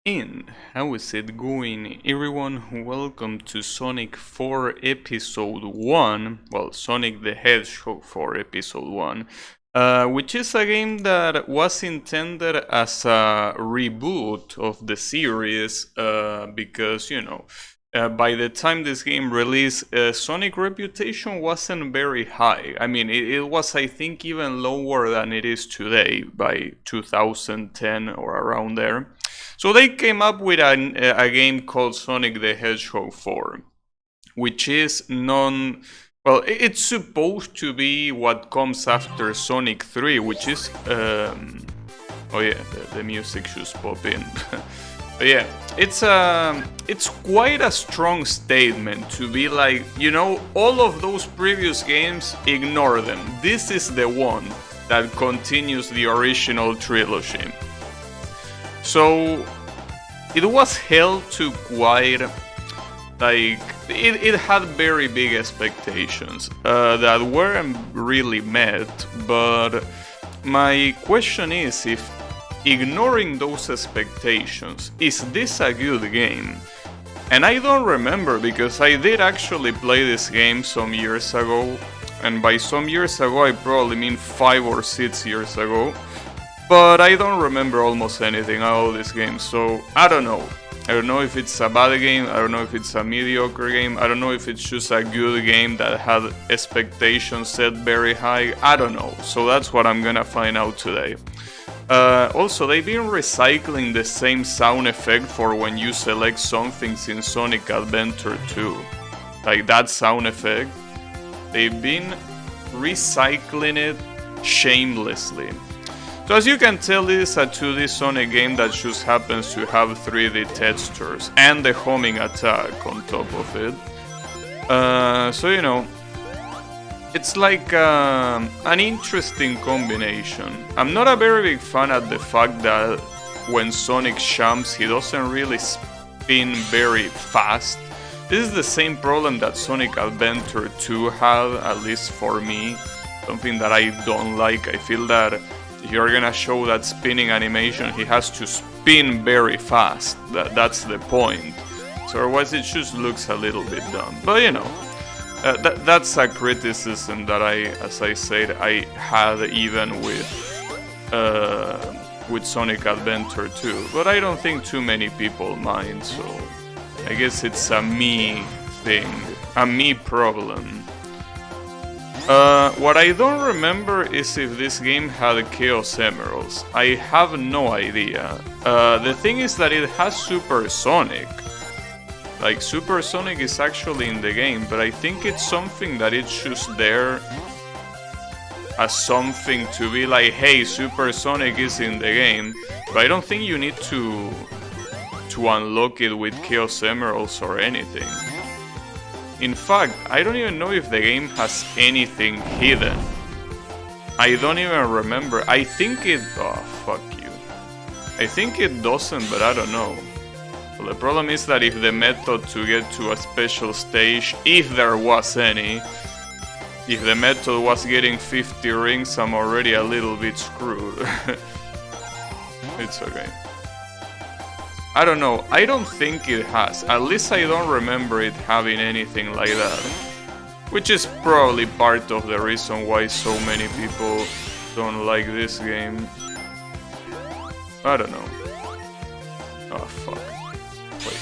How is it going, everyone? Welcome to Sonic 4 Episode 1. Well, Sonic the Hedgehog 4 Episode 1. Which is a game that was intended as a reboot of the series because, by the time this game released, Sonic reputation wasn't very high. I mean, it was, I think, even lower than it is today by 2010 or around there. So they came up with a game called Sonic the Hedgehog 4, which is well, it's supposed to be what comes after Sonic 3, which is... oh yeah, the music should pop in. But yeah, it's quite a strong statement to be like, all of those previous games, ignore them. This is the one that continues the original trilogy. So it was held to quite, like, it had very big expectations that weren't really met, but my question is, if ignoring those expectations, is this a good game? And I don't remember, because I did actually play this game some years ago, and by some years ago I probably mean 5 or 6 years ago. But I don't remember almost anything about this game, so I don't know. I don't know if it's a bad game, I don't know if it's a mediocre game, I don't know if it's just a good game that had expectations set very high, I don't know. So that's what I'm gonna find out today. Also, they've been recycling the same sound effect for when you select some things in Sonic Adventure 2. Like that sound effect. They've been recycling it shamelessly. So as you can tell, this is a 2D Sonic game that just happens to have 3D textures and the homing attack on top of it. So it's like an interesting combination. I'm not a very big fan of the fact that when Sonic jumps, he doesn't really spin very fast. This is the same problem that Sonic Adventure 2 had, at least for me. Something that I don't like. I feel that if you're gonna show that spinning animation, he has to spin very fast. That's the point. So otherwise it just looks a little bit dumb. But that's a criticism that as I said, I had even with Sonic Adventure 2. But I don't think too many people mind, so I guess it's a me thing, a me problem. What I don't remember is if this game had Chaos Emeralds. I have no idea. The thing is that it has Super Sonic. Like, Super Sonic is actually in the game, but I think it's something that it's just there as something to be like, hey, Super Sonic is in the game. But I don't think you need to unlock it with Chaos Emeralds or anything. In fact, I don't even know if the game has anything hidden. I don't even remember. I think it... oh, fuck you. I think it doesn't, but I don't know. Well, the problem is that if the method to get to a special stage, if there was any, if the method was getting 50 rings, I'm already a little bit screwed. It's okay. I don't know, I don't think it has. At least I don't remember it having anything like that. Which is probably part of the reason why so many people don't like this game. I don't know. Oh fuck. Wait.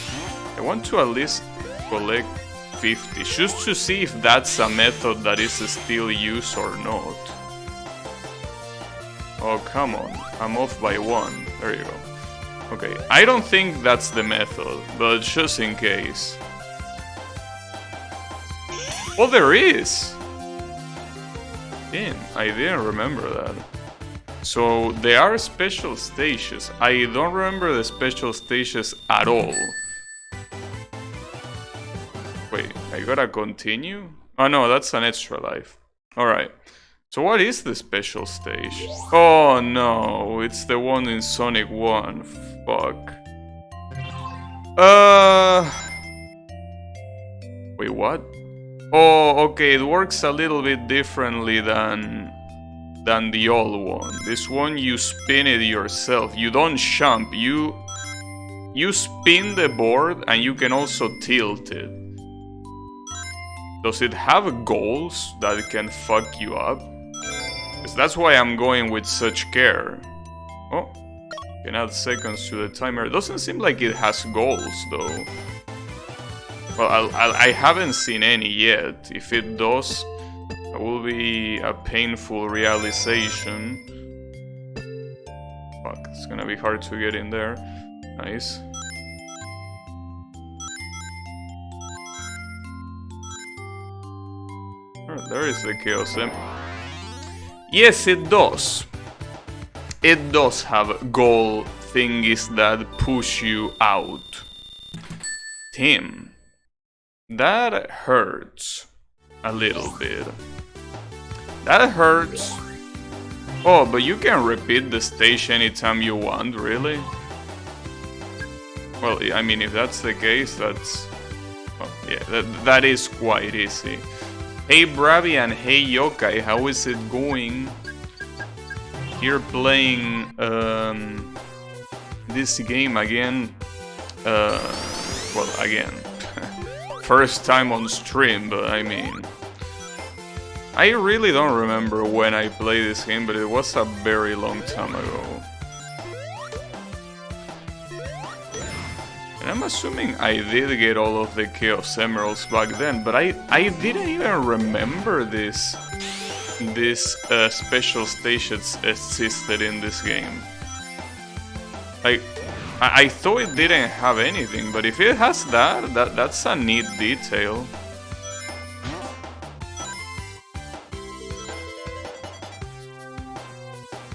I want to at least collect 50, just to see if that's a method that is still used or not. Oh come on, I'm off by 1. There you go. Okay, I don't think that's the method, but just in case. Oh, there is! Damn, I didn't remember that. So, there are special stages. I don't remember the special stages at all. Wait, I gotta continue? Oh no, that's an extra life. Alright. So what is the special stage? Oh no, it's the one in Sonic 1. Fuck. Wait, what? Oh, okay, it works a little bit differently than the old one. This one you spin it yourself. You don't jump, you you spin the board and you can also tilt it. Does it have goals that can fuck you up? Because that's why I'm going with such care. Oh, can add seconds to the timer. It doesn't seem like it has goals though. Well, I haven't seen any yet. If it does, it will be a painful realization. Fuck, it's gonna be hard to get in there. Nice. Oh, there is the chaos. Yes, it does. It does have goal thingies that push you out. Tim. That hurts a little bit. That hurts. Oh, but you can repeat the stage anytime you want, really? Well, I mean, if that's the case, that's... Oh, yeah, that is quite easy. Hey Bravi and hey Yokai, how is it going? Here playing this game again. Well, again. First time on stream, but I mean... I really don't remember when I played this game, but it was a very long time ago. And I'm assuming I did get all of the Chaos Emeralds back then, but I didn't even remember this special stations existed in this game. Like, I thought it didn't have anything, but if it has that's a neat detail.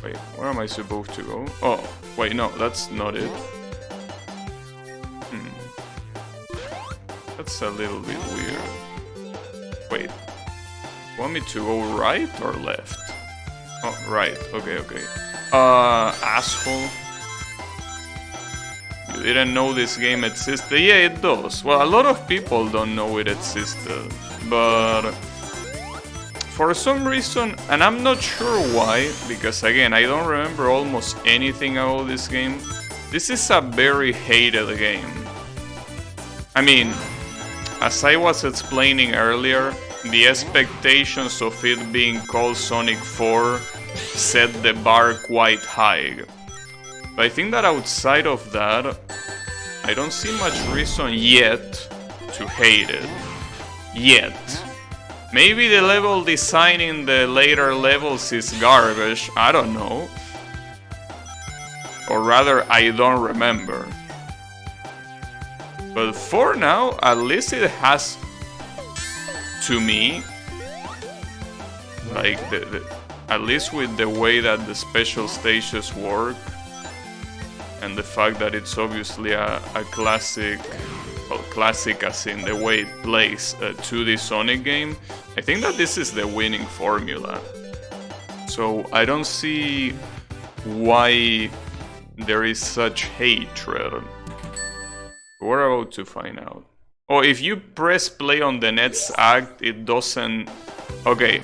Wait, where am I supposed to go? Oh, wait, no, that's not it. That's a little bit weird. Wait, want me to go right or left? Oh, right, okay. Asshole. You didn't know this game existed? Yeah, it does. Well, a lot of people don't know it existed, but for some reason, and I'm not sure why, because again, I don't remember almost anything about this game. This is a very hated game. I mean, as I was explaining earlier, the expectations of it being called Sonic 4 set the bar quite high. But I think that outside of that, I don't see much reason yet to hate it. Yet. Maybe the level design in the later levels is garbage, I don't know. Or rather, I don't remember. But for now, at least it has, to me, like, at least with the way that the special stages work, and the fact that it's obviously a classic, well, classic as in the way it plays a 2D Sonic game, I think that this is the winning formula. So I don't see why there is such hatred. We're about to find out. Oh, if you press play on the next act, it doesn't... Okay,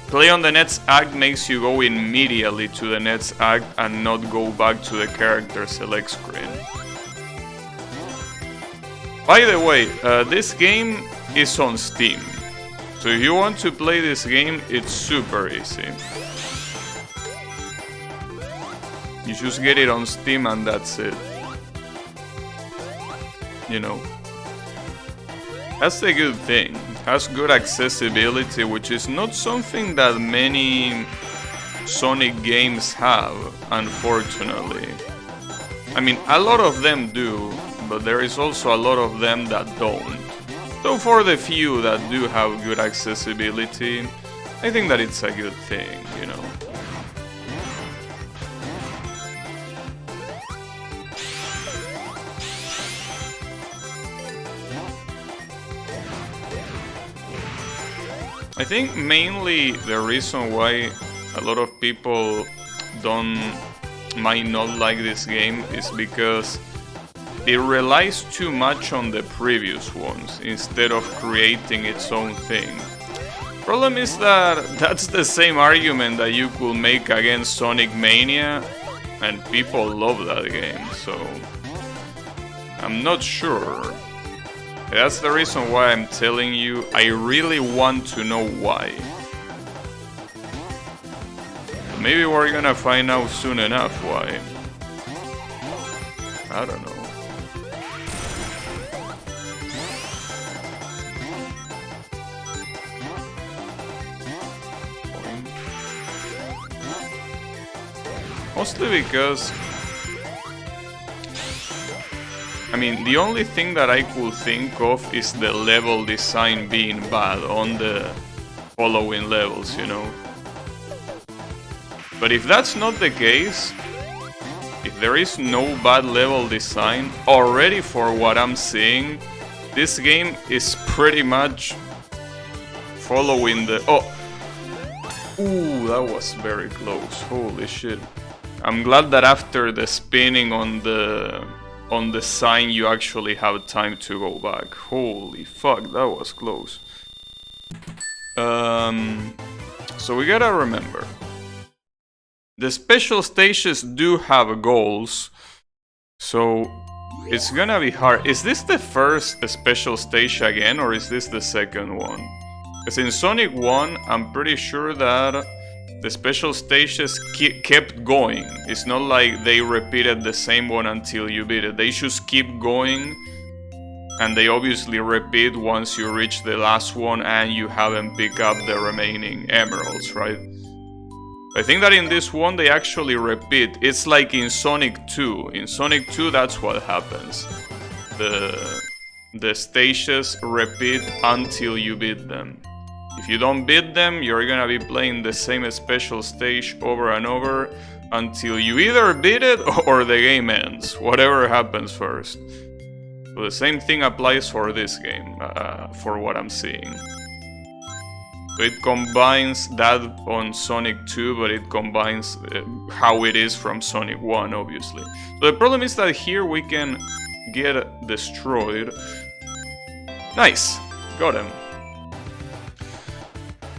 play on the next act makes you go immediately to the next act and not go back to the character select screen. By the way, this game is on Steam. So if you want to play this game, it's super easy. You just get it on Steam and that's it. You know, that's the good thing. It has good accessibility, which is not something that many Sonic games have, unfortunately. I mean, a lot of them do, but there is also a lot of them that don't. So for the few that do have good accessibility, I think that it's a good thing, you know. I think mainly the reason why a lot of people might not like this game is because it relies too much on the previous ones instead of creating its own thing. Problem is that that's the same argument that you could make against Sonic Mania, and people love that game, so I'm not sure. That's the reason why I'm telling you, I really want to know why. Maybe we're gonna find out soon enough why. I don't know. Mostly because, I mean, the only thing that I could think of is the level design being bad on the following levels, you know. But if that's not the case, if there is no bad level design, already for what I'm seeing, this game is pretty much following the... Oh! Ooh, that was very close. Holy shit. I'm glad that after the spinning on the sign you actually have time to go back. Holy fuck, that was close. So we gotta remember, the special stages do have goals, so it's gonna be hard. Is this the first special stage again, or is this the second one? Because in Sonic 1, I'm pretty sure that the special stages kept going. It's not like they repeated the same one until you beat it. They just keep going, and they obviously repeat once you reach the last one and you haven't picked up the remaining emeralds, right? I think that in this one they actually repeat. It's like in Sonic 2. In Sonic 2 that's what happens. The stages repeat until you beat them. If you don't beat them, you're gonna be playing the same special stage over and over until you either beat it or the game ends, whatever happens first. So the same thing applies for this game, for what I'm seeing. So it combines that on Sonic 2, but it combines how it is from Sonic 1, obviously. So the problem is that here we can get destroyed. Nice! Got him.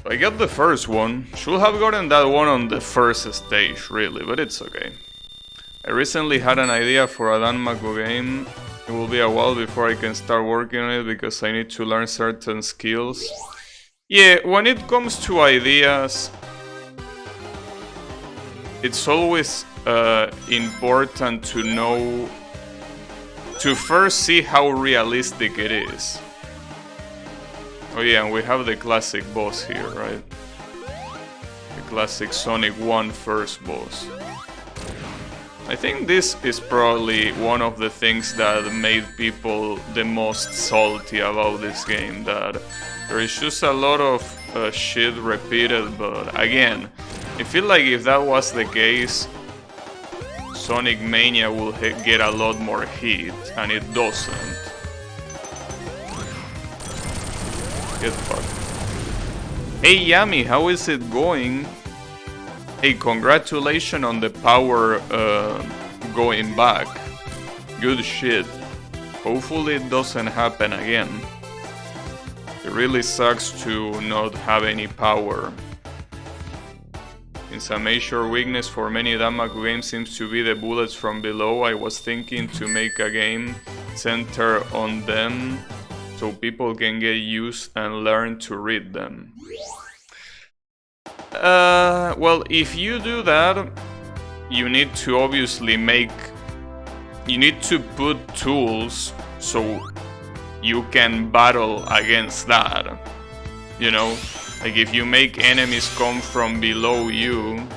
I got the first one. Should have gotten that one on the first stage, really, but it's okay. I recently had an idea for a Danmaku game. It will be a while before I can start working on it because I need to learn certain skills. Yeah, when it comes to ideas, it's always important to know, to first see how realistic it is. Oh yeah, and we have the classic boss here, right? The classic Sonic 1 first boss. I think this is probably one of the things that made people the most salty about this game, that there is just a lot of shit repeated, but again, I feel like if that was the case, Sonic Mania will get a lot more heat, and it doesn't. Get fucked. Hey Yami, how is it going? Hey, congratulations on the power going back. Good shit. Hopefully it doesn't happen again. It really sucks to not have any power. Since a major weakness for many Danmaku games seems to be the bullets from below, I was thinking to make a game centered on them, so people can get used and learn to read them. Well, if you do that, you need to obviously you need to put tools so you can battle against that. You know, like if you make enemies come from below you,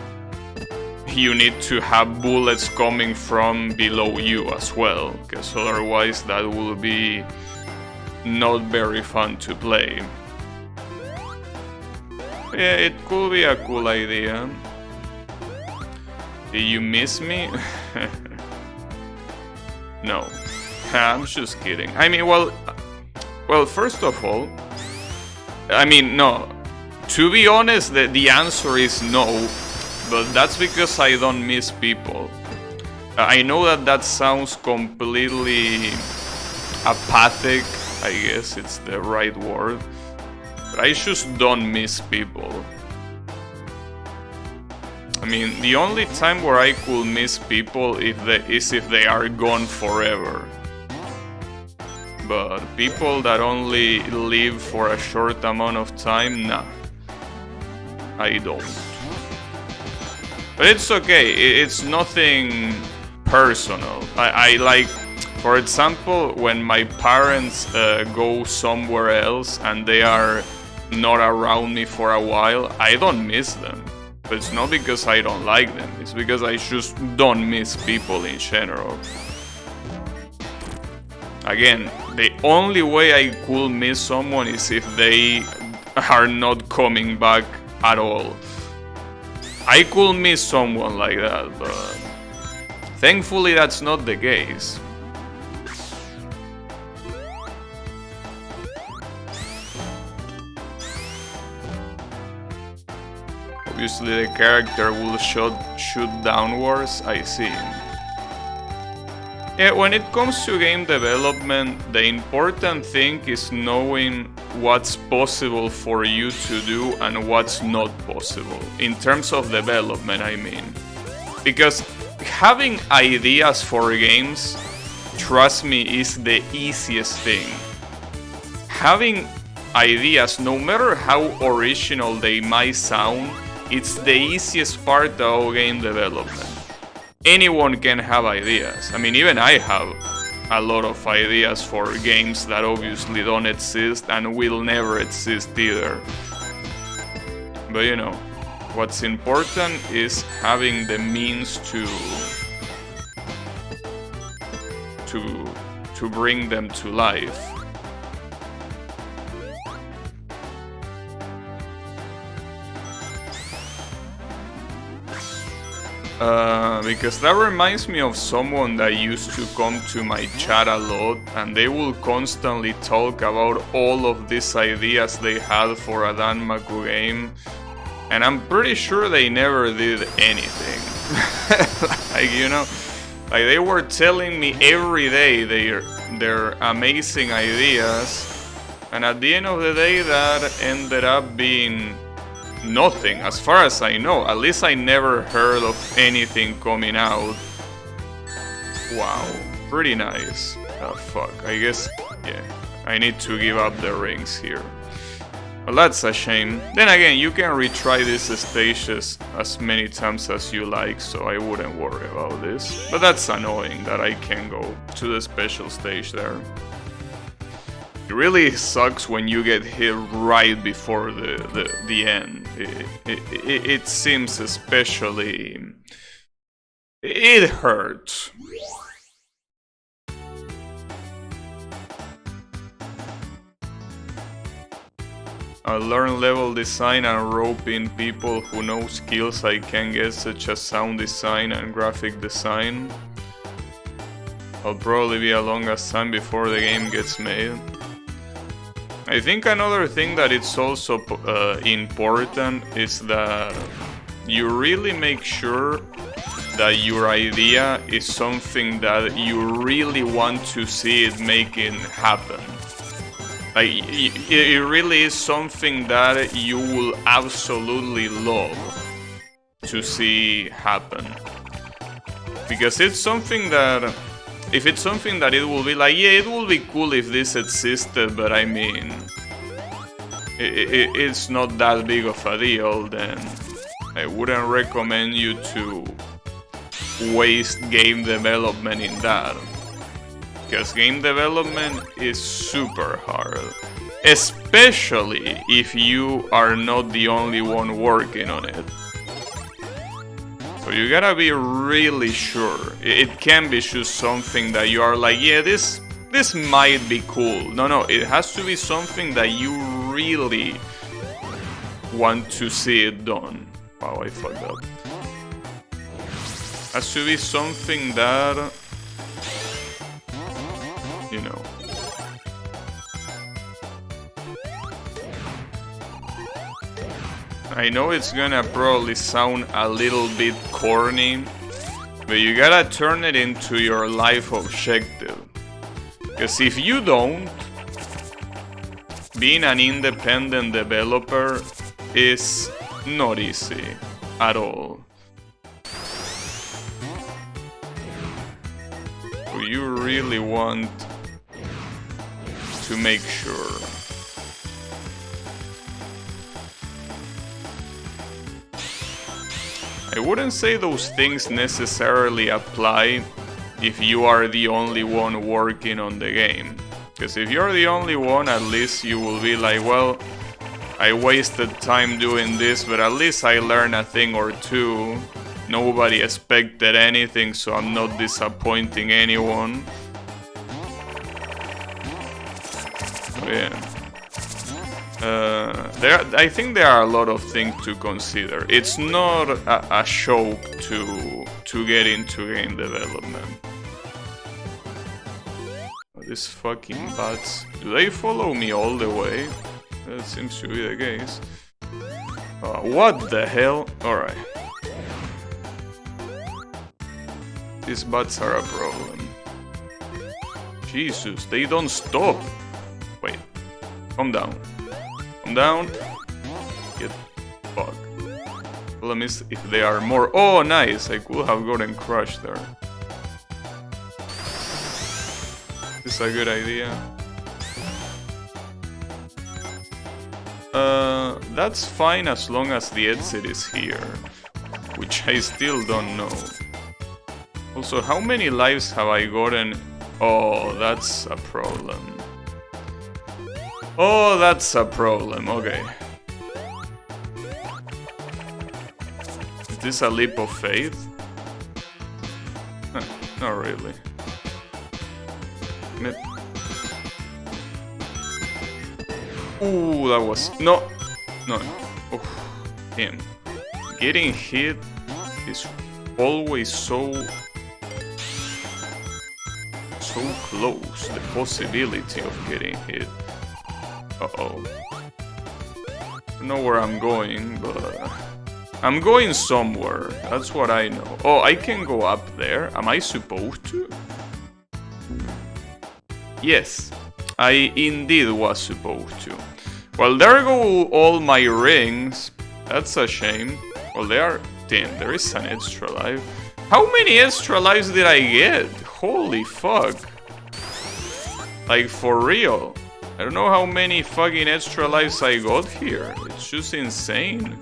you need to have bullets coming from below you as well, because otherwise that will be not very fun to play. Yeah, it could be a cool idea. Did you miss me? No. I'm just kidding. I mean, well, first of all, I mean, no. To be honest, the answer is no, but that's because I don't miss people. I know that sounds completely apathic, I guess it's the right word, but I just don't miss people. I mean, the only time where I could miss people is if they are gone forever. but people that only live for a short amount of time, nah, I don't. But it's okay, it's nothing personal. I like, for example, when my parents go somewhere else and they are not around me for a while, I don't miss them. But it's not because I don't like them, it's because I just don't miss people in general. Again, the only way I could miss someone is if they are not coming back at all. I could miss someone like that, but thankfully that's not the case. Obviously the character will shoot downwards, I see. Yeah, when it comes to game development, the important thing is knowing what's possible for you to do and what's not possible. In terms of development, I mean. Because having ideas for games, trust me, is the easiest thing. Having ideas, no matter how original they might sound, it's the easiest part of game development. Anyone can have ideas. I mean, even I have a lot of ideas for games that obviously don't exist and will never exist either. But you know, what's important is having the means to bring them to life. Because that reminds me of someone that used to come to my chat a lot, and they will constantly talk about all of these ideas they had for a Danmaku game, and I'm pretty sure they never did anything. Like, you know, like they were telling me every day their amazing ideas, and at the end of the day that ended up being nothing, as far as I know. At least I never heard of anything coming out. Wow, pretty nice. Oh fuck, I guess, yeah, I need to give up the rings here. Well, that's a shame. Then again, you can retry these stages as many times as you like, so I wouldn't worry about this. But that's annoying that I can't go to the special stage there. It really sucks when you get hit right before the end. It seems especially... it hurts. I learn level design and rope in people who know skills I can get, such as sound design and graphic design. I'll probably be a longest time before the game gets made. I think another thing that it's also important is that you really make sure that your idea is something that you really want to see it making happen. Like, it really is something that you will absolutely love to see happen. Because it's something that... if it's something that it will be like, yeah, it will be cool if this existed, but I mean, it's not that big of a deal, then I wouldn't recommend you to waste game development in that. Because game development is super hard, especially if you are not the only one working on it. So you gotta be really sure. It can't be just something that you are like, yeah, this might be cool. No, it has to be something that you really want to see it done. Wow, I fucked up. Has to be something that, you know. I know it's gonna probably sound a little bit corny, but you gotta turn it into your life objective. Because if you don't, being an independent developer is not easy at all. So you really want to make sure. I wouldn't say those things necessarily apply if you are the only one working on the game. Because if you're the only one, at least you will be like, well, I wasted time doing this, but at least I learned a thing or two. Nobody expected anything, so I'm not disappointing anyone. Yeah. I think there are a lot of things to consider. It's not a show to get into game development. These fucking bats. Do they follow me all the way? That seems to be the case. What the hell? Alright. These bats are a problem. Jesus, they don't stop. Wait. Calm down. Calm down. Get fucked. Problem is if they are more... Oh, nice! I could have gotten crushed there. This is a good idea. That's fine as long as the exit is here. Which I still don't know. Also, how many lives have I gotten? Oh, that's a problem. Oh, that's a problem, okay. Is this a leap of faith? Huh, not really. Ooh, that was... No! No. Oh, damn. Getting hit is always so close. The possibility of getting hit. Uh-oh. I don't know where I'm going, but... I'm going somewhere. That's what I know. Oh, I can go up there. Am I supposed to? Yes. I indeed was supposed to. Well, there go all my rings. That's a shame. Well, they are... Damn, there is an extra life. How many extra lives did I get? Holy fuck. Like, for real. I don't know how many fucking extra lives I got here. It's just insane.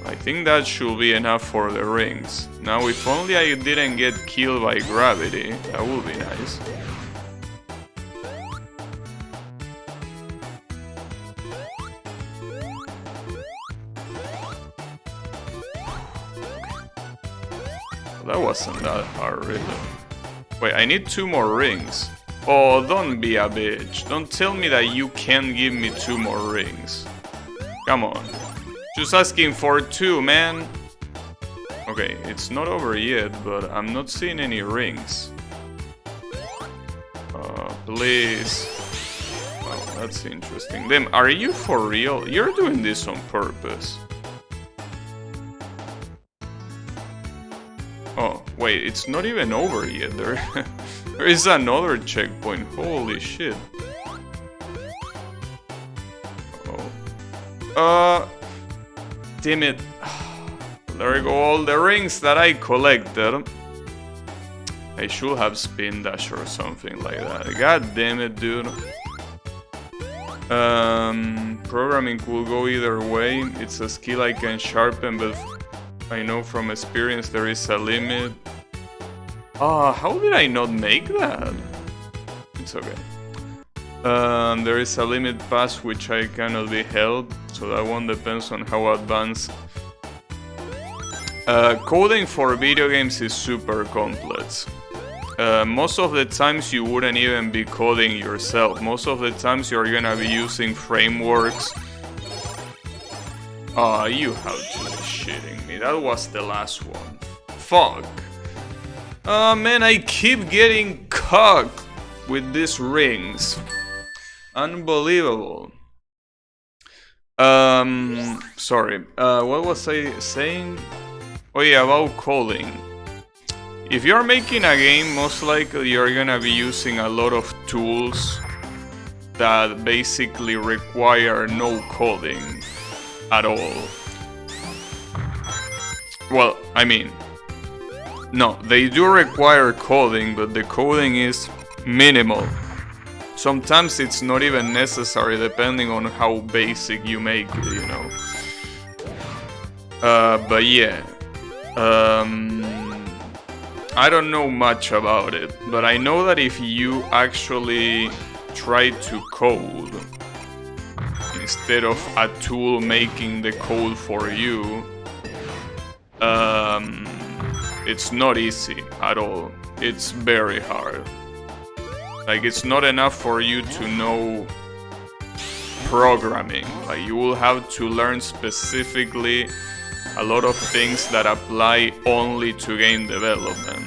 I think that should be enough for the rings. Now, if only I didn't get killed by gravity, that would be nice. That wasn't that hard, really. Wait, I need 2 more rings. Oh, don't be a bitch. Don't tell me that you can give me 2 more rings. Come on. Just asking for 2, man. Okay, it's not over yet, but I'm not seeing any rings. Please. Oh, that's interesting. Damn, are you for real? You're doing this on purpose. Oh, wait, it's not even over yet. There is another checkpoint. Holy shit. Oh. Damn it. There go all the rings that I collected. I should have spin dash or something like that. God damn it, dude. Programming could go either way. It's a skill I can sharpen, but I know from experience there is a limit. How did I not make that? It's okay. There is a limit past which I cannot be held, so that one depends on how advanced. Coding for video games is super complex. Most of the times you wouldn't even be coding yourself. Most of the times you're gonna be using frameworks. You have to be shitting me. That was the last one. Fuck. Man, I keep getting cocked with these rings. Unbelievable. Sorry. What was I saying? Oh yeah, about coding. If you're making a game, most likely you're gonna be using a lot of tools that basically require no coding at all. Well, I mean, No, they do require coding, but the coding is minimal. Sometimes it's not even necessary, depending on how basic you make it, you know. But yeah, I don't know much about it, but I know that if you actually try to code instead of a tool making the code for you, it's not easy at all. It's very hard. Like, it's not enough for you to know programming. Like, you will have to learn specifically a lot of things that apply only to game development.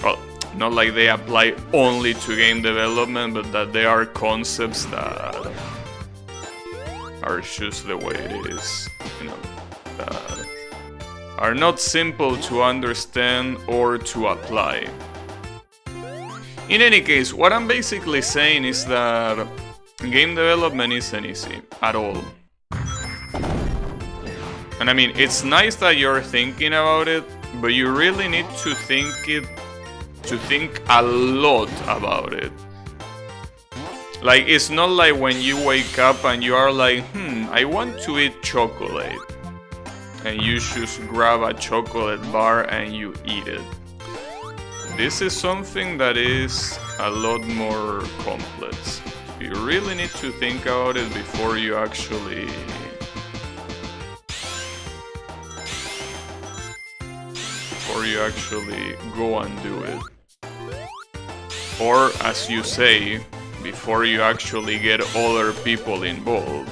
Well, not like they apply only to game development, but that they are concepts that are just the way it is, you know, that are not simple to understand or to apply. In any case, what I'm basically saying is that game development isn't easy at all. And I mean, it's nice that you're thinking about it, but you really need to think a lot about it. Like, it's not like when you wake up and you are like, I want to eat chocolate. And you just grab a chocolate bar and you eat it. This is something that is a lot more complex. You really need to think about it before you actually go and do it. Or, as you say, before you actually get other people involved.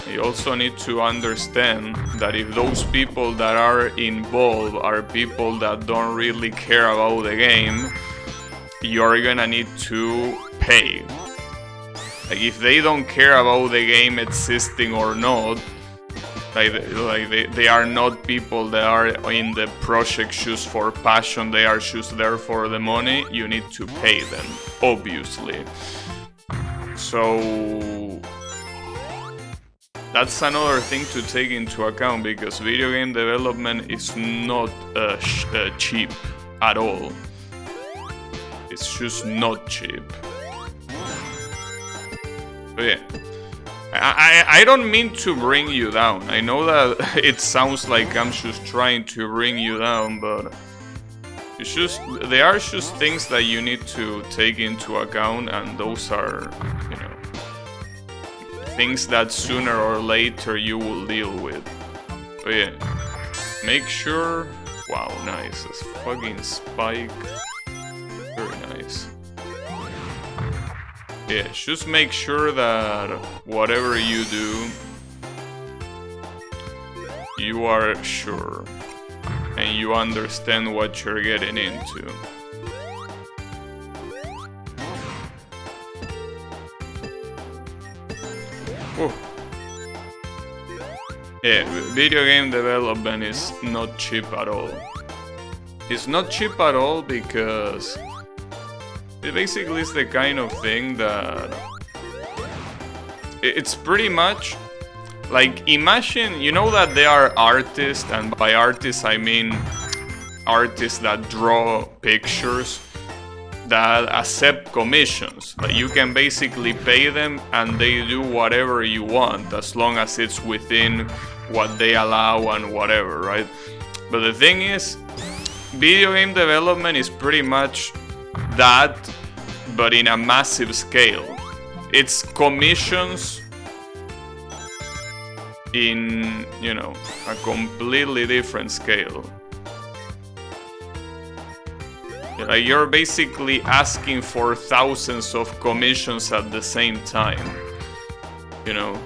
You also need to understand that if those people that are involved are people that don't really care about the game, you're gonna need to pay. Like, if they don't care about the game existing or not, they are not people that are in the project just for passion, they are just there for the money, you need to pay them, obviously. So that's another thing to take into account, because video game development is not cheap at all. It's just not cheap. But yeah, I don't mean to bring you down. I know that it sounds like I'm just trying to bring you down, but it's just, there are just things that you need to take into account, and those are, you know, things that sooner or later you will deal with. But yeah, make sure. Wow, nice. This fucking spike. Very nice. Yeah, just make sure that whatever you do, you are sure and you understand what you're getting into. Oh. Yeah, video game development is not cheap at all. It's not cheap at all because it basically is the kind of thing that it's pretty much like, imagine, you know that there are artists, and by artists I mean artists that draw pictures that accept commissions. Like, you can basically pay them and they do whatever you want as long as it's within what they allow and whatever, right? But the thing is, video game development is pretty much that, but in a massive scale. It's commissions in, you know, a completely different scale. Like, you're basically asking for thousands of commissions at the same time, you know.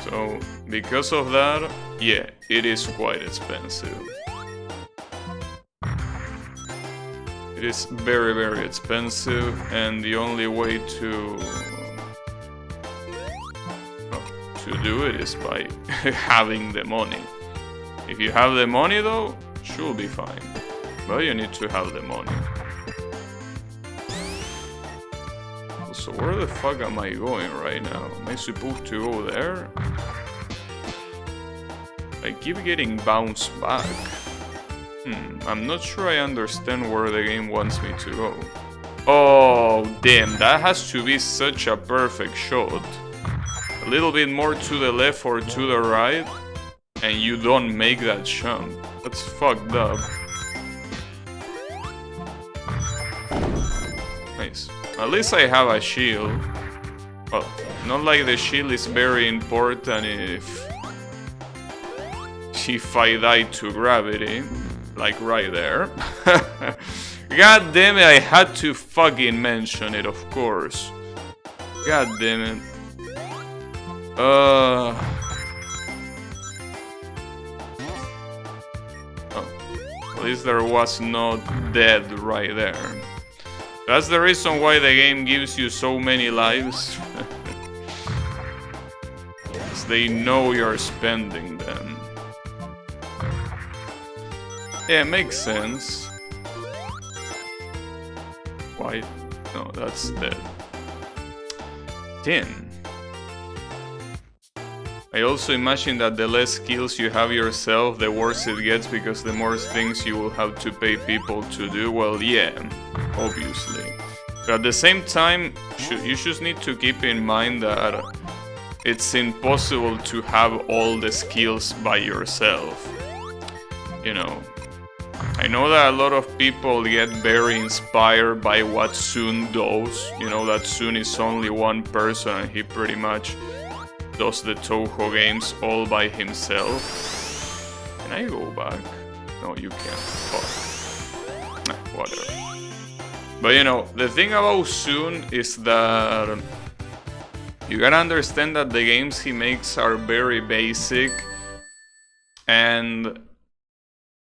So, because of that, yeah, it is quite expensive. It is very, very expensive, and the only way to do it is by having the money. If you have the money though, should be fine. But you need to have the money. So where the fuck am I going right now? Am I supposed to go there? I keep getting bounced back. I'm not sure I understand where the game wants me to go. Oh, damn, that has to be such a perfect shot. A little bit more to the left or to the right, and you don't make that jump. That's fucked up. Nice. At least I have a shield. Well, not like the shield is very important if I die to gravity. Like right there. God damn it, I had to fucking mention it, of course. God damn it. Oh, at least there was no dead right there. That's the reason why the game gives you so many lives. Because they know you're spending them. Yeah, it makes sense. Why? No, that's dead. 10. I also imagine that the less skills you have yourself, the worse it gets, because the more things you will have to pay people to do. Well, yeah, obviously. But at the same time, you just need to keep in mind that it's impossible to have all the skills by yourself. You know. I know that a lot of people get very inspired by what Sun does. You know that Sun is only one person and he pretty much does the Toho games all by himself. Can I go back? No, you can't. Fuck. Nah, whatever. But you know, the thing about Sun is that you gotta understand that the games he makes are very basic and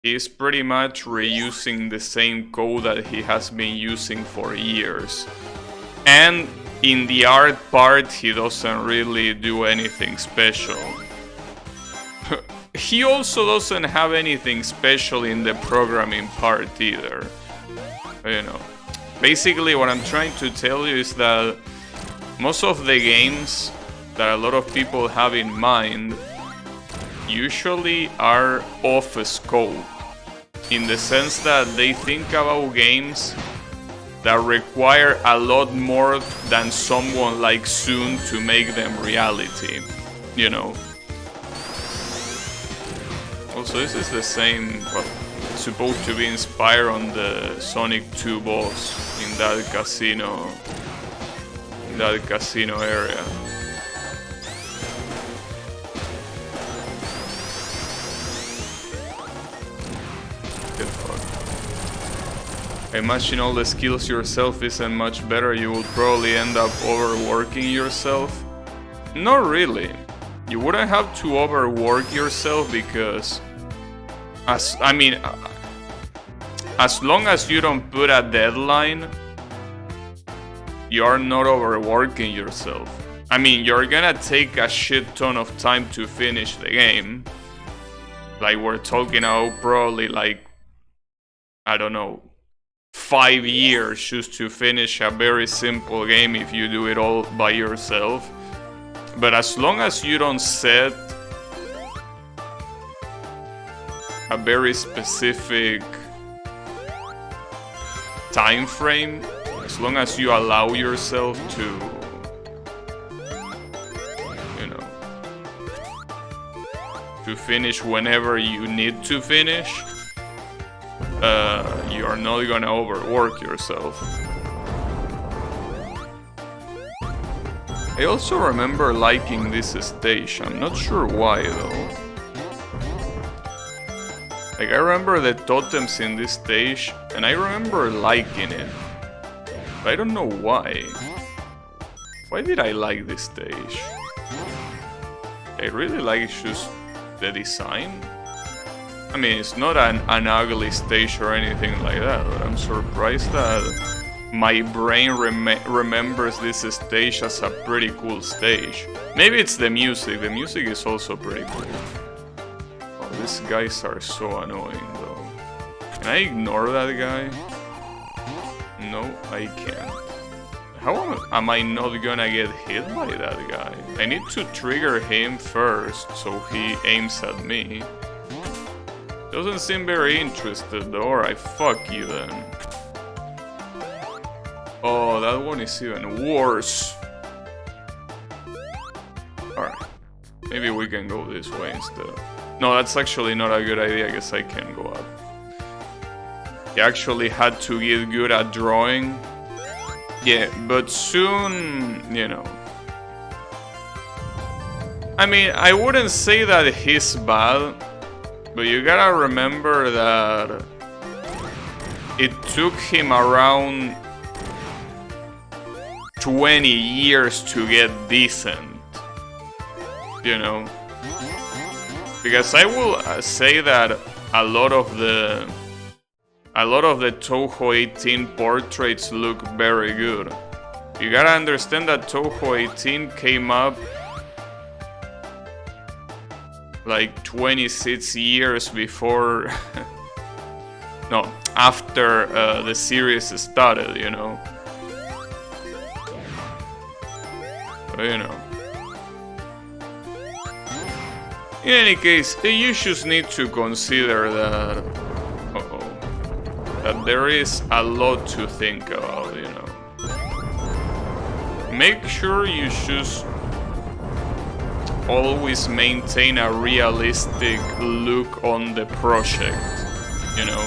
he's pretty much reusing the same code that he has been using for years. And in the art part, he doesn't really do anything special. He also doesn't have anything special in the programming part either. You know, basically what I'm trying to tell you is that most of the games that a lot of people have in mind usually are off scope, in the sense that they think about games that require a lot more than someone like Sun to make them reality, you know. Also, this is the same, well, it's supposed to be inspired on the Sonic 2 boss in that casino area. I imagine all the skills yourself isn't much better, you would probably end up overworking yourself. Not really. You wouldn't have to overwork yourself because, as long as you don't put a deadline, you're not overworking yourself. I mean, you're gonna take a shit ton of time to finish the game. Like, we're talking about probably like, I don't know, 5 years just to finish a very simple game if you do it all by yourself. But as long as you don't set a very specific time frame, as long as you allow yourself to, you know, to finish whenever you need to finish, you're not gonna overwork yourself. I also remember liking this stage, I'm not sure why though. Like, I remember the totems in this stage, and I remember liking it. But I don't know why. Why did I like this stage? I really like just the design. I mean, it's not an ugly stage or anything like that, but I'm surprised that my brain remembers this stage as a pretty cool stage. Maybe it's the music is also pretty cool. Oh, these guys are so annoying though. Can I ignore that guy? No, I can't. How am I not gonna get hit by that guy? I need to trigger him first, so he aims at me. Doesn't seem very interested though, alright, fuck you then. Oh, that one is even worse. Alright, maybe we can go this way instead. No, that's actually not a good idea, I guess I can go up. He actually had to get good at drawing. Yeah, but soon, you know. I mean, I wouldn't say that he's bad, but you gotta remember that it took him around 20 years to get decent, you know. Because I will say that a lot of the Toho 18 portraits look very good. You gotta understand that Toho 18 came up like 26 years before, no, after the series started, you know. So, you know. In any case, you just need to consider that, that there is a lot to think about, you know. Make sure you just always maintain a realistic look on the project, you know.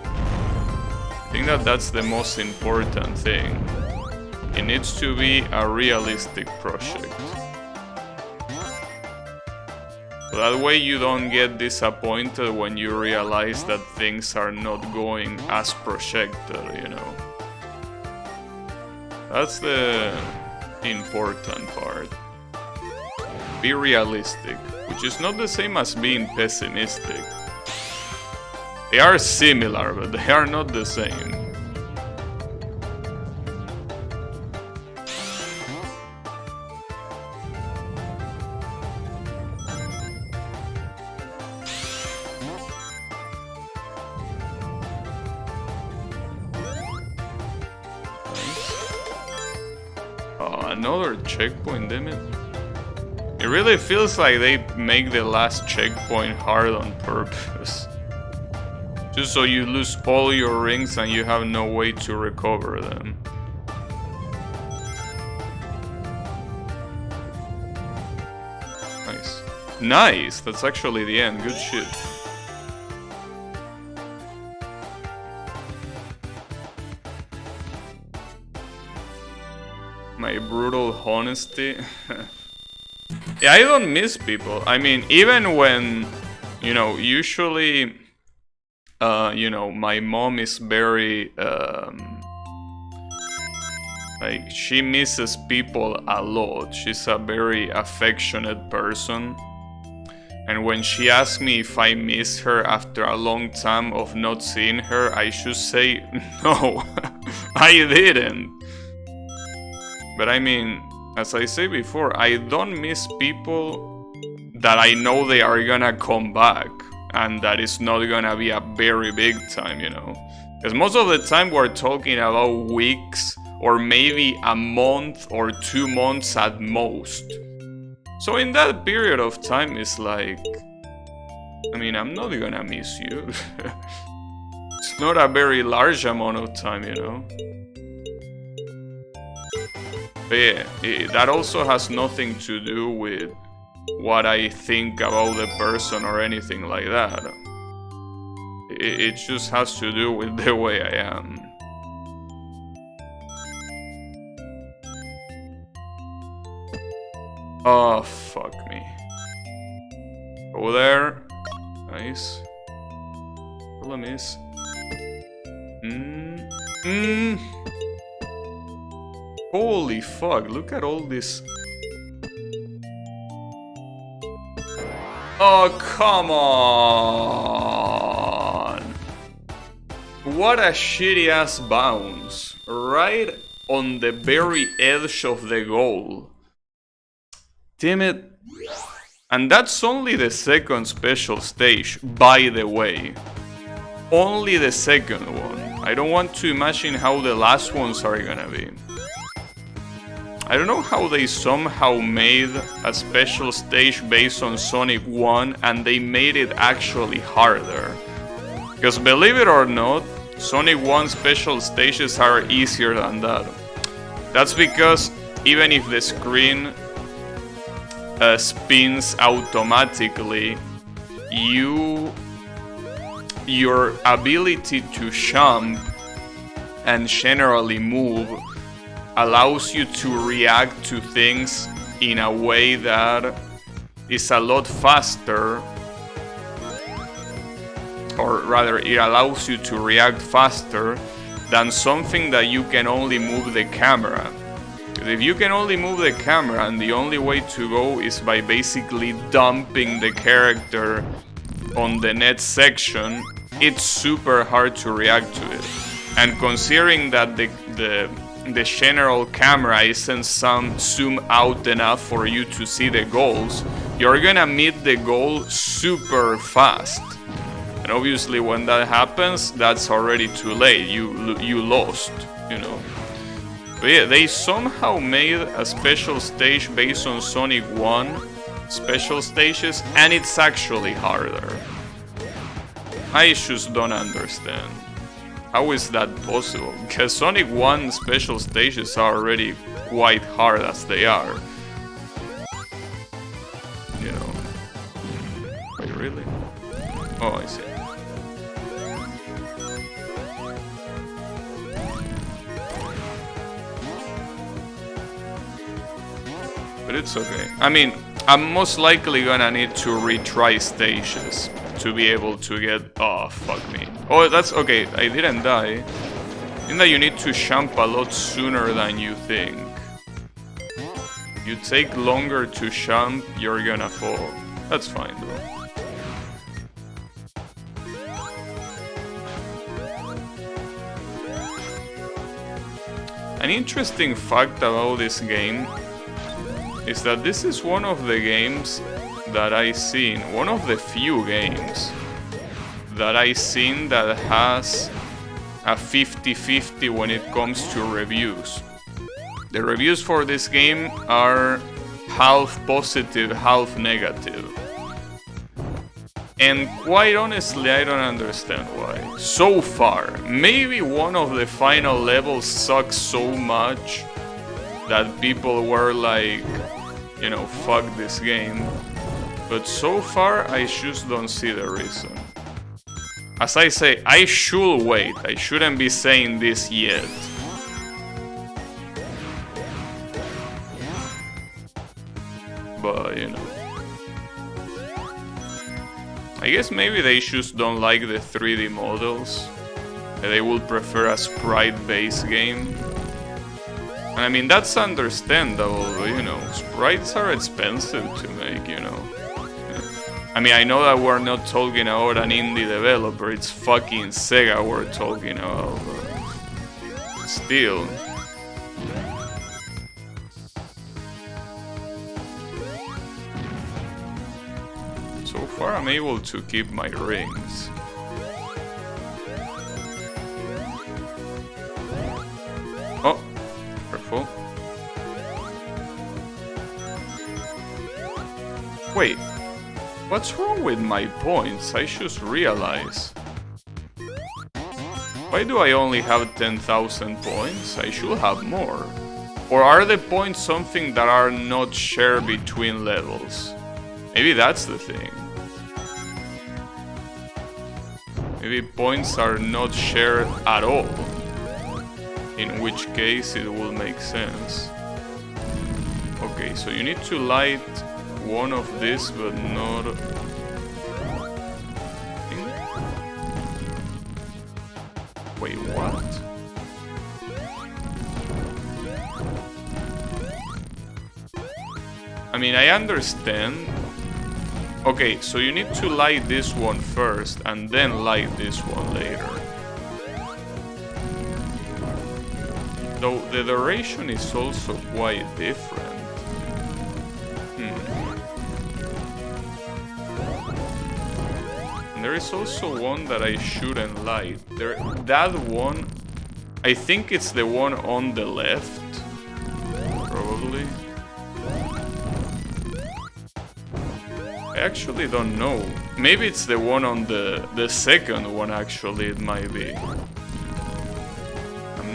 I think that that's the most important thing. It needs to be a realistic project. That way you don't get disappointed when you realize that things are not going as projected, you know. That's the important part. Be realistic, which is not the same as being pessimistic. They are similar, but they are not the same. Another checkpoint, damn it. It really feels like they make the last checkpoint hard on purpose. Just so you lose all your rings and you have no way to recover them. Nice. Nice! That's actually the end. Good shit. My brutal honesty. Yeah, I don't miss people. I mean, even when, you know, usually, you know, my mom is very, like, she misses people a lot. She's a very affectionate person. And when she asks me if I miss her after a long time of not seeing her, I should say, no, I didn't. But I mean, as I say before, I don't miss people that I know they are gonna come back and that is not gonna be a very big time, you know. Because most of the time we're talking about weeks or maybe a month or 2 months at most. So in that period of time, it's like, I mean, I'm not gonna miss you. It's not a very large amount of time, you know. But yeah, that also has nothing to do with what I think about the person or anything like that. It just has to do with the way I am. Oh, fuck me. Go there. Nice. Problem is... Holy fuck, look at all this. Oh, come on. What a shitty ass bounce. Right on the very edge of the goal. Damn it. And that's only the second special stage, by the way. Only the second one. I don't want to imagine how the last ones are gonna be. I don't know how they somehow made a special stage based on Sonic 1 and they made it actually harder. Because believe it or not, Sonic 1 special stages are easier than that. That's because even if the screen spins automatically, your ability to jump and generally move allows you to react to things in a way that is a lot faster, or rather it allows you to react faster than something that you can only move the camera. Because if you can only move the camera and the only way to go is by basically dumping the character on the next section, it's super hard to react to it. And considering that the general camera isn't zoom out enough for you to see the goals, you're gonna meet the goal super fast. And obviously when that happens, that's already too late. You lost, you know. But yeah, they somehow made a special stage based on Sonic 1 special stages, and it's actually harder. I just don't understand. How is that possible? Because Sonic 1 special stages are already quite hard as they are. You know. Wait, really? Oh, I see. But it's okay. I mean, I'm most likely gonna need to retry stages to be able to get... Oh, fuck me. Oh, that's okay. I didn't die. I think that you need to jump a lot sooner than you think. You take longer to jump, you're gonna fall. That's fine though. An interesting fact about this game is that this is one of the games that I seen, one of the few games that I seen that has a 50-50 when it comes to reviews. The reviews for this game are half positive, half negative. And quite honestly, I don't understand why. So far, maybe one of the final levels sucks so much that people were like, you know, fuck this game. But so far, I just don't see the reason. As I say, I should wait. I shouldn't be saying this yet. But, you know. I guess maybe they just don't like the 3D models. They would prefer a sprite-based game. And I mean, that's understandable, but, you know, sprites are expensive to make, you know. I mean, I know that we're not talking about an indie developer, it's fucking Sega we're talking about, but still. So far I'm able to keep my rings. Oh, careful. Wait. What's wrong with my points? I just realized. Why do I only have 10,000 points? I should have more. Or are the points something that are not shared between levels? Maybe that's the thing. Maybe points are not shared at all. In which case it will make sense. Okay, so you need to light one of this, but not... Wait, what? I mean, I understand. Okay, so you need to light this one first, and then light this one later. Though the duration is also quite different. There is also one that I shouldn't light. That one, I think it's the one on the left, probably. probably. I actually don't know. Maybe it's the one on the second one, actually, it might be. I'm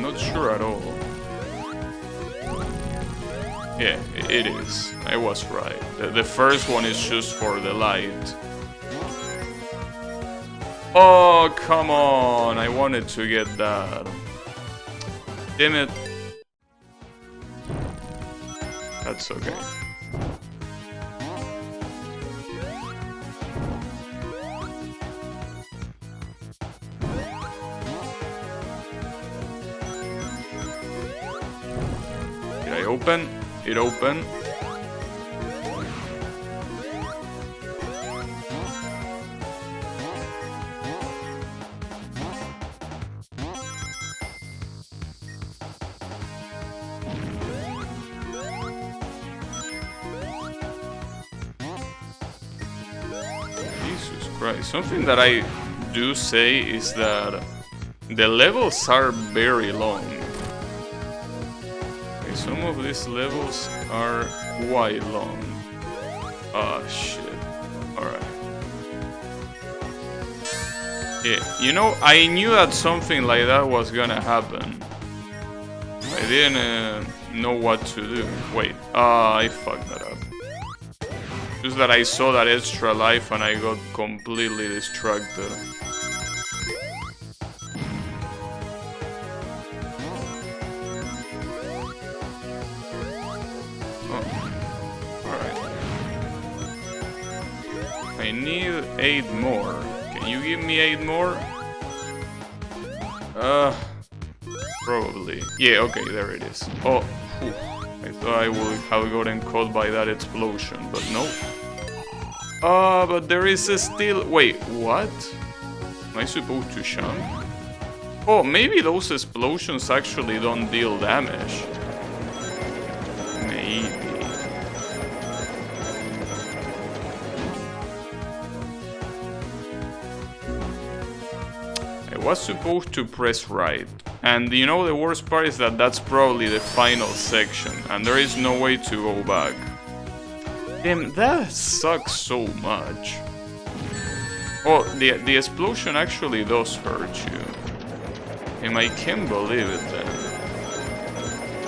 not sure at all. Yeah, it is. I was right. The first one is just for the light. Oh, come on! I wanted to get that. Damn it. That's okay. Did I open? It opened. Jesus Christ. Something that I do say is that the levels are very long. Okay, some of these levels are quite long. Ah, shit. Alright. Yeah, you know, I knew that something like that was gonna happen. I didn't know what to do. Wait, I fucked that up. Just that I saw that extra life and I got completely distracted. Oh, alright. I need 8 more. Can you give me 8 more? Probably. Yeah, okay, there it is. Oh, whew. I thought I would have gotten caught by that explosion, but no. But there is a still... Wait, what? Am I supposed to jump? Oh, maybe those explosions actually don't deal damage. Maybe. I was supposed to press right. And you know the worst part is that that's probably the final section, and there is no way to go back. Damn, that sucks so much. Oh, the explosion actually does hurt you. And I can't believe it then.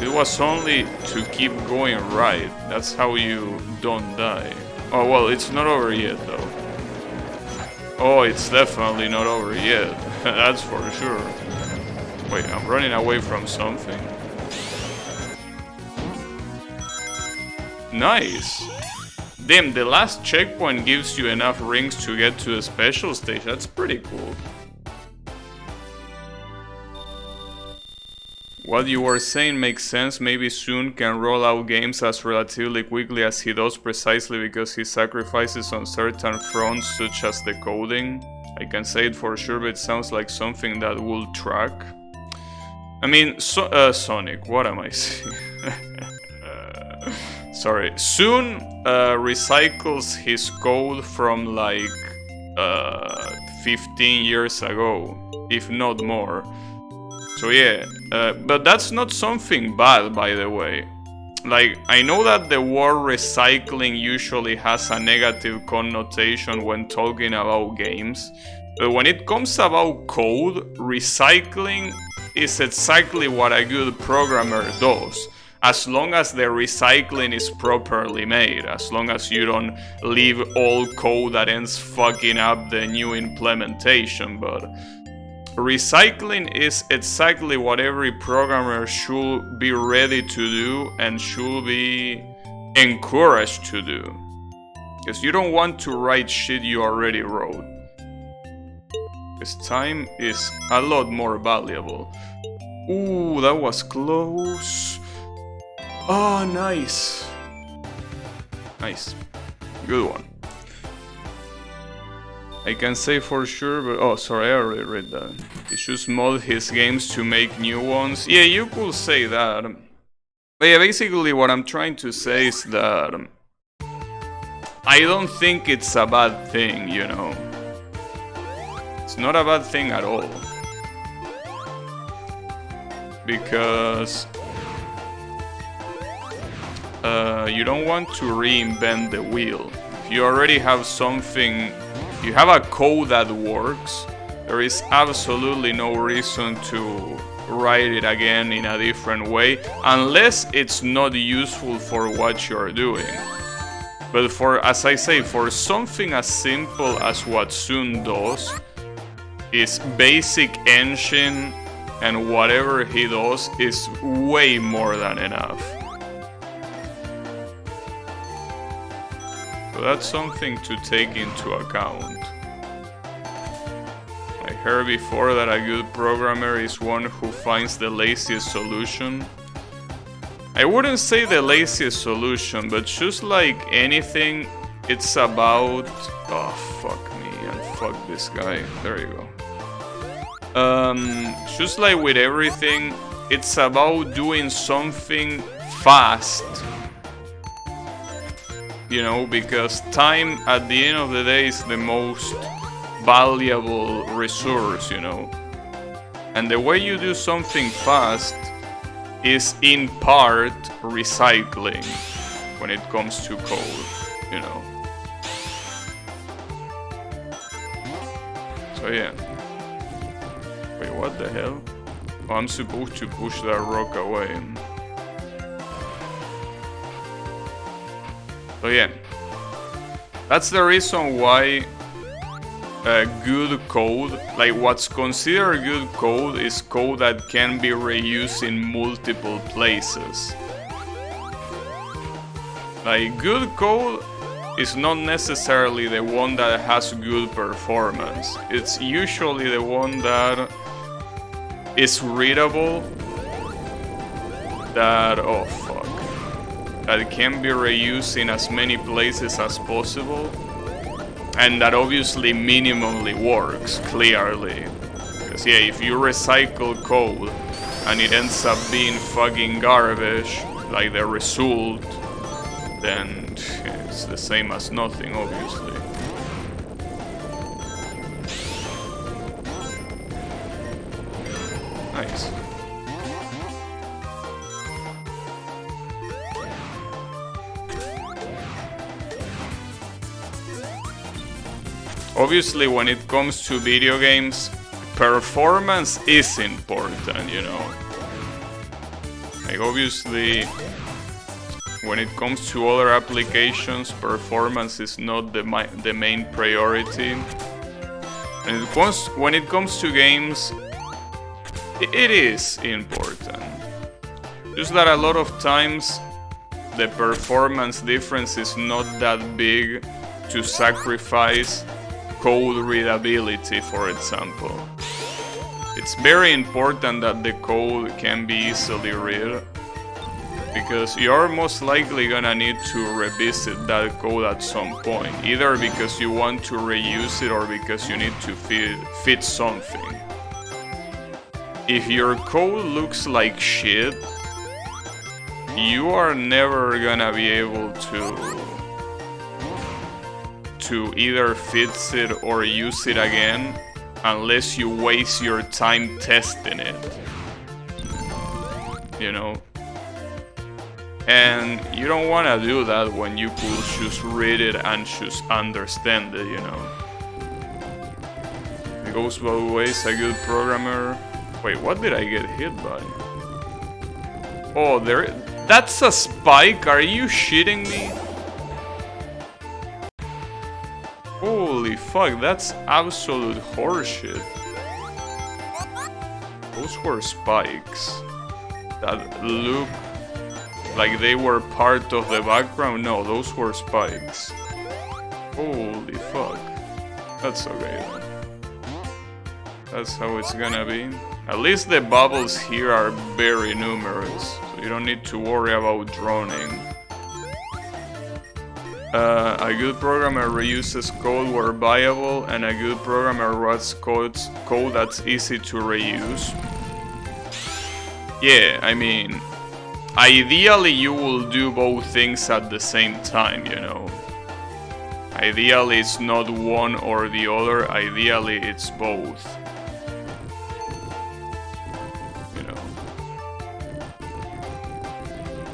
It was only to keep going right. That's how you don't die. Oh, well, it's not over yet though. Oh, it's definitely not over yet. That's for sure. Wait, I'm running away from something. Nice! Damn, the last checkpoint gives you enough rings to get to a special stage. That's pretty cool. What you were saying makes sense. Maybe Soon can roll out games as relatively quickly as he does precisely because he sacrifices on certain fronts such as the coding. I can say it for sure, but it sounds like something that will track. I mean, Sonic, what am I saying? Sorry. Soon recycles his code from like 15 years ago, if not more. So yeah, but that's not something bad, by the way. Like, I know that the word recycling usually has a negative connotation when talking about games, but when it comes about code, recycling is exactly what a good programmer does. As long as the recycling is properly made, as long as you don't leave old code that ends fucking up the new implementation, but recycling is exactly what every programmer should be ready to do and should be encouraged to do. Because you don't want to write shit you already wrote. Because time is a lot more valuable. Ooh, that was close. Oh, nice. Nice. Good one. I can say for sure, but oh, sorry, I already read that. He should mod his games to make new ones. Yeah, you could say that. But yeah, basically what I'm trying to say is that I don't think it's a bad thing, you know. It's not a bad thing at all. Because you don't want to reinvent the wheel. If you already have something, you have a code that works, there is absolutely no reason to write it again in a different way, unless it's not useful for what you're doing. But as I say, for something as simple as what Sun does, his basic engine and whatever he does is way more than enough. So that's something to take into account. I heard before that a good programmer is one who finds the laziest solution. I wouldn't say the laziest solution, but just like anything, it's about... Oh, fuck me and fuck this guy. There you go. Just like with everything, it's about doing something fast. You know, because time at the end of the day is the most valuable resource, you know. And the way you do something fast is in part recycling when it comes to code, you know. So yeah. Wait, what the hell? Oh, I'm supposed to push that rock away. So yeah. That's the reason why good code, like what's considered good code, is code that can be reused in multiple places. Like good code is not necessarily the one that has good performance. It's usually the one that is readable, that, oh fuck, that can be reused in as many places as possible. And that obviously minimally works, clearly. Because yeah, if you recycle code and it ends up being fucking garbage, like the result, then it's the same as nothing, obviously. Nice. Obviously, when it comes to video games, performance is important, you know. Like, obviously, when it comes to other applications, performance is not the main priority. And when it comes to games, it is important. Just that a lot of times, the performance difference is not that big to sacrifice code readability, for example. It's very important that the code can be easily read, because you're most likely gonna need to revisit that code at some point, either because you want to reuse it or because you need to fit something. If your code looks like shit, you are never gonna be able to either fix it or use it again unless you waste your time testing it, you know. And you don't want to do that when you could just read it and just understand it, you know. It goes both ways, a good programmer... Wait, what did I get hit by? Oh, that's a spike? Are you shitting me? Holy fuck, that's absolute horseshit. Those were spikes that look like they were part of the background. No, those were spikes. Holy fuck. That's okay then. That's how it's gonna be. At least the bubbles here are very numerous, so you don't need to worry about droning. A good programmer reuses code where viable, and a good programmer writes code that's easy to reuse. Yeah, I mean, ideally you will do both things at the same time, you know. Ideally it's not one or the other, ideally it's both. You know.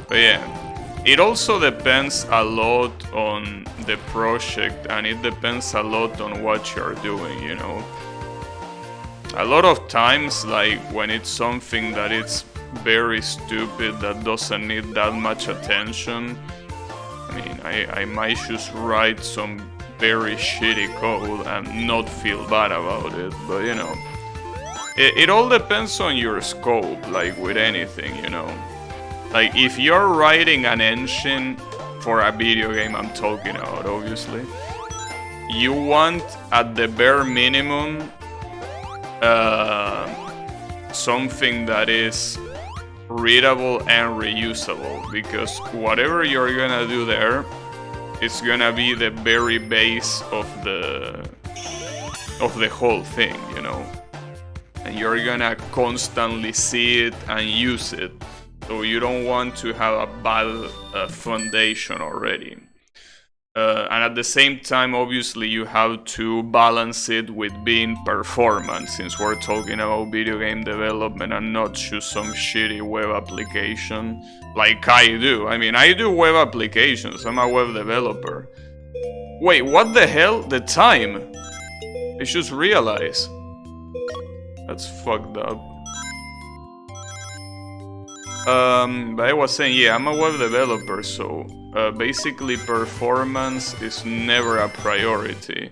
But yeah. It also depends a lot on the project, and it depends a lot on what you're doing, you know. A lot of times, like when it's something that it's very stupid that doesn't need that much attention, I mean, I might just write some very shitty code and not feel bad about it, but you know, it all depends on your scope, like with anything, you know. Like if you're writing an engine for a video game, I'm talking about, obviously, you want at the bare minimum something that is readable and reusable, because whatever you're gonna do there is gonna be the very base of the whole thing, you know, and you're gonna constantly see it and use it, so you don't want to have a bad foundation already. And at the same time, obviously, you have to balance it with being performant, since we're talking about video game development and not just some shitty web application like I do. I mean, I do web applications, I'm a web developer. Wait, what the hell? The time? I just realized. That's fucked up. But I was saying, yeah, I'm a web developer, so basically performance is never a priority.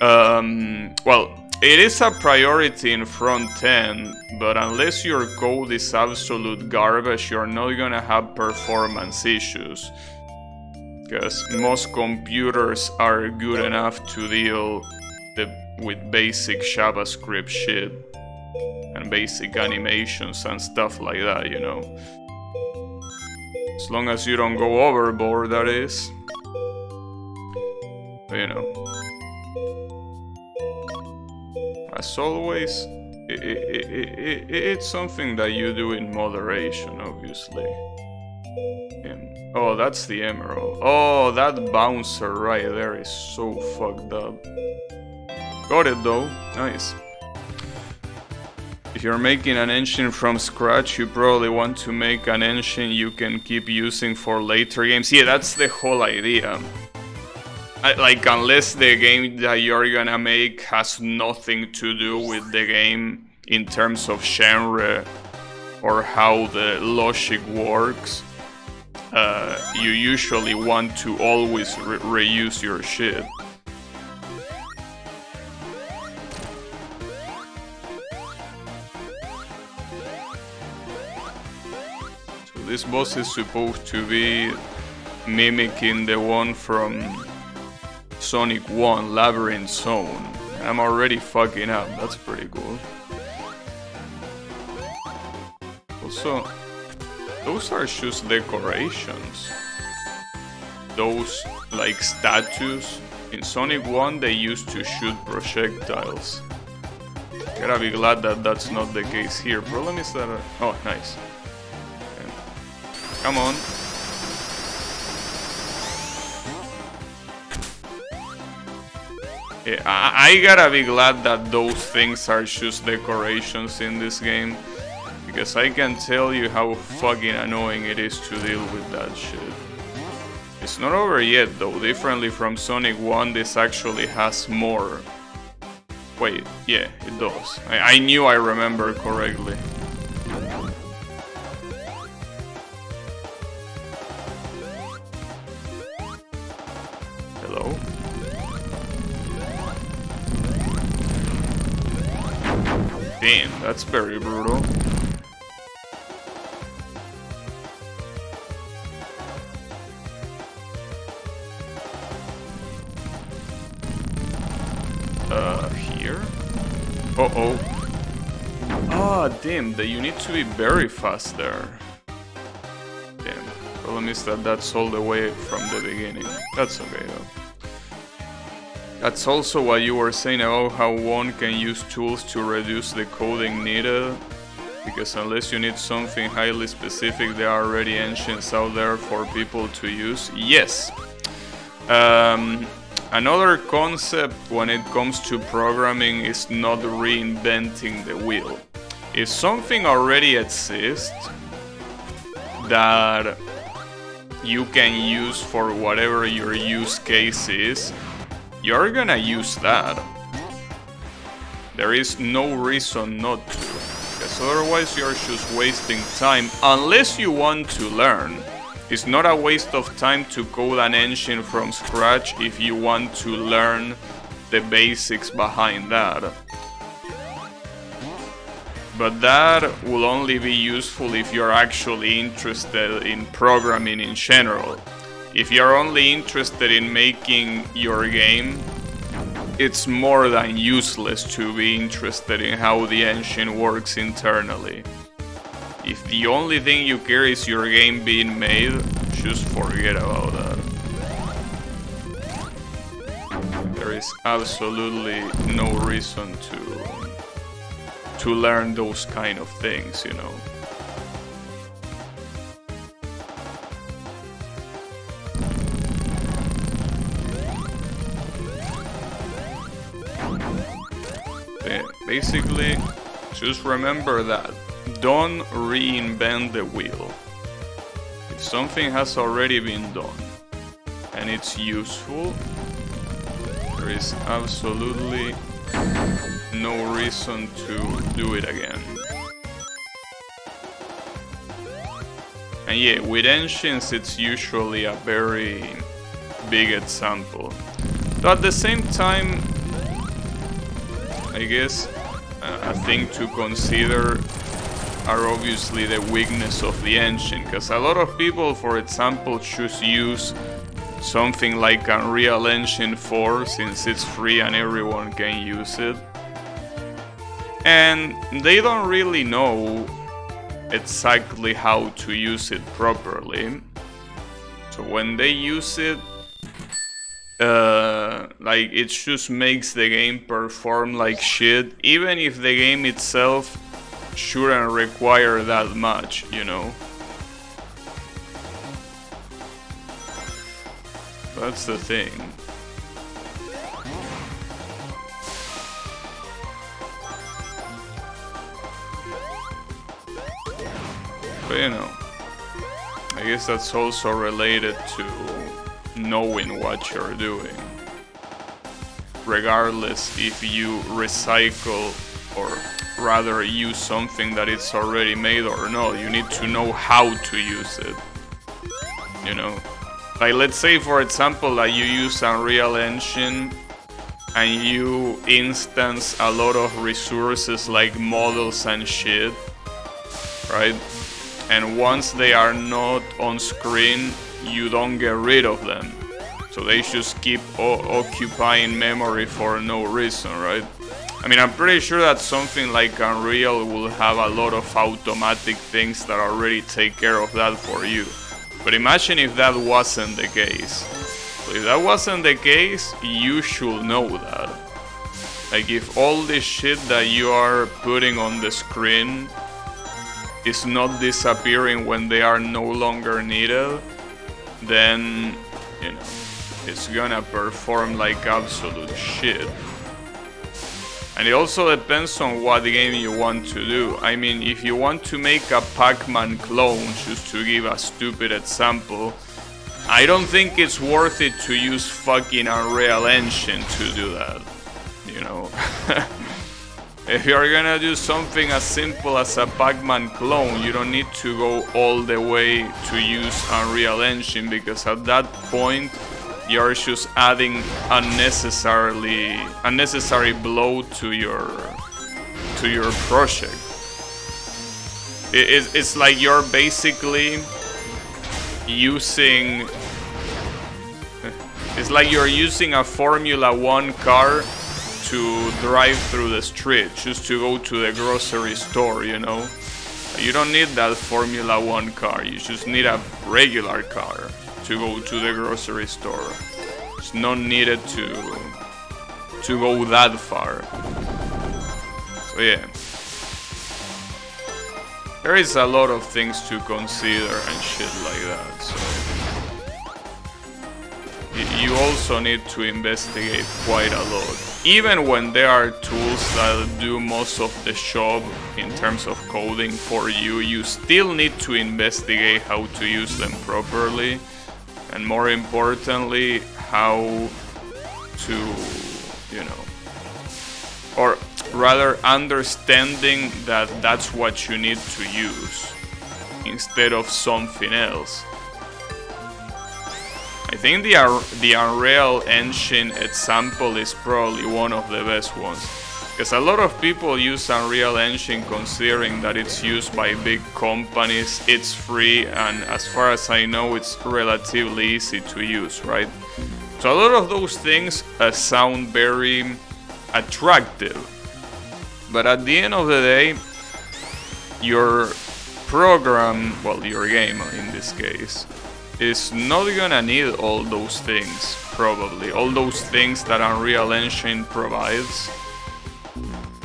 Well, it is a priority in front end, but unless your code is absolute garbage, you're not gonna have performance issues, because most computers are good enough to deal with basic JavaScript shit and basic animations and stuff like that, you know. As long as you don't go overboard, that is. But, you know. As always, it's something that you do in moderation, obviously. Oh, that's the emerald. Oh, that bouncer right there is so fucked up. Got it though, nice. If you're making an engine from scratch, you probably want to make an engine you can keep using for later games. Yeah, that's the whole idea. Like, unless the game that you're gonna make has nothing to do with the game in terms of genre or how the logic works, you usually want to always reuse your shit. This boss is supposed to be mimicking the one from Sonic 1, Labyrinth Zone. I'm already fucking up, that's pretty cool. Also, those are just decorations. Those, like, statues. In Sonic 1 they used to shoot projectiles. Gotta be glad that that's not the case here. Problem is that... oh, nice. Come on. Yeah, I gotta be glad that those things are just decorations in this game, because I can tell you how fucking annoying it is to deal with that shit. It's not over yet though. Differently from Sonic 1, this actually has more. Wait, yeah, it does. I knew I remember correctly. Hello? Damn, that's very brutal. Here? Uh-oh. Ah, damn, you need to be very fast there. Damn, problem is that that's all the way from the beginning. That's okay though. That's also what you were saying about how one can use tools to reduce the coding needed, because unless you need something highly specific, there are already engines out there for people to use. Yes. Another concept when it comes to programming is not reinventing the wheel. If something already exists that you can use for whatever your use case is, you're gonna use that. There is no reason not to, because otherwise you're just wasting time, unless you want to learn. It's not a waste of time to code an engine from scratch if you want to learn the basics behind that. But that will only be useful if you're actually interested in programming in general. If you're only interested in making your game, it's more than useless to be interested in how the engine works internally. If the only thing you care is your game being made, just forget about that. There is absolutely no reason to learn those kind of things, you know. Basically, just remember that. Don't reinvent the wheel. If something has already been done and it's useful, there is absolutely no reason to do it again. And yeah, with engines it's usually a very big example. But at the same time, I guess a thing to consider are obviously the weakness of the engine, because a lot of people, for example, just use something like Unreal Engine 4 since it's free and everyone can use it, and they don't really know exactly how to use it properly. So when they use it, like, it just makes the game perform like shit, even if the game itself shouldn't require that much, you know. That's the thing. But you know, I guess that's also related to knowing what you're doing. Regardless if you recycle or rather use something that it's already made or not, you need to know how to use it. You know? Like, let's say for example that you use Unreal Engine and you instance a lot of resources like models and shit, right? And once they are not on screen, you don't get rid of them. So they just keep occupying memory for no reason, right? I mean, I'm pretty sure that something like Unreal will have a lot of automatic things that already take care of that for you. But imagine if that wasn't the case. So if that wasn't the case, you should know that. Like, if all this shit that you are putting on the screen is not disappearing when they are no longer needed, then, you know, it's gonna perform like absolute shit. And it also depends on what game you want to do. I mean, if you want to make a Pac-Man clone, just to give a stupid example, I don't think it's worth it to use fucking Unreal Engine to do that, you know. If you're gonna do something as simple as a Pac-Man clone, you don't need to go all the way to use Unreal Engine, because at that point you're just adding unnecessary blow to your project. It's like you're basically using... It's like you're using a Formula 1 car to drive through the street, just to go to the grocery store, you know? You don't need that Formula 1 car, you just need a regular car to go to the grocery store. It's not needed to go that far. So yeah, there is a lot of things to consider and shit like that. So you also need to investigate quite a lot. Even when there are tools that do most of the job in terms of coding for you, you still need to investigate how to use them properly, and more importantly, how to, you know, or rather understanding that that's what you need to use instead of something else. I think the Unreal Engine example is probably one of the best ones, because a lot of people use Unreal Engine considering that it's used by big companies, it's free, and as far as I know, it's relatively easy to use, right? So a lot of those things sound very attractive, but at the end of the day, your program, well, your game in this case, is not gonna need all those things, probably. All those things that Unreal Engine provides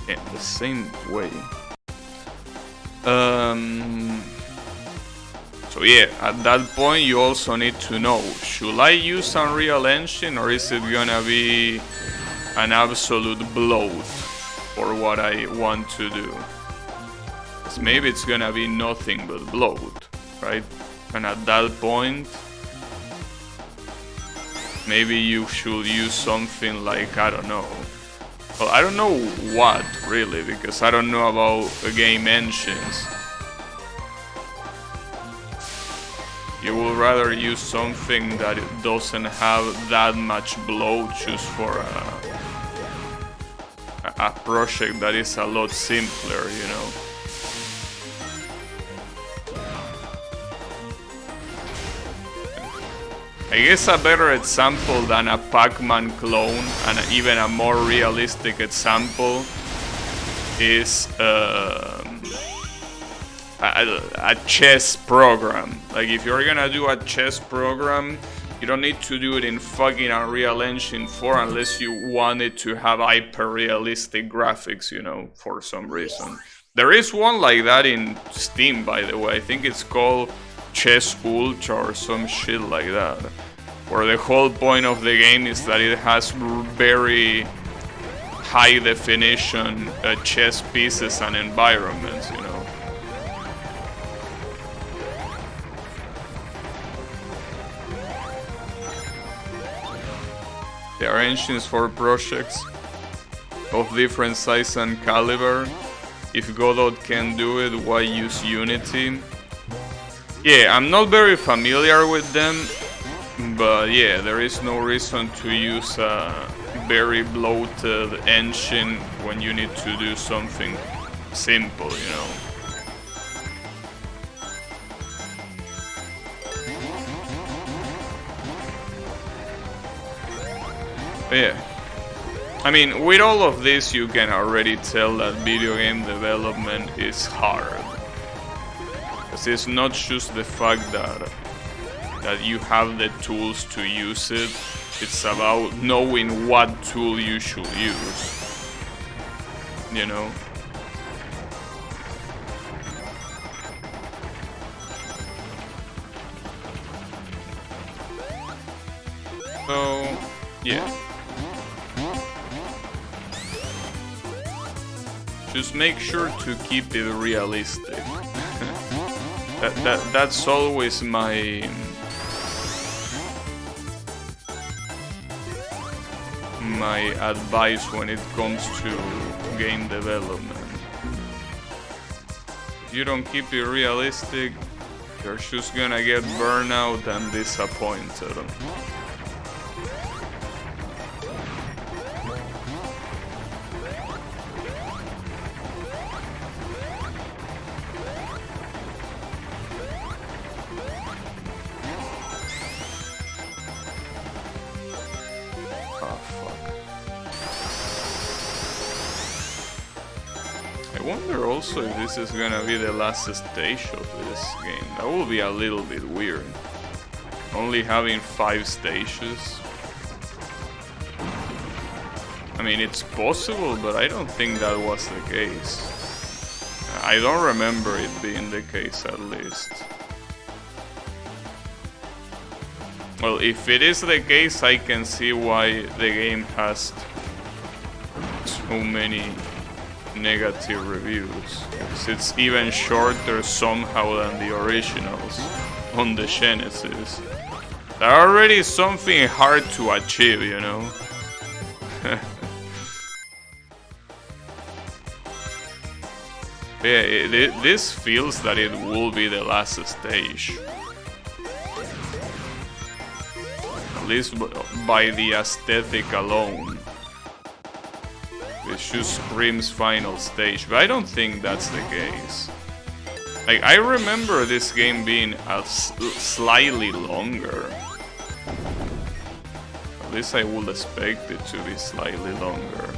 in the same way. So yeah, at that point you also need to know, should I use Unreal Engine or is it gonna be an absolute bloat for what I want to do? Because maybe it's gonna be nothing but bloat, right? And at that point, maybe you should use something like, I don't know. Well, I don't know what, really, because I don't know about game engines. You would rather use something that it doesn't have that much bloat just for a project that is a lot simpler, you know. I guess a better example than a Pac-Man clone, and even a more realistic example, is a chess program. Like, if you're gonna do a chess program, you don't need to do it in fucking Unreal Engine 4 unless you want it to have hyper-realistic graphics, you know, for some reason. There is one like that in Steam, by the way. I think it's called Chess Ultra or some shit like that, where the whole point of the game is that it has very high definition chess pieces and environments, you know. There are engines for projects of different size and caliber. If Godot can do it, why use Unity? Yeah, I'm not very familiar with them, but yeah, there is no reason to use a very bloated engine when you need to do something simple, you know. But yeah, I mean, with all of this, you can already tell that video game development is hard. It's not just the fact that you have the tools to use it, it's about knowing what tool you should use, you know? So, yeah. Just make sure to keep it realistic. That's always my advice when it comes to game development. If you don't keep it realistic, you're just gonna get burnout and disappointed. I wonder also if this is gonna be the last stage of this game. That will be a little bit weird. Only having 5 stages. I mean, it's possible, but I don't think that was the case. I don't remember it being the case, at least. Well, if it is the case, I can see why the game has so many negative reviews. Because it's even shorter somehow than the originals on the Genesis. They're already something hard to achieve, you know? Yeah, this feels that it will be the last stage. At least by the aesthetic alone. It just screams final stage, but I don't think that's the case. Like, I remember this game being slightly longer. At least I would expect it to be slightly longer.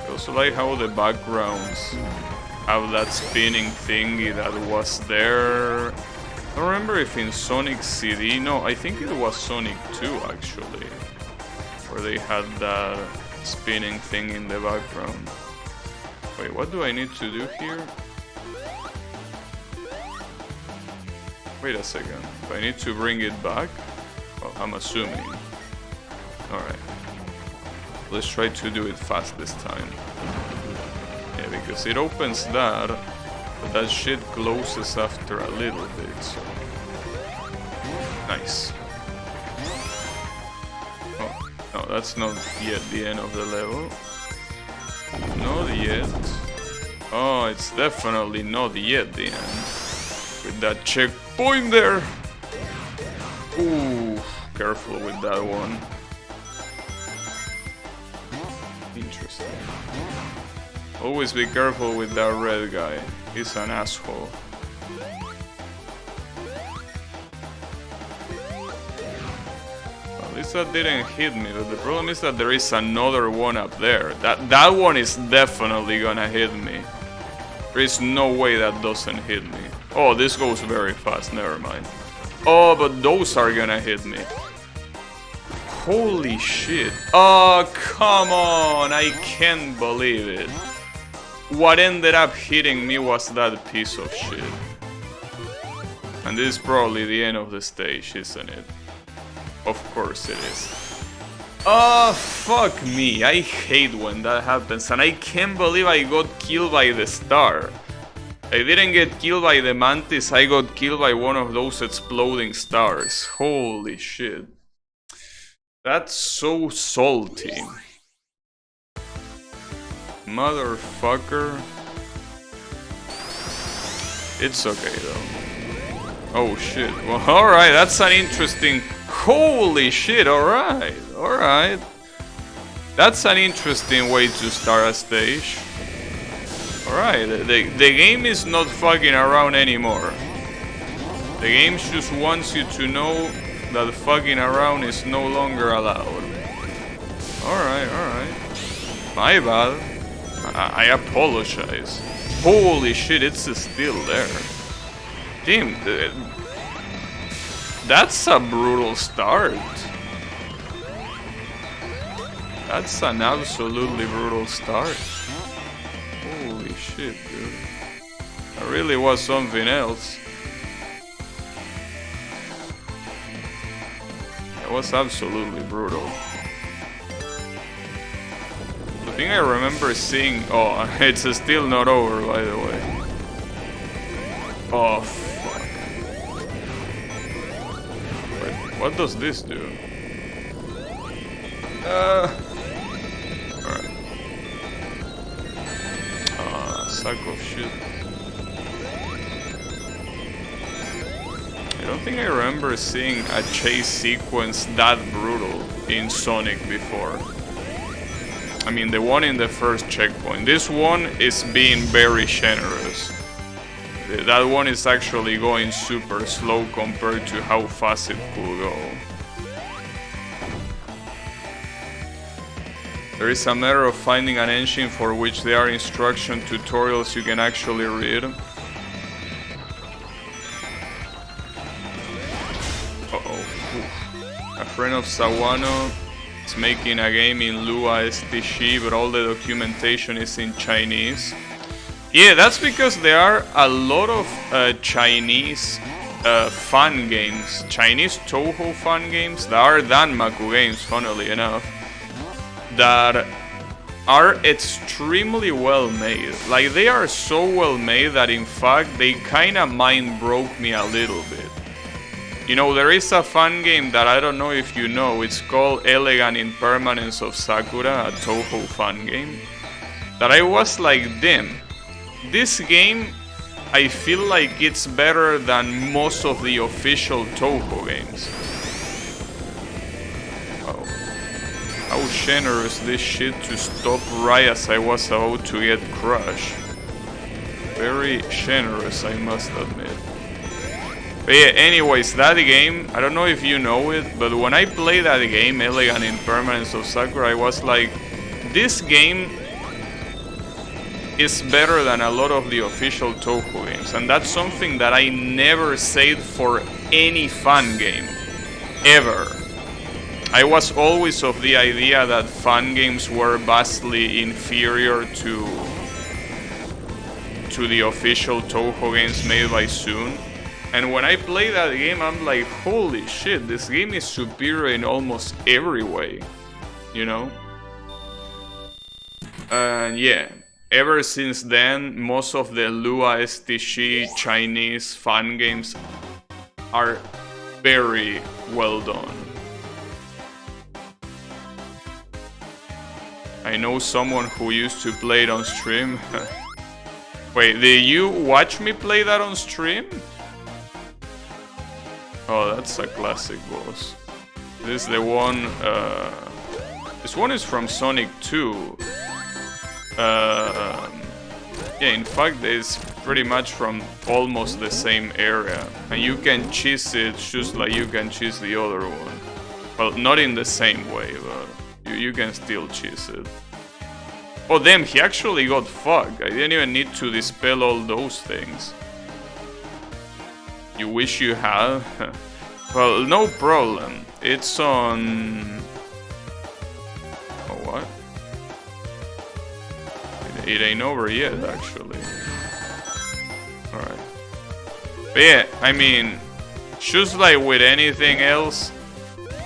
I also like how the backgrounds have that spinning thingy that was there. I don't remember if in Sonic CD, no, I think it was Sonic 2 actually, where they had that spinning thing in the background. Wait, what do I need to do here? Wait a second, do I need to bring it back? Well, I'm assuming. Alright. Let's try to do it fast this time. Yeah, because it opens that, but that shit closes after a little bit, so... Nice. Oh, no, that's not yet the end of the level. Not yet. Oh, it's definitely not yet the end. With that checkpoint there! Ooh, careful with that one. Interesting. Always be careful with that red guy. He's an asshole. At least that didn't hit me, but the problem is that there is another one up there. That one is definitely gonna hit me. There is no way that doesn't hit me. Oh, this goes very fast, never mind. Oh, but those are gonna hit me. Holy shit. Oh, come on, I can't believe it. What ended up hitting me was that piece of shit. And this is probably the end of the stage, isn't it? Of course it is. Oh, fuck me. I hate when that happens. And I can't believe I got killed by the star. I didn't get killed by the mantis, I got killed by one of those exploding stars. Holy shit. That's so salty. Motherfucker. It's okay though. Oh shit. Well, alright, that's an interesting... Holy shit, alright, alright. That's an interesting way to start a stage. Alright, the game is not fucking around anymore. The game just wants you to know that fucking around is no longer allowed. Alright, alright. My bad. I apologize. Holy shit, it's still there. Damn, that's a brutal start. That's an absolutely brutal start. Holy shit, dude. That really was something else. It was absolutely brutal. The thing I remember seeing... Oh, it's still not over, by the way. Oh, fuck. Wait, what does this do? Alright. Sack of shit. I don't think I remember seeing a chase sequence that brutal in Sonic before. I mean, the one in the first checkpoint. This one is being very generous. That one is actually going super slow compared to how fast it could go. There is a matter of finding an engine for which there are instruction tutorials you can actually read. A friend of Sawano is making a game in Lua STC, but all the documentation is in Chinese. Yeah, that's because there are a lot of Chinese fun games, Chinese Toho fun games that are Danmaku games, funnily enough, that are extremely well made. Like, they are so well made that in fact they kinda mind broke me a little bit. You know, there is a fun game that I don't know if you know, it's called Elegant Impermanence of Sakura, a Toho fun game, that I was like, damn, this game, I feel like it's better than most of the official Toho games. Oh. How generous this shit to stop right as I was about to get crushed. Very generous, I must admit. But yeah, anyways, that game, I don't know if you know it, but when I played that game, Elegant Impermanence of Sakura, I was like, this game is better than a lot of the official Toho games. And that's something that I never said for any fun game, ever. I was always of the idea that fun games were vastly inferior to the official Toho games made by Soon. And when I play that game, I'm like, holy shit, this game is superior in almost every way, you know? And yeah, ever since then, most of the Lua STG Chinese fan games are very well done. I know someone who used to play it on stream. Wait, did you watch me play that on stream? Oh, that's a classic boss. This is the one, this one is from Sonic 2. Yeah, in fact, it's pretty much from almost the same area. And you can cheese it just like you can cheese the other one. Well, not in the same way, but you can still cheese it. Oh damn, he actually got fucked. I didn't even need to dispel all those things. You wish you had? Well, no problem. It's on... Oh, what? It ain't over yet, actually. Alright. But yeah, I mean, just like with anything else,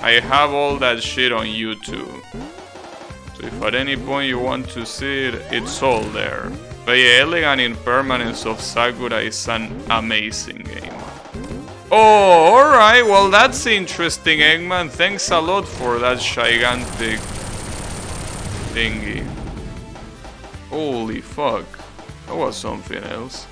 I have all that shit on YouTube. So if at any point you want to see it, it's all there. But yeah, Elegant Impermanence of Sakura is an amazing game. Oh, alright, well that's interesting, Eggman. Thanks a lot for that gigantic thingy. Holy fuck. That was something else.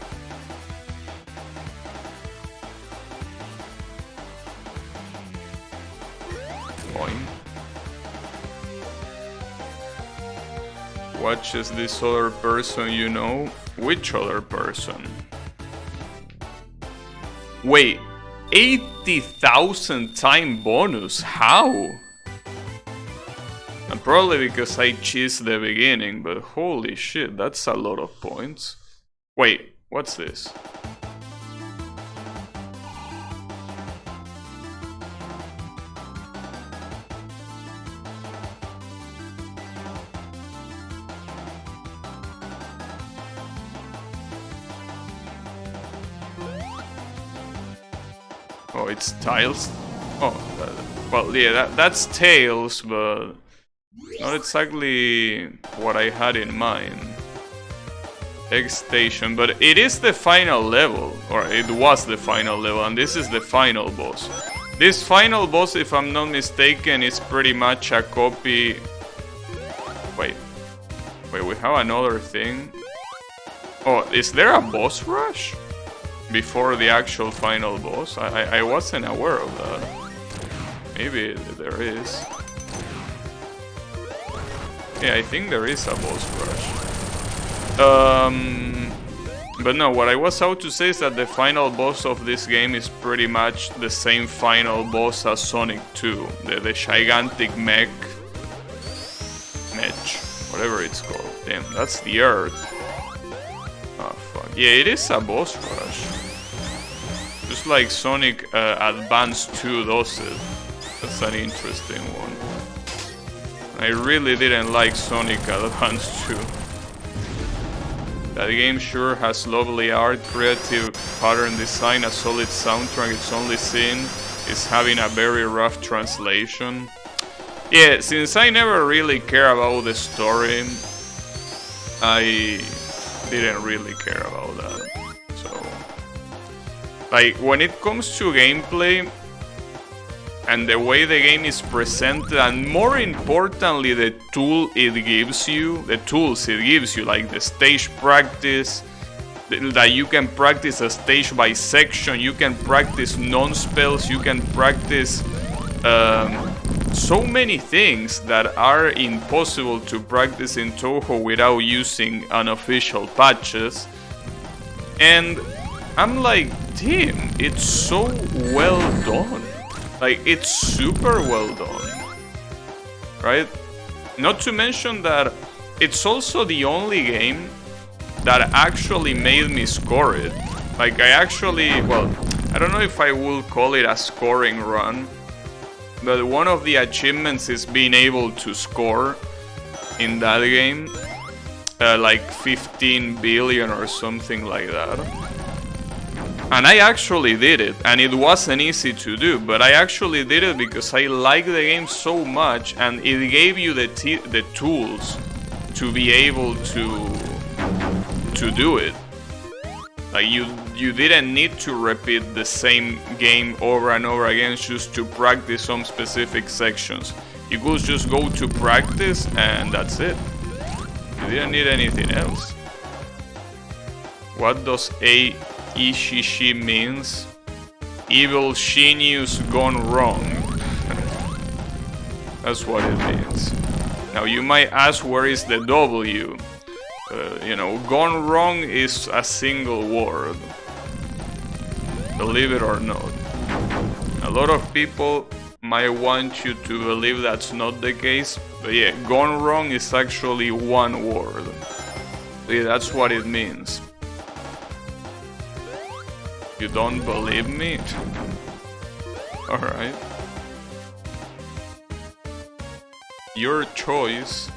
Boing. Watches this other person you know? Which other person? Wait, 80,000 time bonus? How? And probably because I cheesed the beginning, but holy shit, that's a lot of points. Wait, what's this? Oh, it's tiles? Oh, well, yeah, that's tails, but not exactly what I had in mind. Egg Station, but it is the final level, or it was the final level, and this is the final boss. This final boss, if I'm not mistaken, is pretty much a copy... Wait, we have another thing? Oh, is there a boss rush? Before the actual final boss? I wasn't aware of that. Maybe there is. Yeah, I think there is a boss rush. But no, what I was about to say is that the final boss of this game is pretty much the same final boss as Sonic 2. The gigantic mech. Whatever it's called. Damn, that's the Earth. Oh fuck. Yeah, it is a boss rush. Just like Sonic Advance 2 does it. That's an interesting one. I really didn't like Sonic Advance 2. That game sure has lovely art, creative pattern design, a solid soundtrack. Its only sin is having a very rough translation. Yeah, since I never really care about the story, I didn't really care about that. So, like, when it comes to gameplay and the way the game is presented, and more importantly the tools it gives you, like the stage practice, that you can practice a stage by section, you can practice non-spells, you can practice so many things that are impossible to practice in Touhou without using unofficial patches. And I'm like, damn, it's so well done. Like, it's super well done, right? Not to mention that it's also the only game that actually made me score it. Like, I actually, well, I don't know if I will call it a scoring run, but one of the achievements is being able to score in that game, like 15 billion or something like that. And I actually did it, and it wasn't easy to do, but I actually did it because I like the game so much, and it gave you the tools to be able to do it. Like, you didn't need to repeat the same game over and over again just to practice some specific sections. You could just go to practice and that's it. You didn't need anything else. What does Ishishi means? Evil genius gone wrong. That's what it means. Now you might ask, where is the W? You know, gone wrong is a single word. Believe it or not. A lot of people might want you to believe that's not the case, but yeah, gone wrong is actually one word. Yeah, that's what it means. You don't believe me? Alright. Your choice.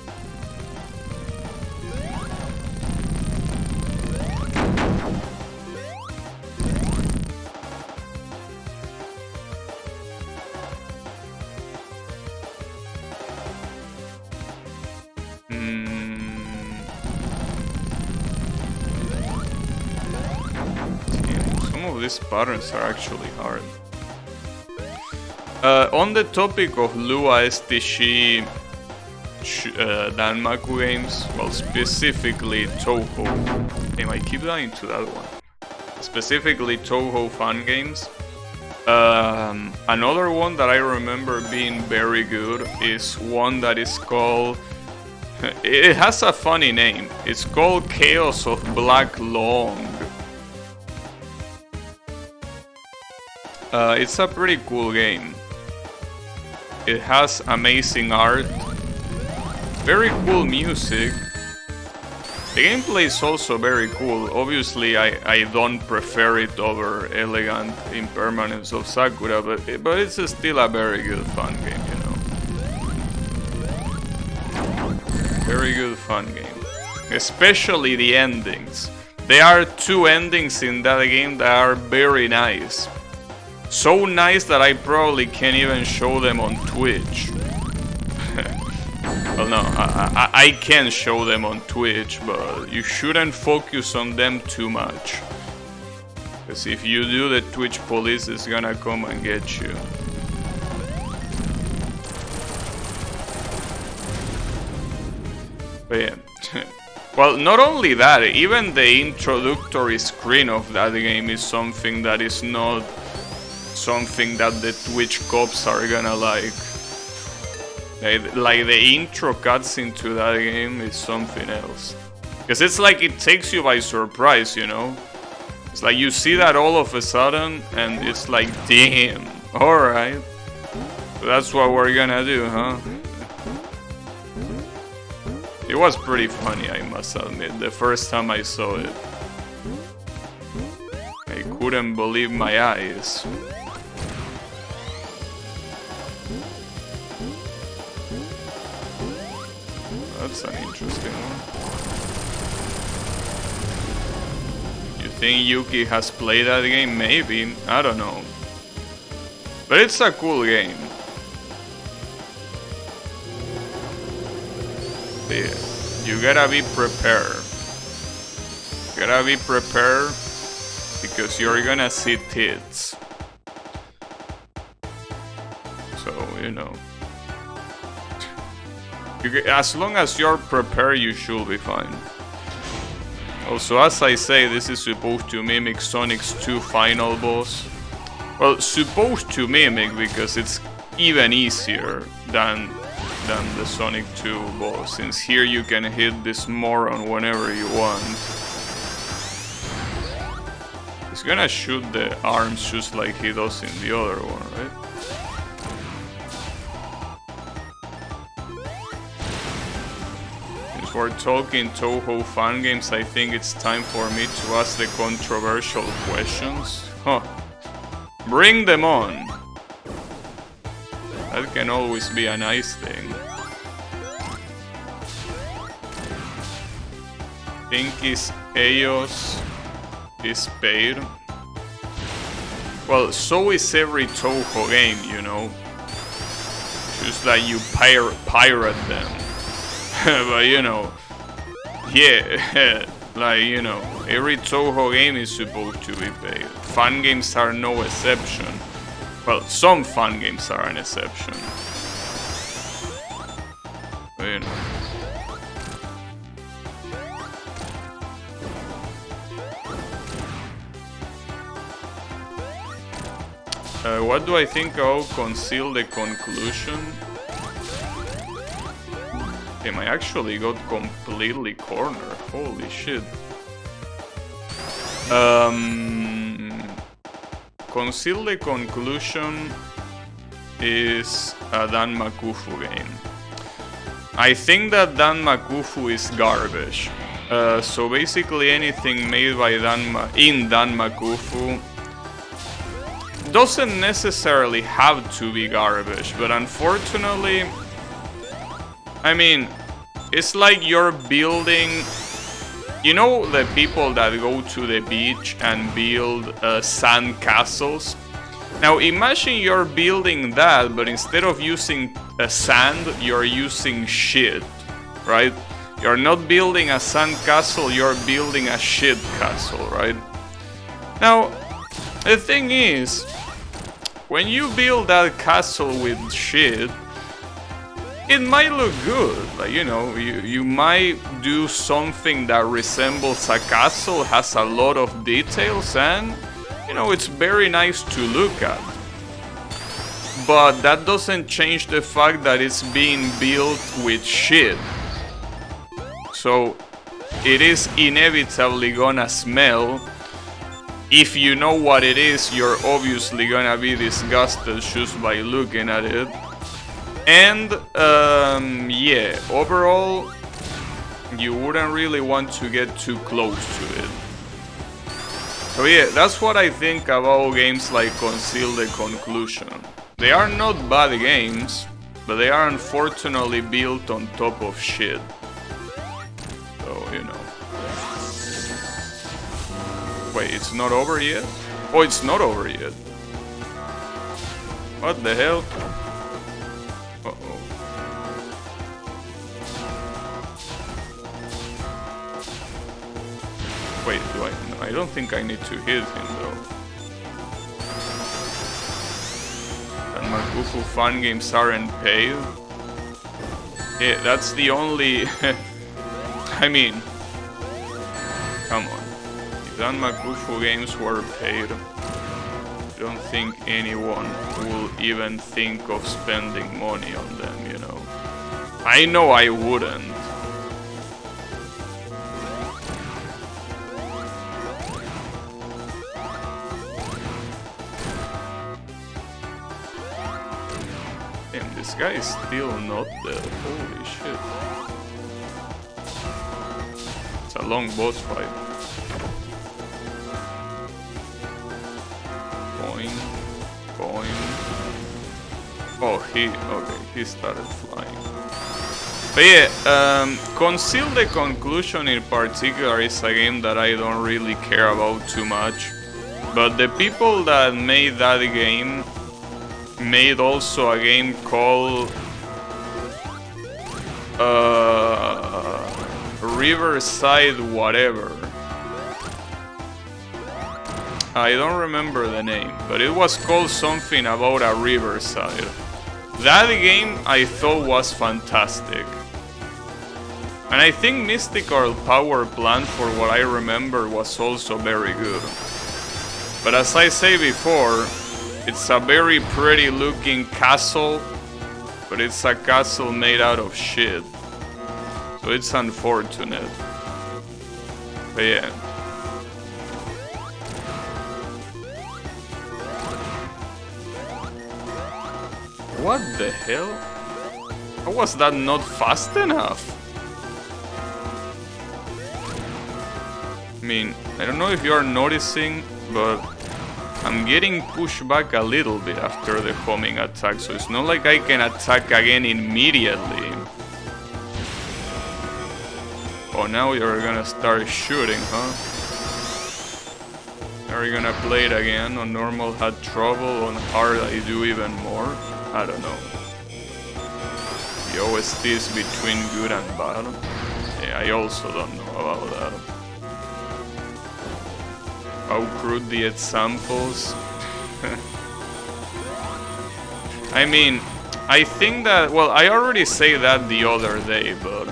Some of these patterns are actually hard. On the topic of Lua STC Danmaku games, well, specifically Touhou. Damn, I keep dying to that one. Specifically Touhou fan games. Another one that I remember being very good is one that is called... It has a funny name. It's called Chaos of Black Long. It's a pretty cool game. It has amazing art, very cool music. The gameplay is also very cool. Obviously, I don't prefer it over Elegant Impermanence of Sakura, but it's still a very good fun game, you know. Very good fun game. Especially the endings. There are two endings in that game that are very nice. So nice that I probably can't even show them on Twitch. Well, no, I can show them on Twitch, but you shouldn't focus on them too much. Because if you do, the Twitch police is gonna come and get you. But yeah. Well, not only that, even the introductory screen of that game is something that is not something that the Twitch cops are gonna like. Like the intro cutscene to that game is something else. Because it's like it takes you by surprise, you know? It's like you see that all of a sudden and it's like, damn, alright. That's what we're gonna do, huh? It was pretty funny, I must admit, the first time I saw it. I couldn't believe my eyes. That's an interesting one. think Yuki has played that game? Maybe. I don't know. But it's a cool game. Yeah. You gotta be prepared. You gotta be prepared because you're gonna see tits. So, you know. As long as you're prepared, you should be fine. Also, as I say, this is supposed to mimic Sonic's 2 final boss. Well, supposed to mimic because it's even easier than the Sonic 2 boss, since here you can hit this moron whenever you want. He's gonna shoot the arms just like he does in the other one, right? Since we're talking Toho fan games, I think it's time for me to ask the controversial questions. Huh. Bring them on! That can always be a nice thing. Think is Eos is paid? Well, so is every Toho game, you know. Just that you pirate them. But you know, yeah, like, you know, every Toho game is supposed to be paid. Fun games are no exception. Well, some fun games are an exception. But, you know. What do I think about Conceal the Conclusion? Damn, I actually got completely cornered. Holy shit. Conceal the Conclusion is a Dan Makufu game. I think that Dan Makufu is garbage. So basically anything made by Dan Makufu doesn't necessarily have to be garbage, but unfortunately, I mean, it's like you're building, you know, the people that go to the beach and build sand castles. Now imagine you're building that, but instead of using sand, you're using shit, right? You're not building a sand castle, you're building a shit castle, right? Now, the thing is, when you build that castle with shit, it might look good. Like, you know, you might do something that resembles a castle, has a lot of details, and, you know, it's very nice to look at. But that doesn't change the fact that it's being built with shit. So, it is inevitably gonna smell. If you know what it is, you're obviously gonna be disgusted just by looking at it. And, yeah, overall, you wouldn't really want to get too close to it. So yeah, that's what I think about games like Conceal the Conclusion. They are not bad games, but they are unfortunately built on top of shit. So, you know. Wait, it's not over yet? Oh, it's not over yet. What the hell? Uh-oh. Wait, do I? No, I don't think I need to hit him though. And Makufu fan games aren't paid? Yeah, that's the only... I mean... Come on. If Dan Makufu games were paid, I don't think anyone will even think of spending money on them, you know. I know I wouldn't. Damn, this guy is still not dead. Holy shit. It's a long boss fight. Boing, boing. Oh, okay, he started flying. But yeah, Conceal the Conclusion in particular is a game that I don't really care about too much. But the people that made that game made also a game called Riverside whatever. I don't remember the name, but it was called something about a riverside. That game I thought was fantastic. And I think Mystical Power Plant, for what I remember, was also very good. But as I say before, it's a very pretty looking castle, but it's a castle made out of shit. So it's unfortunate. But yeah. What the hell? How was that not fast enough? I mean, I don't know if you are noticing, but I'm getting pushed back a little bit after the homing attack, so it's not like I can attack again immediately. Oh, now you're gonna start shooting, huh? Are you gonna play it again? On normal had trouble, on hard I do even more? I don't know. The OSTs between good and bad? Yeah, I also don't know about that. How crude the examples? I mean, I think that, well, I already said that the other day, but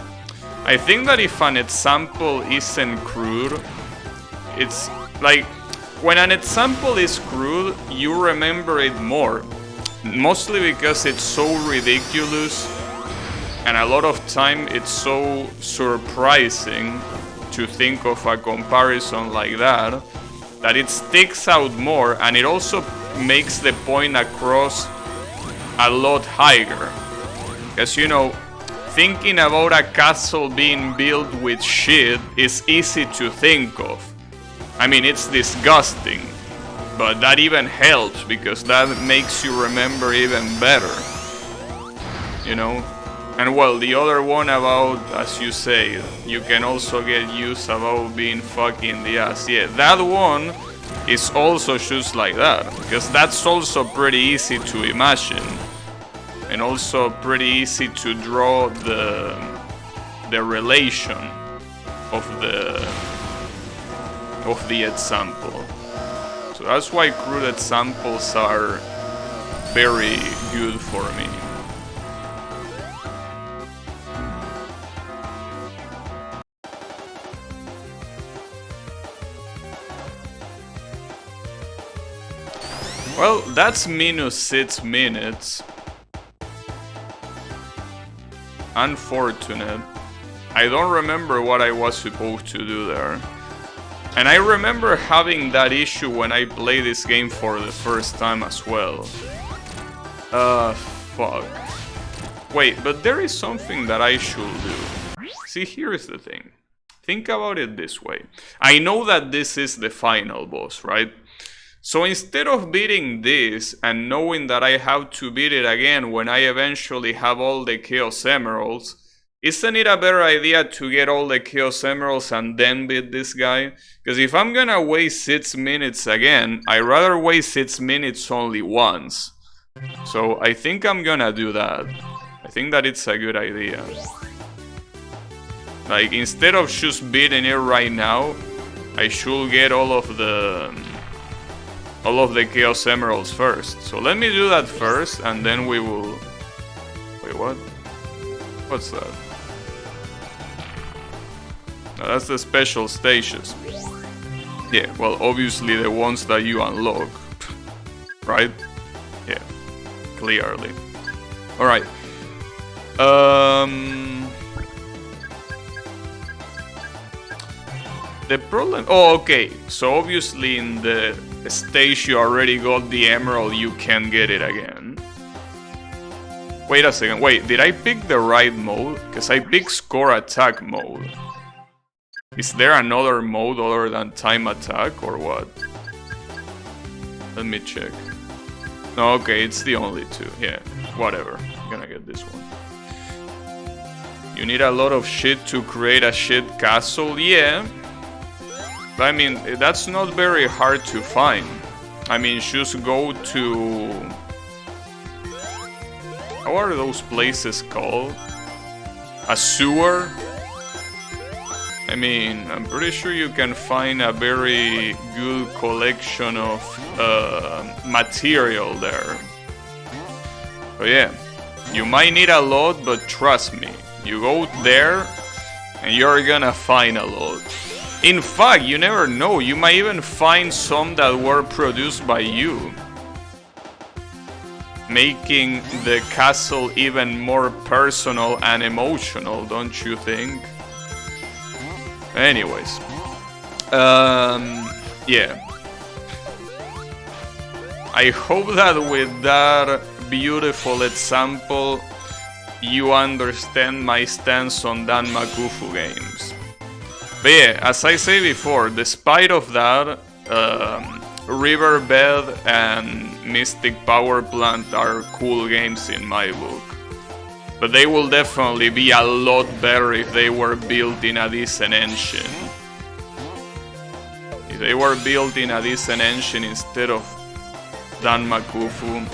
I think that if an example isn't crude, it's like, when an example is crude, you remember it more. Mostly because it's so ridiculous, and a lot of time it's so surprising to think of a comparison like that, that it sticks out more, and it also makes the point across a lot higher. Because, you know, thinking about a castle being built with shit is easy to think of. I mean, it's disgusting. But that even helps, because that makes you remember even better. You know? And well, the other one about, as you say, you can also get used about being fucking the ass. Yeah, that one is also just like that. Because that's also pretty easy to imagine. And also pretty easy to draw the relation of the example. So that's why crude examples are very good for me. Well, that's -6 minutes. Unfortunate. I don't remember what I was supposed to do there. And I remember having that issue when I played this game for the first time as well. Fuck. Wait, but there is something that I should do. See, here's the thing. Think about it this way. I know that this is the final boss, right? So instead of beating this and knowing that I have to beat it again when I eventually have all the Chaos Emeralds, isn't it a better idea to get all the Chaos Emeralds and then beat this guy? Because if I'm gonna waste 6 minutes again, I'd rather waste 6 minutes only once. So I think I'm gonna do that. I think that it's a good idea. Like, instead of just beating it right now, I should get all of the Chaos Emeralds first. So let me do that first, and then we will... Wait, what? What's that? No, that's the special stages. Yeah, well, obviously the ones that you unlock. Right? Yeah, clearly. Alright. The problem... Oh, okay. So obviously in the stage you already got the emerald, you can get it again. Wait a second. Wait, did I pick the right mode? Because I picked score attack mode. Is there another mode other than time attack or what? Let me check. No, okay, it's the only two. Yeah, whatever. I'm gonna get this one. You need a lot of shit to create a shit castle, yeah. But I mean, that's not very hard to find. I mean, just go to... How are those places called? A sewer? I mean, I'm pretty sure you can find a very good collection of material there. But yeah, you might need a lot, but trust me, you go there and you're gonna find a lot. In fact, you never know, you might even find some that were produced by you, making the castle even more personal and emotional, don't you think? Anyways, yeah. I hope that with that beautiful example, you understand my stance on Dan Makufu games. But yeah, as I say before, despite of that, Riverbed and Mystic Power Plant are cool games in my book. But they will definitely be a lot better if they were built in a decent engine. If they were built in a decent engine instead of Dan Makufu.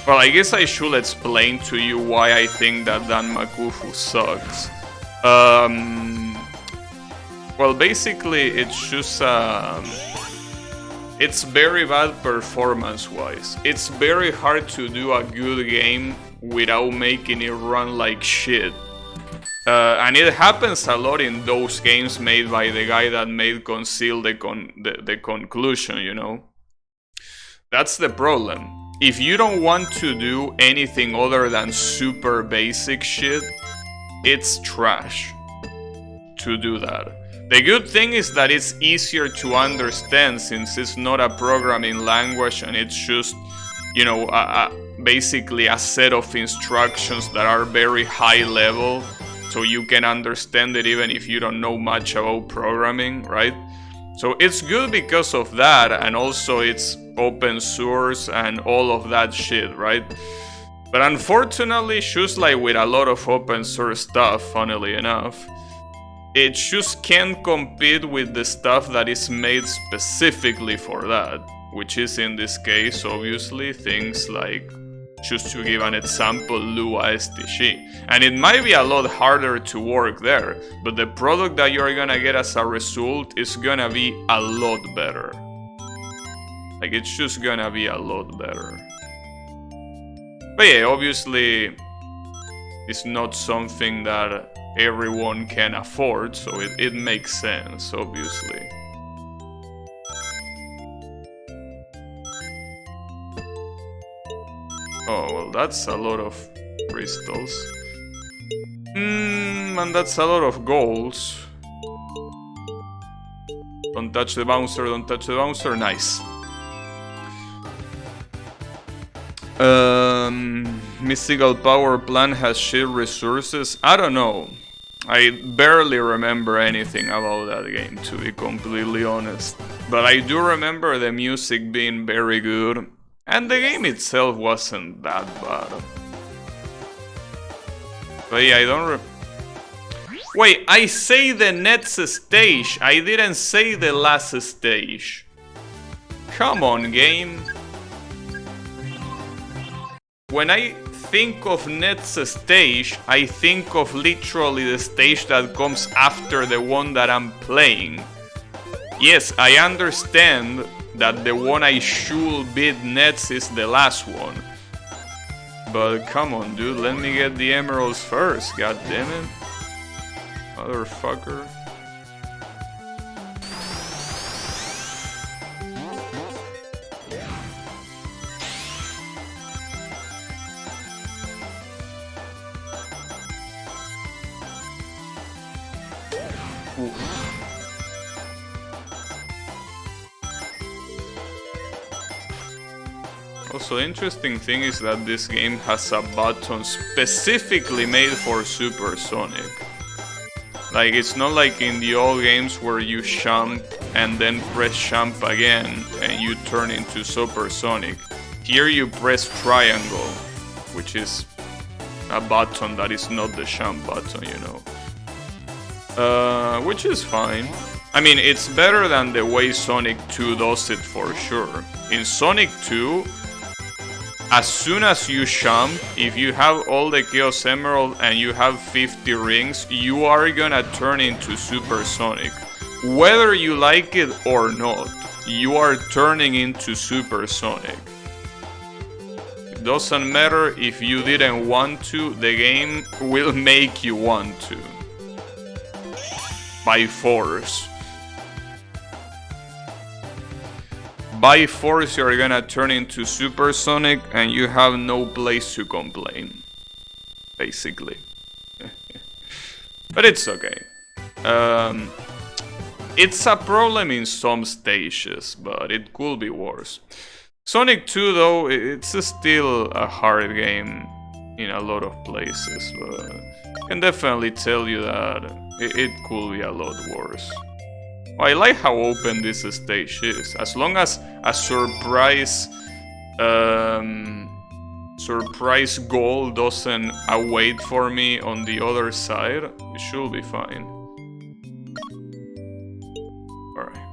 Well, I guess I should explain to you why I think that Dan Makufu sucks. Well, basically, it's just... it's very bad performance-wise. It's very hard to do a good game without making it run like shit. And it happens a lot in those games made by the guy that made Conceal the Conclusion, you know? That's the problem. If you don't want to do anything other than super basic shit, it's trash to do that. The good thing is that it's easier to understand since it's not a programming language and it's just, you know, basically a set of instructions that are very high level, so you can understand it even if you don't know much about programming, right? So it's good because of that, and also it's open source and all of that shit, right? But unfortunately, just like with a lot of open source stuff, funnily enough, it just can't compete with the stuff that is made specifically for that, which is in this case, obviously, things like, just to give an example, Lua STG. And it might be a lot harder to work there, but the product that you're gonna get as a result is gonna be a lot better. Like, it's just gonna be a lot better. But yeah, obviously, it's not something that everyone can afford, so it makes sense, obviously. Oh, well, that's a lot of crystals. And that's a lot of golds. Don't touch the bouncer, don't touch the bouncer, nice. Mystical Power Plant has shit resources? I don't know. I barely remember anything about that game, to be completely honest. But I do remember the music being very good, and the game itself wasn't that bad. But yeah, I don't Wait, I say the next stage, I didn't say the last stage. Come on, game. When I think of next stage, I think of literally the stage that comes after the one that I'm playing. Yes, I understand that the one I should beat next is the last one. But come on, dude, let me get the emeralds first, god damn it. Motherfucker. Also, interesting thing is that this game has a button specifically made for Supersonic. Like, it's not like in the old games where you jump and then press jump again and you turn into Supersonic. Here you press triangle, which is a button that is not the jump button, you know. Which is fine. I mean, it's better than the way Sonic 2 does it for sure. In Sonic 2, as soon as you jump, if you have all the Chaos Emerald and you have 50 rings, you are gonna turn into Super Sonic. Whether you like it or not, you are turning into Super Sonic. It doesn't matter if you didn't want to, the game will make you want to. By force. By force, you're gonna turn into Super Sonic and you have no place to complain. Basically. But it's okay. It's a problem in some stages, but it could be worse. Sonic 2 though, it's still a hard game in a lot of places, but I can definitely tell you that it could be a lot worse. I like how open this stage is. As long as a surprise goal doesn't await for me on the other side, it should be fine. Alright.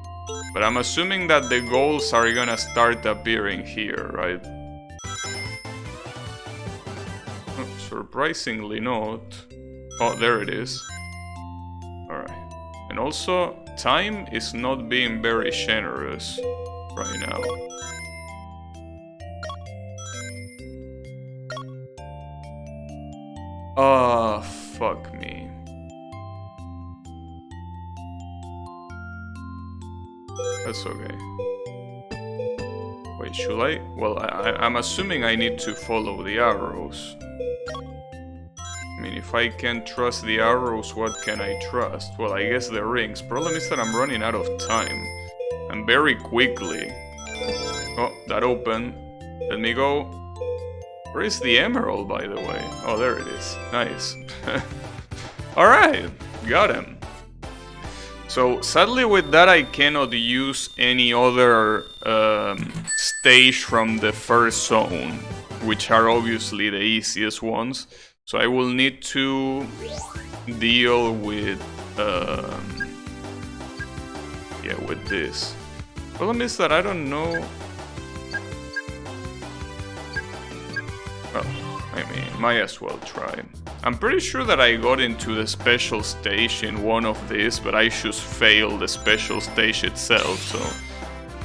But I'm assuming that the goals are gonna start appearing here, right? Oh, surprisingly not. Oh, there it is. Alright. And also, time is not being very generous right now. Ah, fuck me. That's okay. Wait, should I? Well, I'm assuming I need to follow the arrows. I mean, if I can't trust the arrows, what can I trust? Well, I guess the rings. Problem is that I'm running out of time. And very quickly. Oh, that opened. Let me go. Where is the emerald, by the way? Oh, there it is. Nice. Alright, got him. So, sadly with that I cannot use any other stage from the first zone, which are obviously the easiest ones. So I will need to deal with, yeah, with this. Problem is that I don't know. Well, I mean, might as well try. I'm pretty sure that I got into the special stage in one of these, but I just failed the special stage itself, so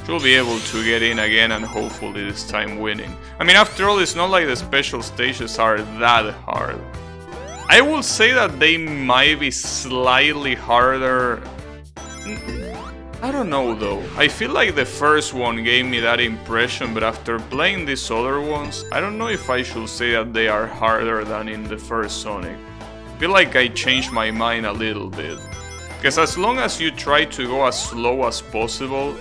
should be able to get in again and hopefully this time winning. I mean, after all, it's not like the special stages are that hard. I will say that they might be slightly harder. I don't know though. I feel like the first one gave me that impression, but after playing these other ones, I don't know if I should say that they are harder than in the first Sonic. I feel like I changed my mind a little bit. Because as long as you try to go as slow as possible,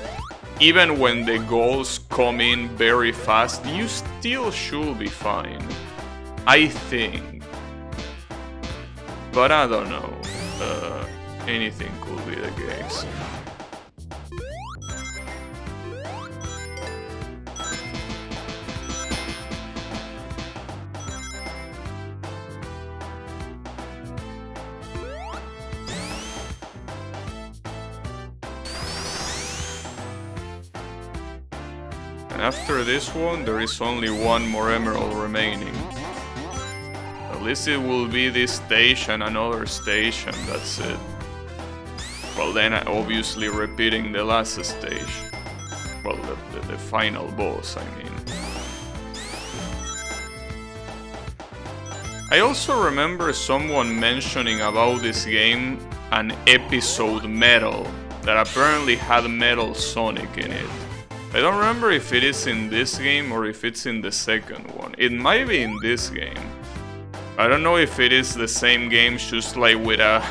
even when the goals come in very fast, you still should be fine. I think. But I don't know. Anything could be the case. And after this one, there is only one more emerald remaining. At least it will be this stage and another stage, and that's it. Well, then obviously repeating the last stage. Well, the final boss, I mean. I also remember someone mentioning about this game an episode medal that apparently had Metal Sonic in it. I don't remember if it is in this game or if it's in the second one. It might be in this game. I don't know if it is the same game, just like with a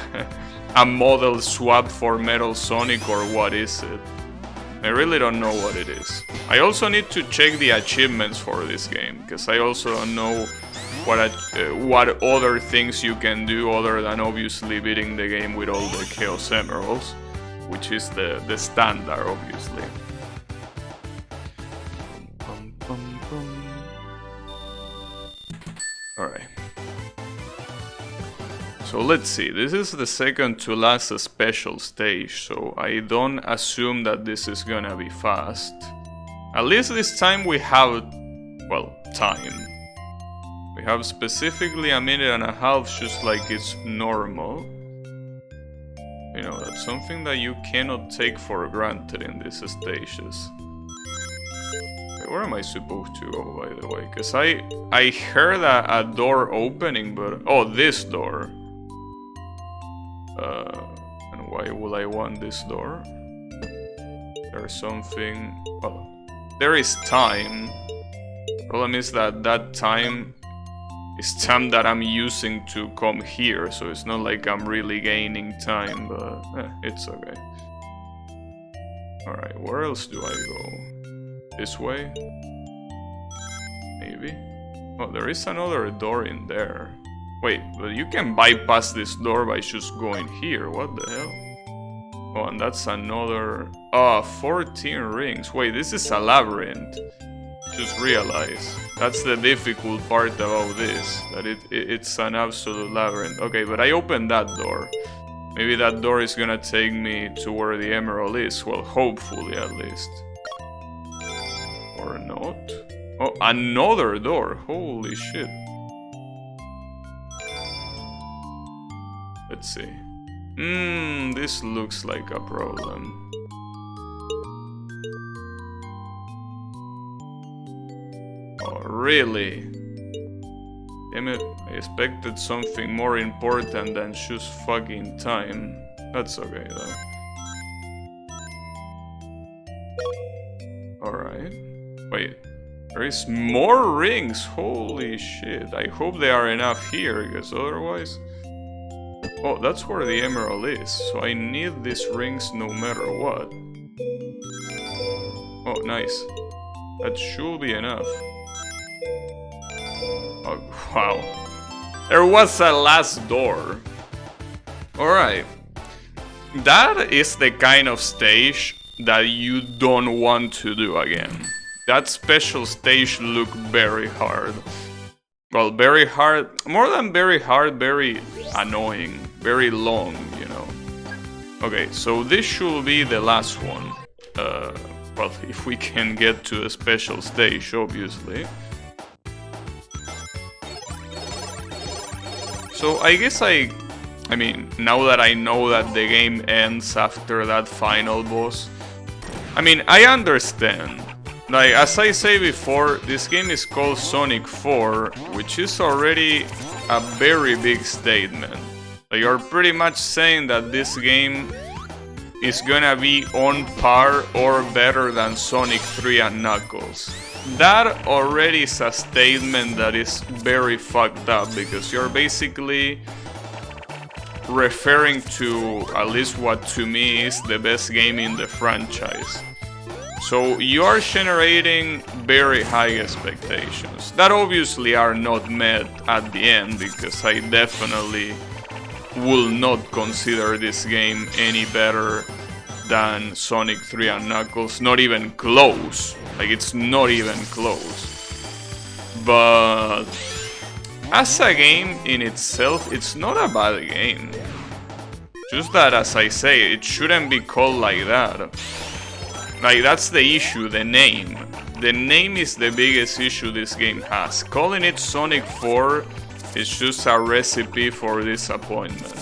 model swap for Metal Sonic, or what is it. I really don't know what it is. I also need to check the achievements for this game, because I also don't know what other things you can do other than obviously beating the game with all the Chaos Emeralds, which is the standard, obviously. Alright. So let's see, this is the second to last special stage, so I don't assume that this is gonna be fast. At least this time we have, well, time. We have specifically a minute and a half, just like it's normal. You know, that's something that you cannot take for granted in these stages. Wait, where am I supposed to go, by the way? Because I heard a door opening, but... Oh, this door. And why would I want this door? There's something... Well, there is time. Problem is that that time is time that I'm using to come here, so it's not like I'm really gaining time, but it's okay. Alright, where else do I go? This way? Maybe? Oh, there is another door in there. Wait, but you can bypass this door by just going here, what the hell? Oh, and that's another... 14 rings. Wait, this is a labyrinth. Just realize. That's the difficult part about this, that it's an absolute labyrinth. Okay, but I opened that door. Maybe that door is gonna take me to where the emerald is. Well, hopefully at least. Or not. Oh, another door. Holy shit. Let's see. This looks like a problem. Oh, really? Damn it, I expected something more important than just fucking time. That's okay though. Alright. Wait, there is more rings! Holy shit, I hope they are enough here, because otherwise... Oh, that's where the emerald is, so I need these rings no matter what. Oh, nice. That should be enough. Oh, wow. There was a last door. Alright. That is the kind of stage that you don't want to do again. That special stage looked very hard. Well, very hard, more than very hard, very annoying, very long, you know. Okay, so this should be the last one. Well, if we can get to a special stage, obviously. So I guess I mean, now that I know that the game ends after that final boss, I mean, I understand. Like, as I say before, this game is called Sonic 4, which is already a very big statement. Like, you're pretty much saying that this game is gonna be on par or better than Sonic 3 and Knuckles. That already is a statement that is very fucked up, because you're basically referring to at least what to me is the best game in the franchise. So you are generating very high expectations that obviously are not met at the end, because I definitely will not consider this game any better than Sonic 3 and Knuckles, not even close. Like, it's not even close. But as a game in itself, it's not a bad game. Just that, as I say, it shouldn't be called like that. Like, that's the issue, the name. The name is the biggest issue this game has. Calling it Sonic 4 is just a recipe for disappointment.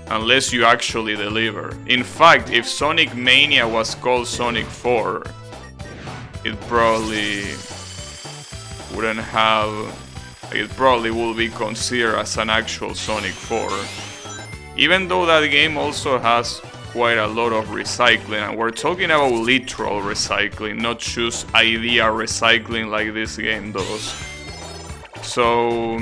Unless you actually deliver. In fact, if Sonic Mania was called Sonic 4, it probably wouldn't have... It probably would be considered as an actual Sonic 4. Even though that game also has quite a lot of recycling, and we're talking about literal recycling, not just idea recycling like this game does. So,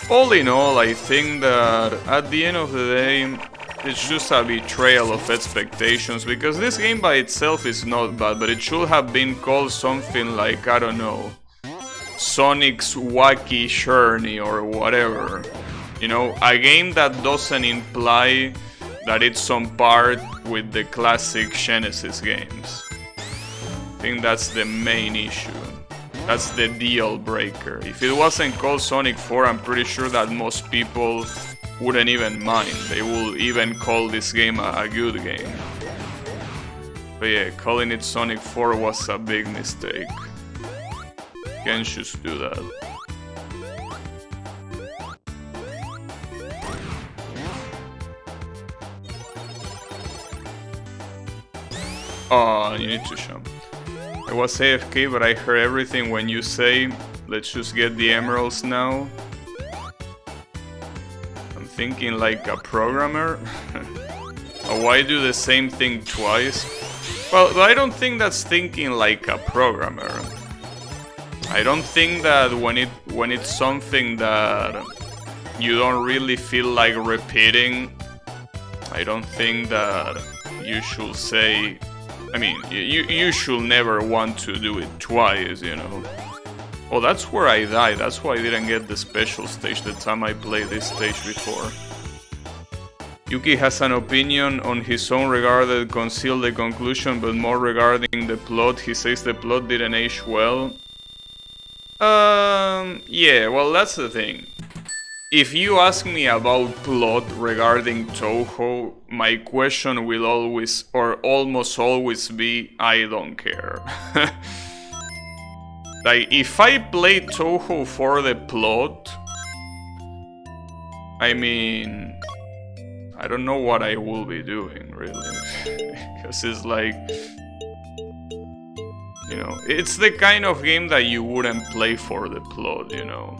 all in all, I think that at the end of the day, it's just a betrayal of expectations, because this game by itself is not bad, but it should have been called something like, I don't know, Sonic's Wacky Journey or whatever. You know, a game that doesn't imply that it's on par with the classic Genesis games. I think that's the main issue. That's the deal breaker. If it wasn't called Sonic 4, I'm pretty sure that most people wouldn't even mind. They will even call this game a good game. But yeah, calling it Sonic 4 was a big mistake. Can't just do that. Oh, you need to jump. I was AFK, but I heard everything when you say, let's just get the emeralds now. I'm thinking like a programmer. Oh, why do the same thing twice? Well, I don't think that's thinking like a programmer. I don't think that when it's something that you don't really feel like repeating, I don't think that you should say, I mean, you should never want to do it twice, you know. Oh, that's where I died. That's why I didn't get the special stage the time I played this stage before. Yuki has an opinion on his own regarding conceal the conclusion, but more regarding the plot. He says the plot didn't age well. Yeah, well, that's the thing. If you ask me about plot regarding Touhou, my question will always, or almost always be, I don't care. Like, if I play Touhou for the plot, I mean, I don't know what I will be doing, really. Because it's like, you know, it's the kind of game that you wouldn't play for the plot, you know.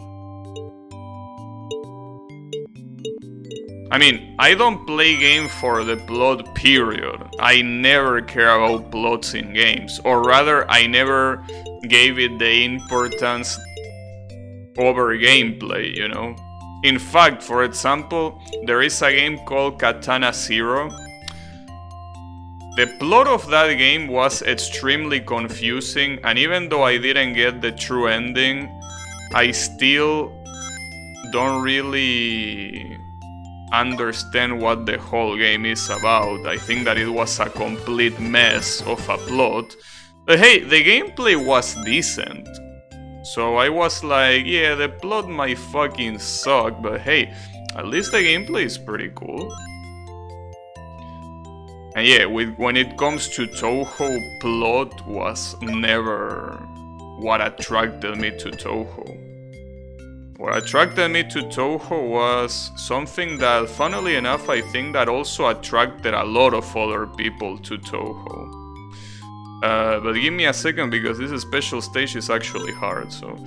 I mean, I don't play games for the plot, period. I never care about plots in games. Or rather, I never gave it the importance over gameplay, you know. In fact, for example, there is a game called Katana Zero. The plot of that game was extremely confusing, and even though I didn't get the true ending, I still don't really understand what the whole game is about. I think that it was a complete mess of a plot. But hey, the gameplay was decent. So I was like, yeah, the plot might fucking suck, but hey, at least the gameplay is pretty cool. And yeah, when it comes to Touhou, plot was never what attracted me to Touhou. What attracted me to Touhou was something that, funnily enough, I think that also attracted a lot of other people to Touhou. But give me a second, because this special stage is actually hard, so...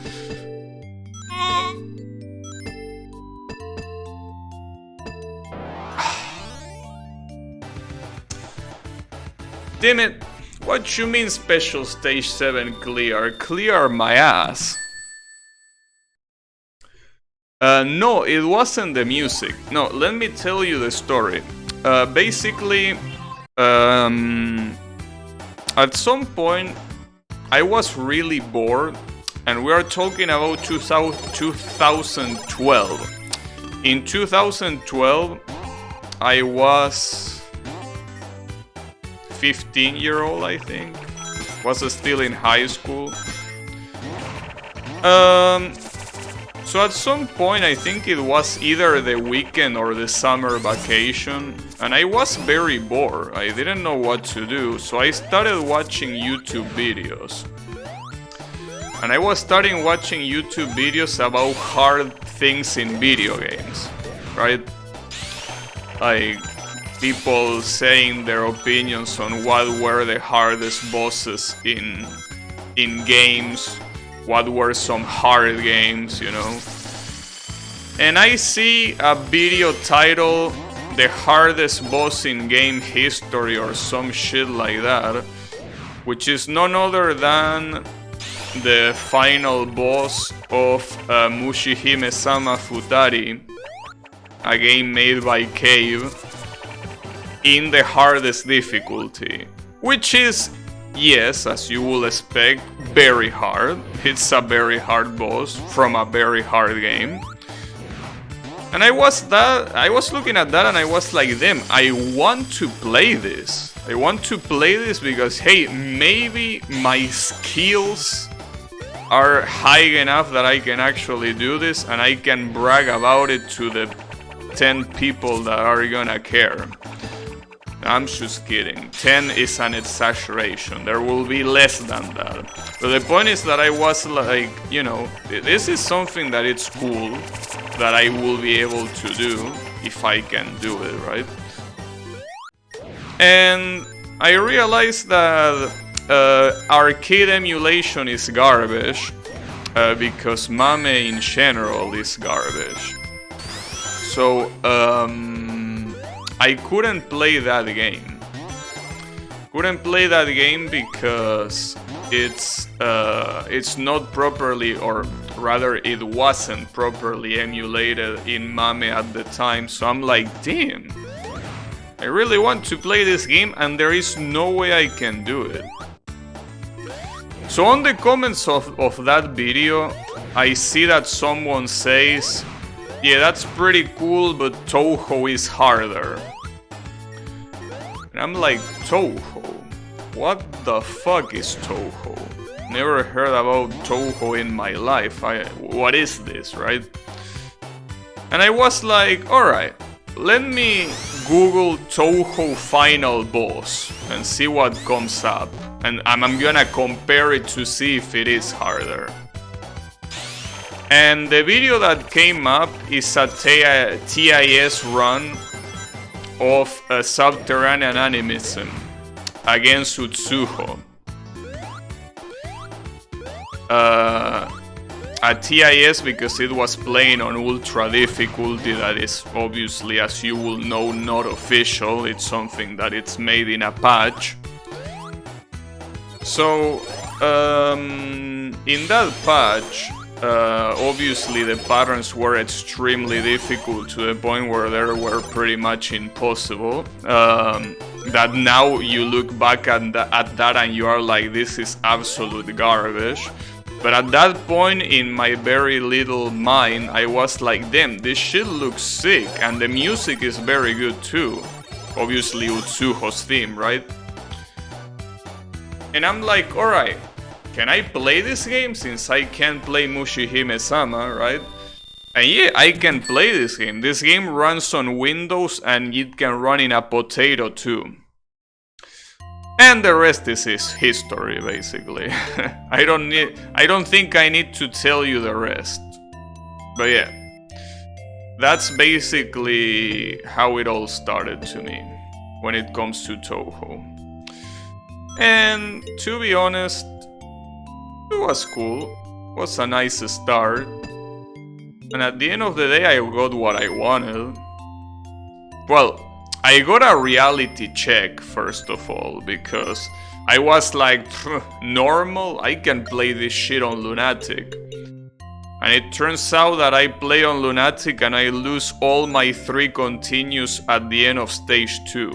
Damn it! What you mean special stage 7 clear? Clear my ass! No, it wasn't the music. No, let me tell you the story. Basically, at some point, I was really bored, and we are talking about 2012. In 2012, I was 15-year-old, I think. Was still in high school. So at some point, I think it was either the weekend or the summer vacation, and I was very bored. I didn't know what to do, so I started watching YouTube videos. And I was starting watching YouTube videos about hard things in video games, right? Like people saying their opinions on what were the hardest bosses in games. What were some hard games, you know? And I see a video titled The Hardest Boss in Game History or some shit like that, which is none other than the final boss of Mushihime-sama Futari, a game made by Cave, in the hardest difficulty, which is, yes, as you will expect, very hard. It's a very hard boss from a very hard game. And I was looking at that and I was like, damn, I want to play this. I want to play this because, hey, maybe my skills are high enough that I can actually do this and I can brag about it to the 10 people that are gonna care. I'm just kidding. 10 is an exaggeration. There will be less than that. But the point is that I was like, you know, this is something that it's cool that I will be able to do if I can do it, right? And I realized that arcade emulation is garbage because MAME in general is garbage. So, I couldn't play that game. Couldn't play that game because it's not properly, or rather it wasn't properly emulated in MAME at the time. So I'm like, damn, I really want to play this game and there is no way I can do it. So on the comments of that video, I see that someone says, yeah, that's pretty cool, but Touhou is harder. And I'm like, Touhou? What the fuck is Touhou? Never heard about Touhou in my life. What is this, right? And I was like, alright, let me Google Touhou final boss and see what comes up. And I'm gonna compare it to see if it is harder. And the video that came up is a TIS run of a Subterranean Animism against Utsuho. A TIS because it was playing on ultra difficulty, that is obviously, as you will know, not official. It's something that it's made in a patch. So, in that patch, obviously the patterns were extremely difficult to the point where they were pretty much impossible. That now you look back at that and you are like, this is absolute garbage. But at that point in my very little mind, I was like, damn, this shit looks sick, and the music is very good too. Obviously Utsuho's theme, right? And I'm like, alright, can I play this game since I can't play Mushihime-sama, right? And yeah, I can play this game. This game runs on Windows and it can run in a potato too. And the rest is history, basically. I don't think I need to tell you the rest. But yeah, that's basically how it all started to me when it comes to Touhou. And to be honest, it was cool. It was a nice start. And at the end of the day, I got what I wanted. Well, I got a reality check, first of all, because I was like, normal? I can play this shit on Lunatic. And it turns out that I play on Lunatic and I lose all my 3 continues at the end of stage 2.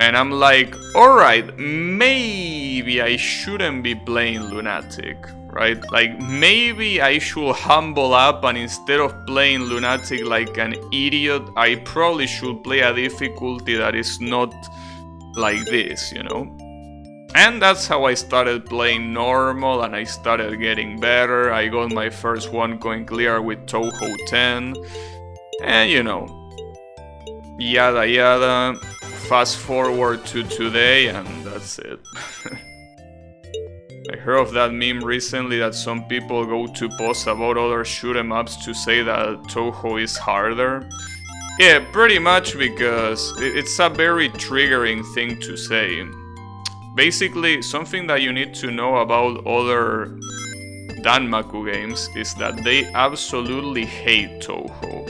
And I'm like, alright, maybe I shouldn't be playing Lunatic, right? Like, maybe I should humble up and instead of playing Lunatic like an idiot, I probably should play a difficulty that is not like this, you know? And that's how I started playing normal and I started getting better. I got my first one going clear with Touhou 10. And you know, yada yada. Fast forward to today and that's it. I heard of that meme recently that some people go to post about other shoot 'em ups to say that Touhou is harder. Yeah, pretty much because it's a very triggering thing to say. Basically, something that you need to know about other Danmaku games is that they absolutely hate Touhou.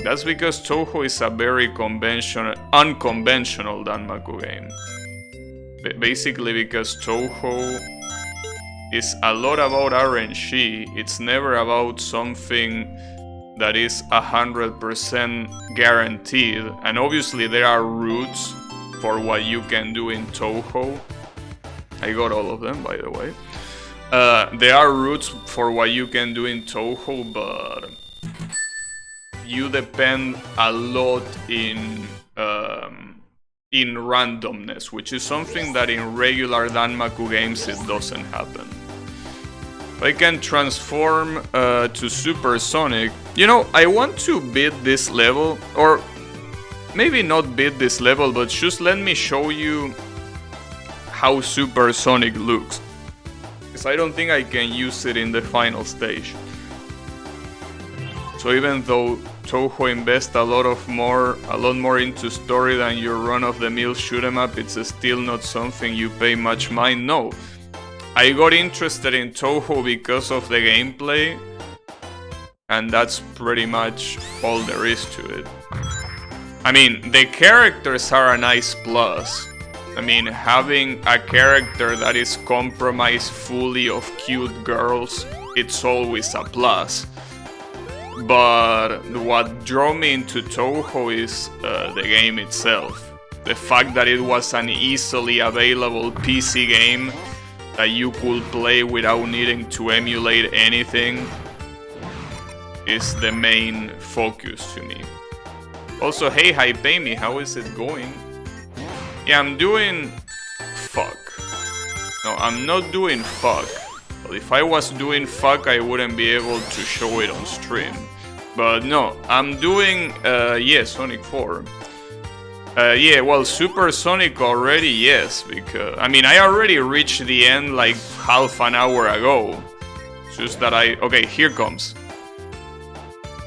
That's because Touhou is a very unconventional Danmaku game. Basically because Touhou is a lot about RNG, it's never about something that is 100% guaranteed. And obviously there are routes for what you can do in Touhou. I got all of them, by the way. There are routes for what you can do in Touhou, but you depend a lot in in randomness, which is something that in regular Danmaku games it doesn't happen. I can transform to Supersonic. You know, I want to beat this level, or maybe not beat this level, but just let me show you how Supersonic looks. Because I don't think I can use it in the final stage. So even though Touhou invests a lot more into story than your run-of-the-mill shoot 'em up, it's still not something you pay much mind. No, I got interested in Touhou because of the gameplay, and that's pretty much all there is to it. I mean, the characters are a nice plus. I mean, having a character that is compromised fully of cute girls, it's always a plus. But what drew me into Touhou is the game itself. The fact that it was an easily available PC game that you could play without needing to emulate anything is the main focus to me. Also, hey, Hypemi, how is it going? Yeah, I'm doing... fuck. No, I'm not doing fuck. Well, if I was doing fuck, I wouldn't be able to show it on stream. But no, I'm doing, yeah, Sonic 4. Yeah, well, Supersonic already, yes, because... I mean, I already reached the end like half an hour ago. It's just that okay, here comes.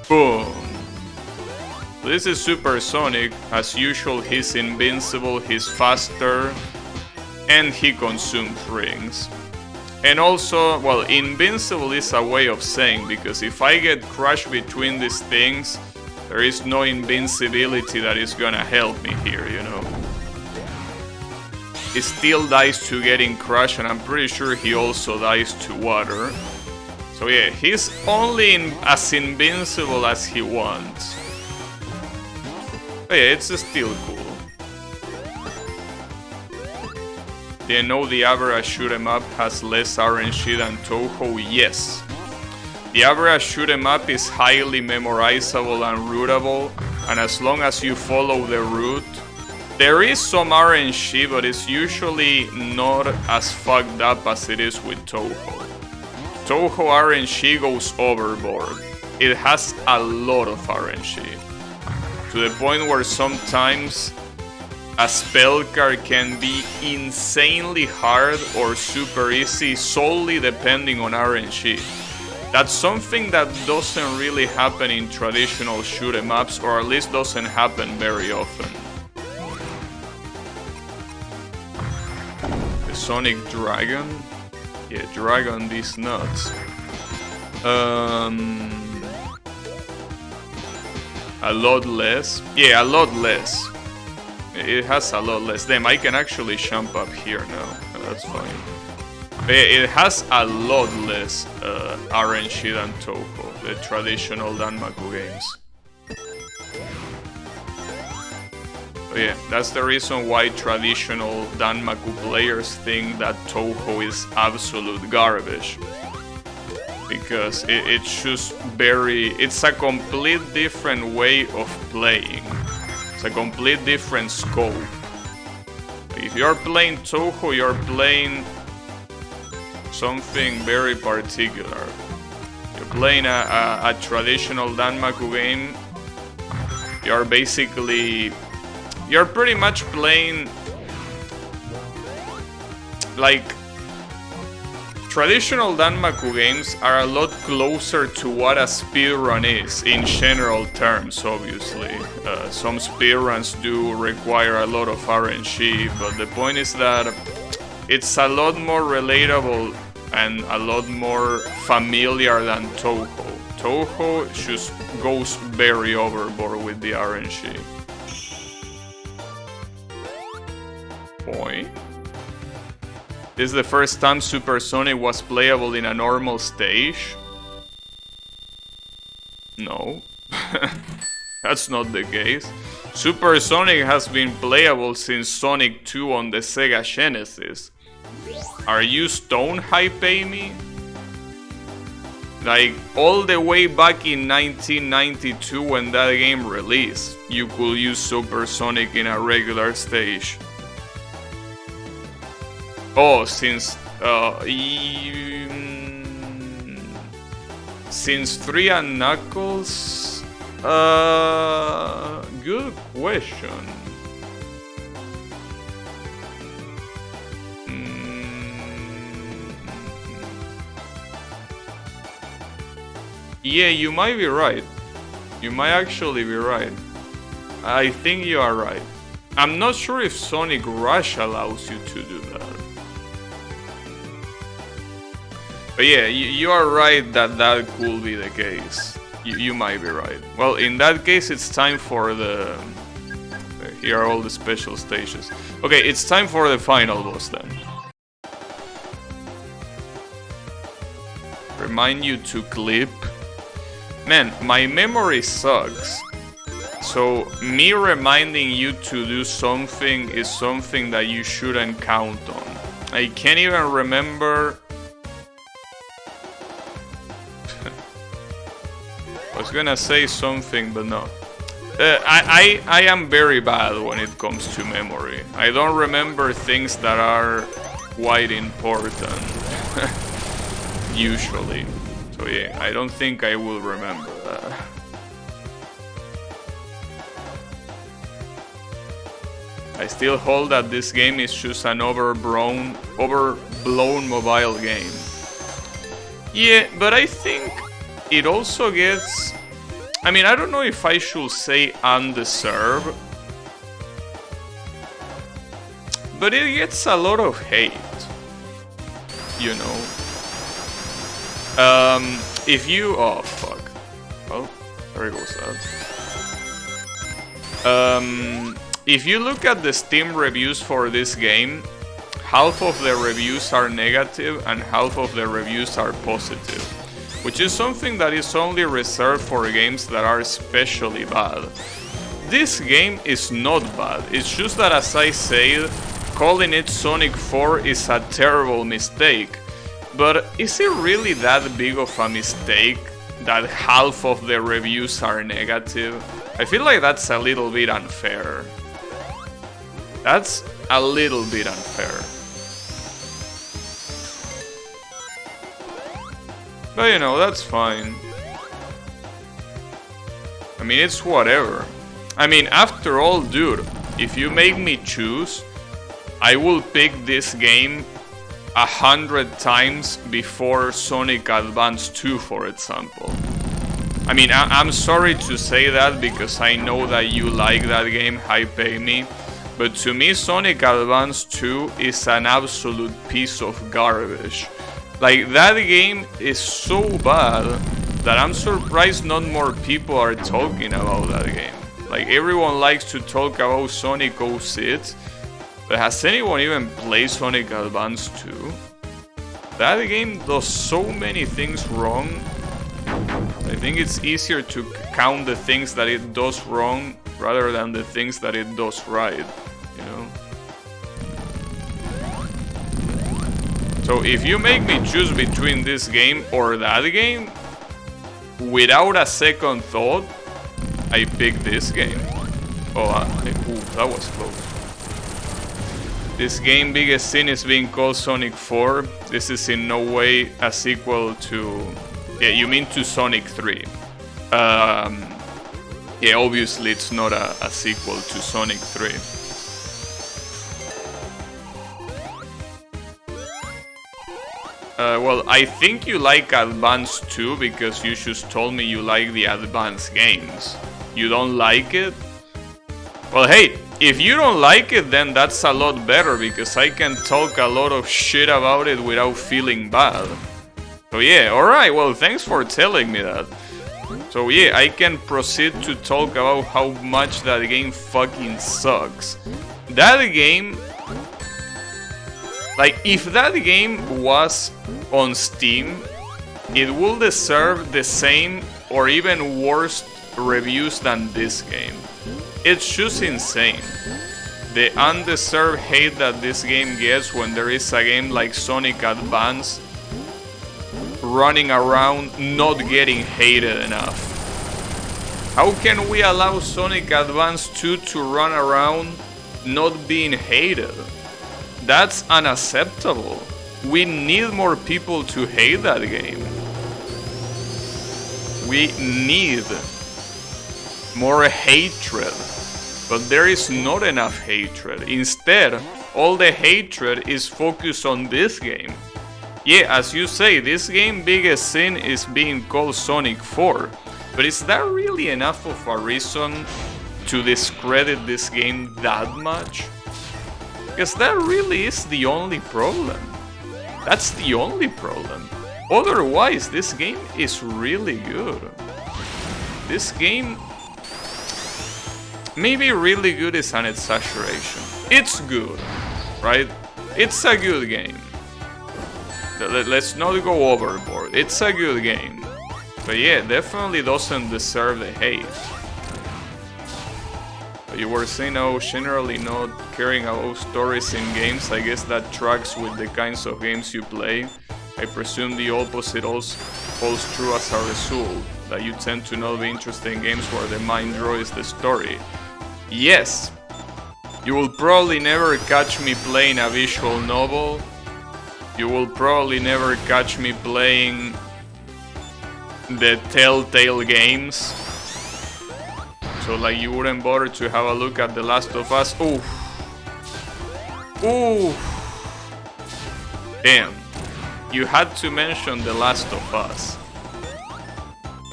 Boom. This is Supersonic. As usual, he's invincible, he's faster, and he consumes rings. And also, well, invincible is a way of saying, because if I get crushed between these things, there is no invincibility that is gonna help me here, you know. He still dies to getting crushed, and I'm pretty sure he also dies to water. So yeah, he's only as invincible as he wants. But yeah, it's still cool. Do you know the average shoot 'em up has less RNG than Touhou? Yes. The average shoot 'em up is highly memorizable and rootable, and as long as you follow the route, there is some RNG, but it's usually not as fucked up as it is with Touhou. Touhou RNG goes overboard. It has a lot of RNG. To the point where sometimes a spell card can be insanely hard or super easy solely depending on RNG. That's something that doesn't really happen in traditional shoot 'em ups, or at least doesn't happen very often. The Sonic Dragon? Yeah, Dragon these nuts. A lot less? Yeah, a lot less. It has a lot less. Damn, I can actually jump up here now. That's fine. It has a lot less RNG than Touhou, the traditional Danmaku games. But yeah, that's the reason why traditional Danmaku players think that Touhou is absolute garbage. Because it's just it's a complete different way of playing. It's a complete different scope. If you're playing Touhou, you're playing something very particular. You're playing a traditional Danmaku game. You're pretty much playing like traditional Danmaku games are a lot closer to what a speedrun is in general terms, obviously. Some speedruns do require a lot of RNG, but the point is that it's a lot more relatable and a lot more familiar than Touhou. Touhou just goes very overboard with the RNG. Point. This is the first time Supersonic was playable in a normal stage? No. That's not the case. Supersonic has been playable since Sonic 2 on the Sega Genesis. Are you stone hype, Amy? Like, all the way back in 1992 when that game released, you could use Supersonic in a regular stage. Oh, since 3 and Knuckles? Good question. Yeah, you might be right. You might actually be right. I think you are right. I'm not sure if Sonic Rush allows you to do that. But yeah, you are right that that could be the case. You might be right. Well, in that case, it's time for the... Here are all the special stages. Okay, it's time for the final boss then. Remind you to clip. Man, my memory sucks. So, me reminding you to do something is something that you shouldn't count on. I can't even remember... I was gonna say something, but no. I am very bad when it comes to memory. I don't remember things that are quite important. Usually. So yeah, I don't think I will remember that. I still hold that this game is just an overblown mobile game. Yeah, but I think it also gets... I mean, I don't know if I should say undeserved, but it gets a lot of hate, you know. If you... Oh, fuck. Well, there goes that. If you look at the Steam reviews for this game, half of the reviews are negative and half of the reviews are positive, which is something that is only reserved for games that are especially bad. This game is not bad, it's just that, as I said, calling it Sonic 4 is a terrible mistake. But is it really that big of a mistake that half of the reviews are negative? I feel like that's a little bit unfair. That's a little bit unfair. But you know, that's fine. I mean, it's whatever. I mean, after all, dude, if you make me choose, I will pick this game 100 times before Sonic Advance 2, for example. I mean, I'm sorry to say that because I know that you like that game, Hype Me, but to me Sonic Advance 2 is an absolute piece of garbage. Like, that game is so bad that I'm surprised not more people are talking about that game. Like, everyone likes to talk about Sonic 06, but has anyone even played Sonic Advance 2? That game does so many things wrong. I think it's easier to count the things that it does wrong rather than the things that it does right, you know? So if you make me choose between this game or that game, without a second thought, I pick this game. Oh, ooh, that was close. This game biggest sin is being called Sonic 4. This is in no way a sequel to... Yeah, you mean to Sonic 3. Yeah, obviously it's not a sequel to Sonic 3. Well, I think you like Advance 2 because you just told me you like the Advance games. You don't like it? Well, hey, if you don't like it, then that's a lot better because I can talk a lot of shit about it without feeling bad. So yeah, alright, well, thanks for telling me that. So yeah, I can proceed to talk about how much that game fucking sucks. That game... Like, if that game was on Steam, it will deserve the same or even worse reviews than this game. It's just insane. The undeserved hate that this game gets when there is a game like Sonic Advance running around not getting hated enough. How can we allow Sonic Advance 2 to run around not being hated? That's unacceptable. We need more people to hate that game. We need more hatred. But there is not enough hatred. Instead, all the hatred is focused on this game. Yeah, as you say, this game's biggest sin is being called Sonic 4. But is that really enough of a reason to discredit this game that much? Because that really is the only problem. That's the only problem. Otherwise, this game is really good. This game... maybe really good is an exaggeration. It's good, right? It's a good game. Let's not go overboard. It's a good game. But yeah, definitely doesn't deserve the hate. But you were saying, oh, generally not caring about stories in games. I guess that tracks with the kinds of games you play. I presume the opposite also holds true as a result, that you tend to not be interested in games where the main draw is the story. Yes, you will probably never catch me playing a visual novel. You will probably never catch me playing the Telltale games. So like you wouldn't bother to have a look at The Last of Us. Ooh. Ooh. Damn. You had to mention The Last of Us.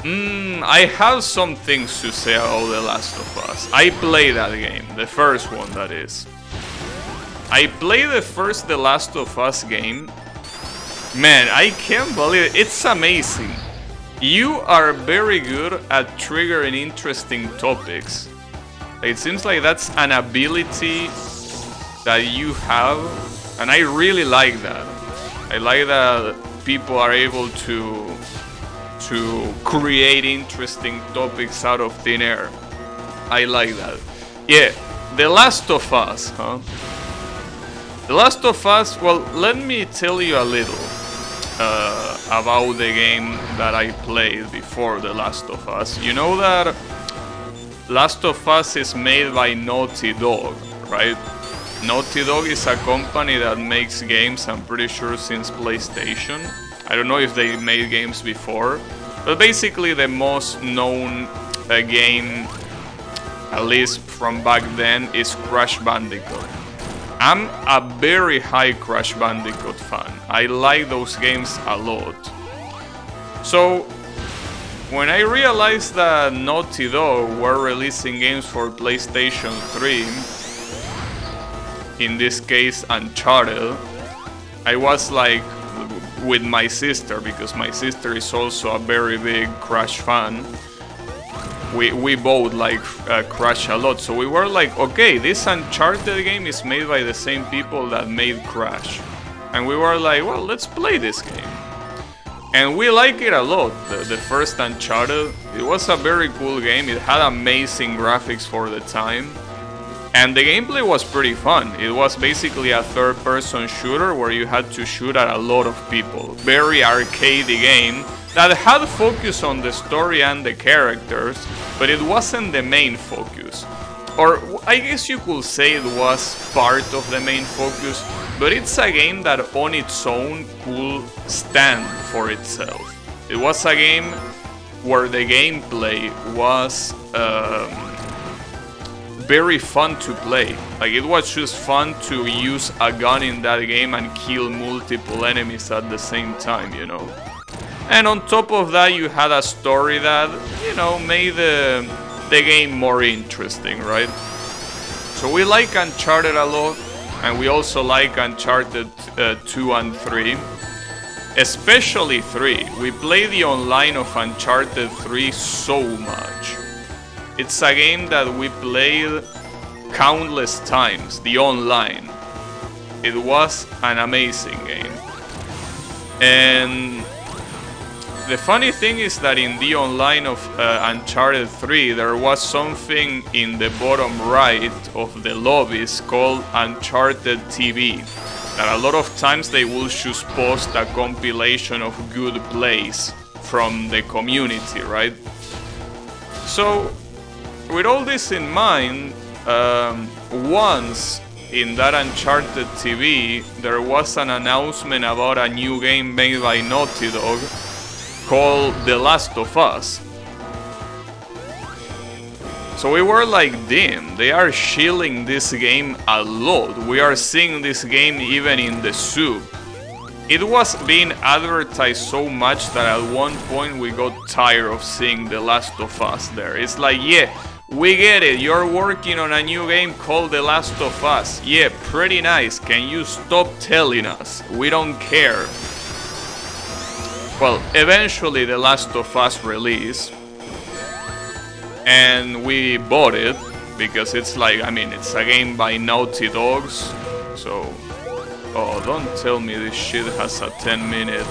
I have some things to say about The Last of Us. I played that game, the first one that is. I played the first The Last of Us game. Man, I can't believe it. It's amazing. You are very good at triggering interesting topics. It seems like that's an ability that you have, and I really like that. I like that people are able to create interesting topics out of thin air. I like that. Yeah, The Last of Us, huh? The Last of Us, well, let me tell you a little about the game that I played before The Last of Us. You know that Last of Us is made by Naughty Dog, right? Naughty Dog is a company that makes games, I'm pretty sure, since PlayStation. I don't know if they made games before, but basically the most known game, at least from back then, is Crash Bandicoot. I'm a very high Crash Bandicoot fan. I like those games a lot. So, when I realized that Naughty Dog were releasing games for PlayStation 3, in this case Uncharted, I was like, with my sister, because my sister is also a very big Crash fan. We both like Crash a lot, so we were like, okay, this Uncharted game is made by the same people that made Crash, and we were like, well, let's play this game, and we like it a lot. The first Uncharted, it was a very cool game. It had amazing graphics for the time, and the gameplay was pretty fun. It was basically a third-person shooter where you had to shoot at a lot of people. Very arcadey game that had focus on the story and the characters, but it wasn't the main focus. Or I guess you could say it was part of the main focus, but it's a game that on its own could stand for itself. It was a game where the gameplay was very fun to play. Like, it was just fun to use a gun in that game and kill multiple enemies at the same time, you know. And on top of that, you had a story that, you know, made the game more interesting, right? So we like Uncharted a lot, and we also like Uncharted 2 and 3. Especially 3. We play the online of Uncharted 3 so much. It's a game that we played countless times, the online. It was an amazing game. And the funny thing is that in the online of Uncharted 3, there was something in the bottom right of the lobbies called Uncharted TV. that a lot of times they will just post a compilation of good plays from the community, right? So, with all this in mind, once in that Uncharted TV, there was an announcement about a new game made by Naughty Dog called The Last of Us. So we were like, damn, they are shilling this game a lot. We are seeing this game even in the soup. It was being advertised so much that at one point we got tired of seeing The Last of Us there. It's like, yeah, we get it, you're working on a new game called The Last of Us. Yeah, pretty nice, can you stop telling us? We don't care. Well, eventually The Last of Us released. And we bought it, because it's like, I mean, it's a game by Naughty Dogs, so... Oh, don't tell me this shit has a 10-minute...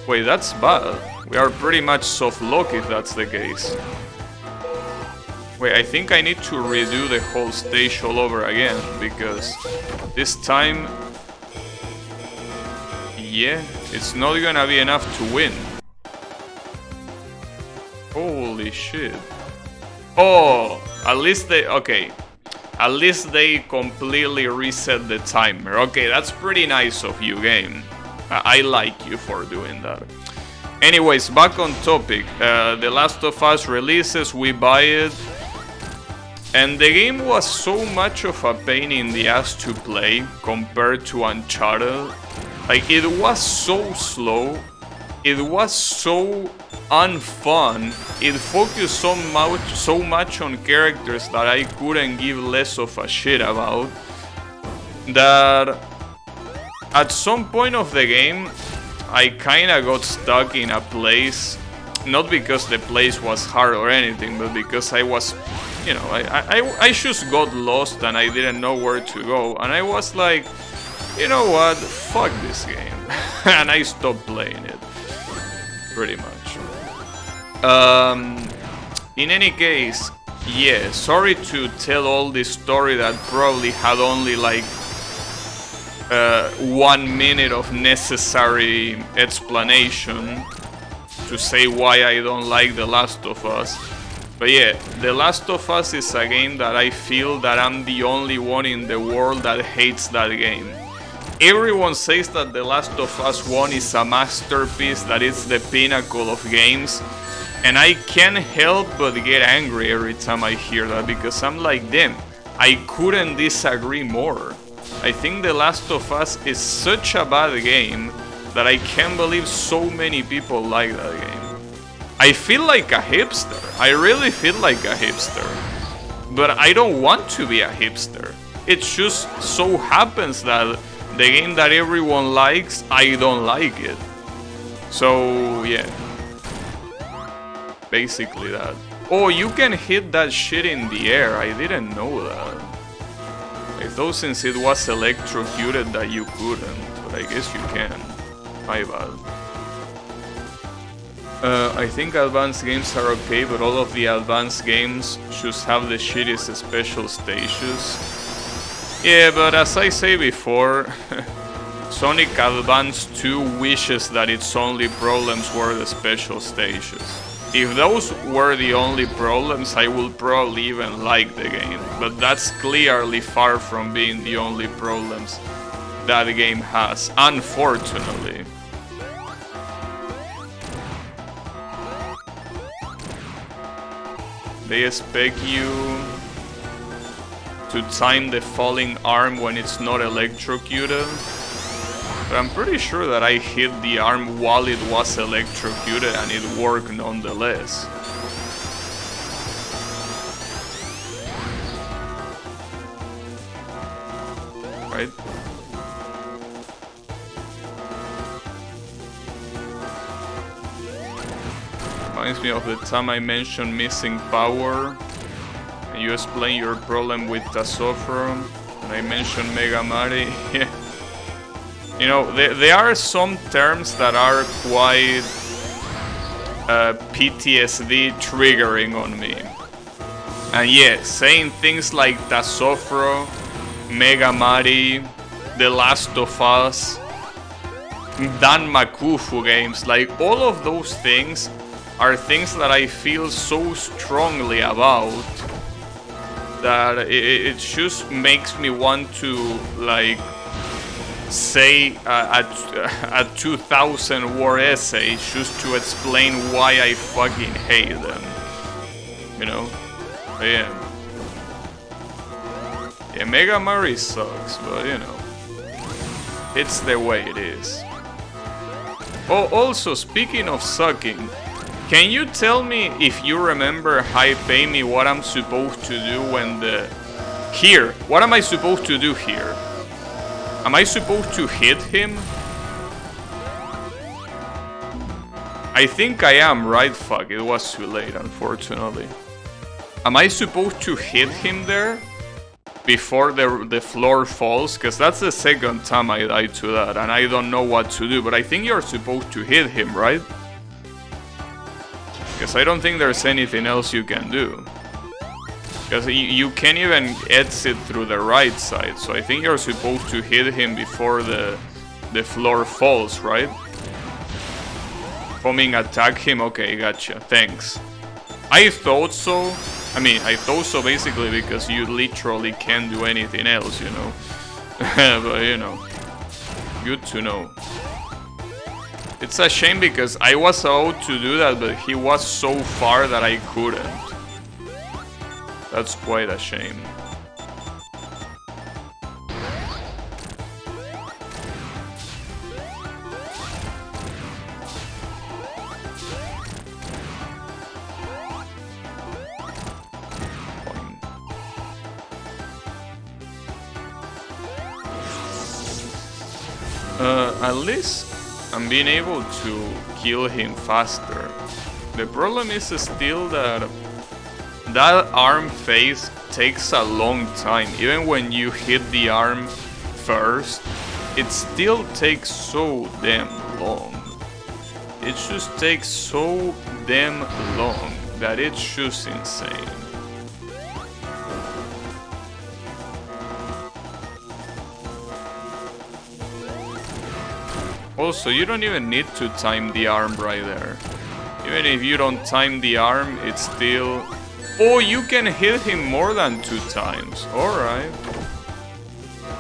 Wait, that's bad. We are pretty much soft lock if that's the case. Wait, I think I need to redo the whole stage all over again, because this time... Yeah, it's not gonna be enough to win. Holy shit. Oh, at least they... Okay. At least they completely reset the timer. Okay, that's pretty nice of you, game. I like you for doing that. Anyways, back on topic. The Last of Us releases, we buy it. And the game was so much of a pain in the ass to play compared to Uncharted. Like, it was so slow. It was so unfun. It focused so much on characters that I couldn't give less of a shit about, that at some point of the game I kinda got stuck in a place, not because the place was hard or anything, but because I was, you know, I just got lost and I didn't know where to go, and I was like, you know what, fuck this game. And I stopped playing it, pretty much. In any case, yeah, sorry to tell all this story that probably had only like 1 minute of necessary explanation to say why I don't like The Last of Us. But yeah, The Last of Us is a game that I feel that I'm the only one in the world that hates that game. Everyone says that The Last of Us 1 is a masterpiece, that it's the pinnacle of games. And I can't help but get angry every time I hear that, because I'm like, damn, I couldn't disagree more. I think The Last of Us is such a bad game that I can't believe so many people like that game. I feel like a hipster. I really feel like a hipster. But I don't want to be a hipster. It just so happens that the game that everyone likes, I don't like it. So, yeah. Basically that. Oh, you can hit that shit in the air. I didn't know that. I thought since it was electrocuted that you couldn't, but I guess you can. My bad. I think advanced games are okay, but all of the advanced games should have the shittiest special stages. Yeah, but as I say before, Sonic Advance 2 wishes that its only problems were the special stages. If those were the only problems, I would probably even like the game, but that's clearly far from being the only problems that the game has, unfortunately. They expect you to time the falling arm when it's not electrocuted. But I'm pretty sure that I hit the arm while it was electrocuted and it worked nonetheless. Right? Reminds me of the time I mentioned missing power and you explain your problem with Tassofro, and I mentioned Mega Mari. You know, there are some terms that are quite PTSD triggering on me. And yeah, saying things like Tassofro, Mega Mari, The Last of Us, Dan Makufu games, like all of those things are things that I feel so strongly about that it just makes me want to like say a 2,000 word essay just to explain why I fucking hate them, you know? But yeah. Yeah, Mega Mario sucks, but you know, it's the way it is. Oh, also, speaking of sucking, can you tell me if you remember Hype Amy what I'm supposed to do when the... Here, what am I supposed to do here? Am I supposed to hit him? I think I am, right? Fuck, it was too late, unfortunately. Am I supposed to hit him there? Before the floor falls? Because that's the second time I died to that, and I don't know what to do, but I think you're supposed to hit him, right? Because I don't think there's anything else you can do. Because you can't even exit through the right side, so I think you're supposed to hit him before the floor falls, right? Homing attack him? Okay, gotcha, thanks. I thought so. I mean, I thought so basically because you literally can't do anything else, you know. But, you know, good to know. It's a shame because I was about to do that, but he was so far that I couldn't. That's quite a shame. At least I'm being able to kill him faster. The problem is still that arm phase takes a long time. Even when you hit the arm first, it still takes so damn long. It just takes so damn long that it's just insane. Also, you don't even need to time the arm right there. Even if you don't time the arm, it's still... Oh, you can hit him more than 2 times. Alright.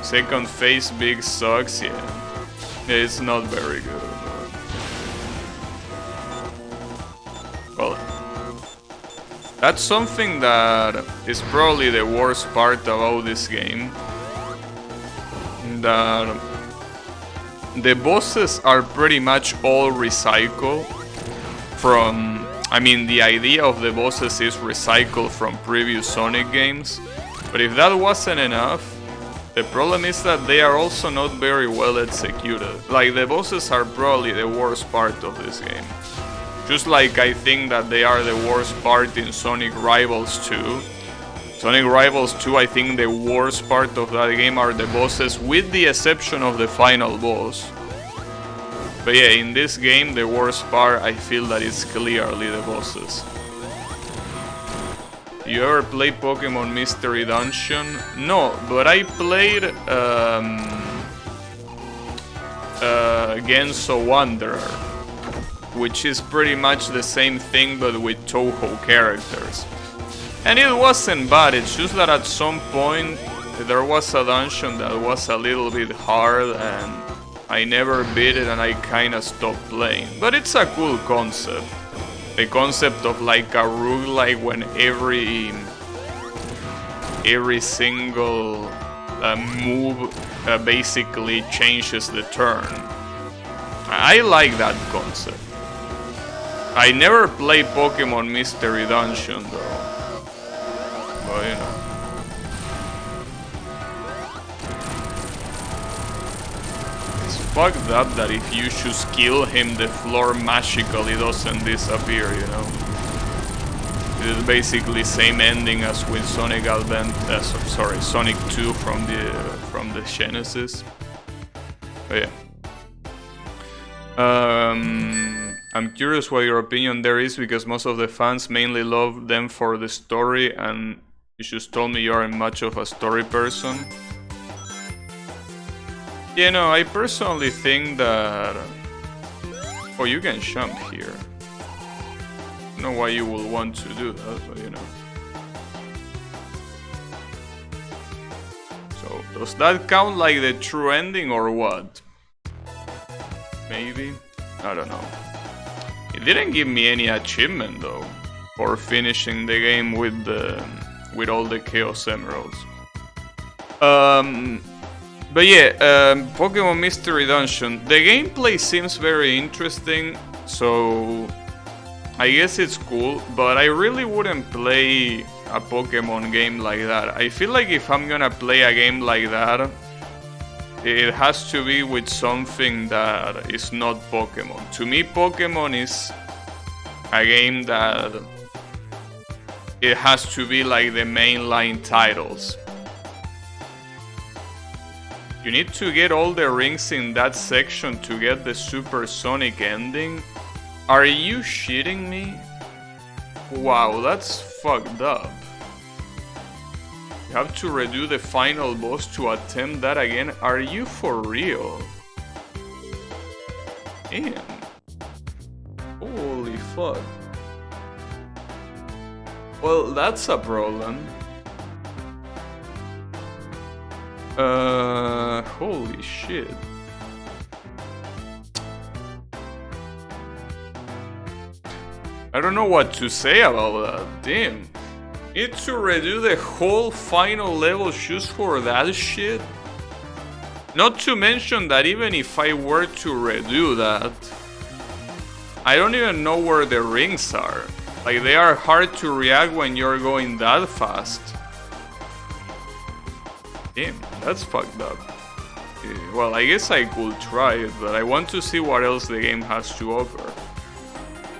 Second phase big sucks, yeah. It's not very good. Well, that's something that is probably the worst part about this game. That the bosses are pretty much all recycled from... I mean, the idea of the bosses is recycled from previous Sonic games. But if that wasn't enough, the problem is that they are also not very well executed. Like, the bosses are probably the worst part of this game. Just like I think that they are the worst part in Sonic Rivals 2. Sonic Rivals 2, I think the worst part of that game are the bosses, with the exception of the final boss. But yeah, in this game, the worst part, I feel that it's clearly the bosses. You ever play Pokemon Mystery Dungeon? No, but I played Genso Wanderer, which is pretty much the same thing but with Toho characters. And it wasn't bad, it's just that at some point there was a dungeon that was a little bit hard and I never beat it and I kinda stopped playing. But it's a cool concept. The concept of like a roguelike when every single move basically changes the turn. I like that concept. I never played Pokemon Mystery Dungeon though. But you know. It's fucked up that if you just kill him, the floor magically doesn't disappear, you know. It is basically same ending as with Sonic Sonic 2 from the Genesis. But yeah. I'm curious what your opinion there is, because most of the fans mainly love them for the story, and you just told me you aren't much of a story person. You know, I personally think that... Oh, you can jump here. I don't know why you will want to do that, but you know. So, does that count like the true ending or what? Maybe? I don't know. It didn't give me any achievement though for finishing the game with all the Chaos Emeralds. But yeah, Pokemon Mystery Dungeon. The gameplay seems very interesting, so I guess it's cool, but I really wouldn't play a Pokemon game like that. I feel like if I'm gonna play a game like that, it has to be with something that is not Pokemon. To me, Pokemon is a game that it has to be like the mainline titles. You need to get all the rings in that section to get the supersonic ending? Are you shitting me? Wow, that's fucked up. You have to redo the final boss to attempt that again? Are you for real? Damn. Holy fuck. Well, that's a problem. Holy shit. I don't know what to say about that, damn. Need to redo the whole final level just for that shit? Not to mention that even if I were to redo that, I don't even know where the rings are. Like, they are hard to react when you're going that fast. Damn, that's fucked up. Well, I guess I could try it, but I want to see what else the game has to offer.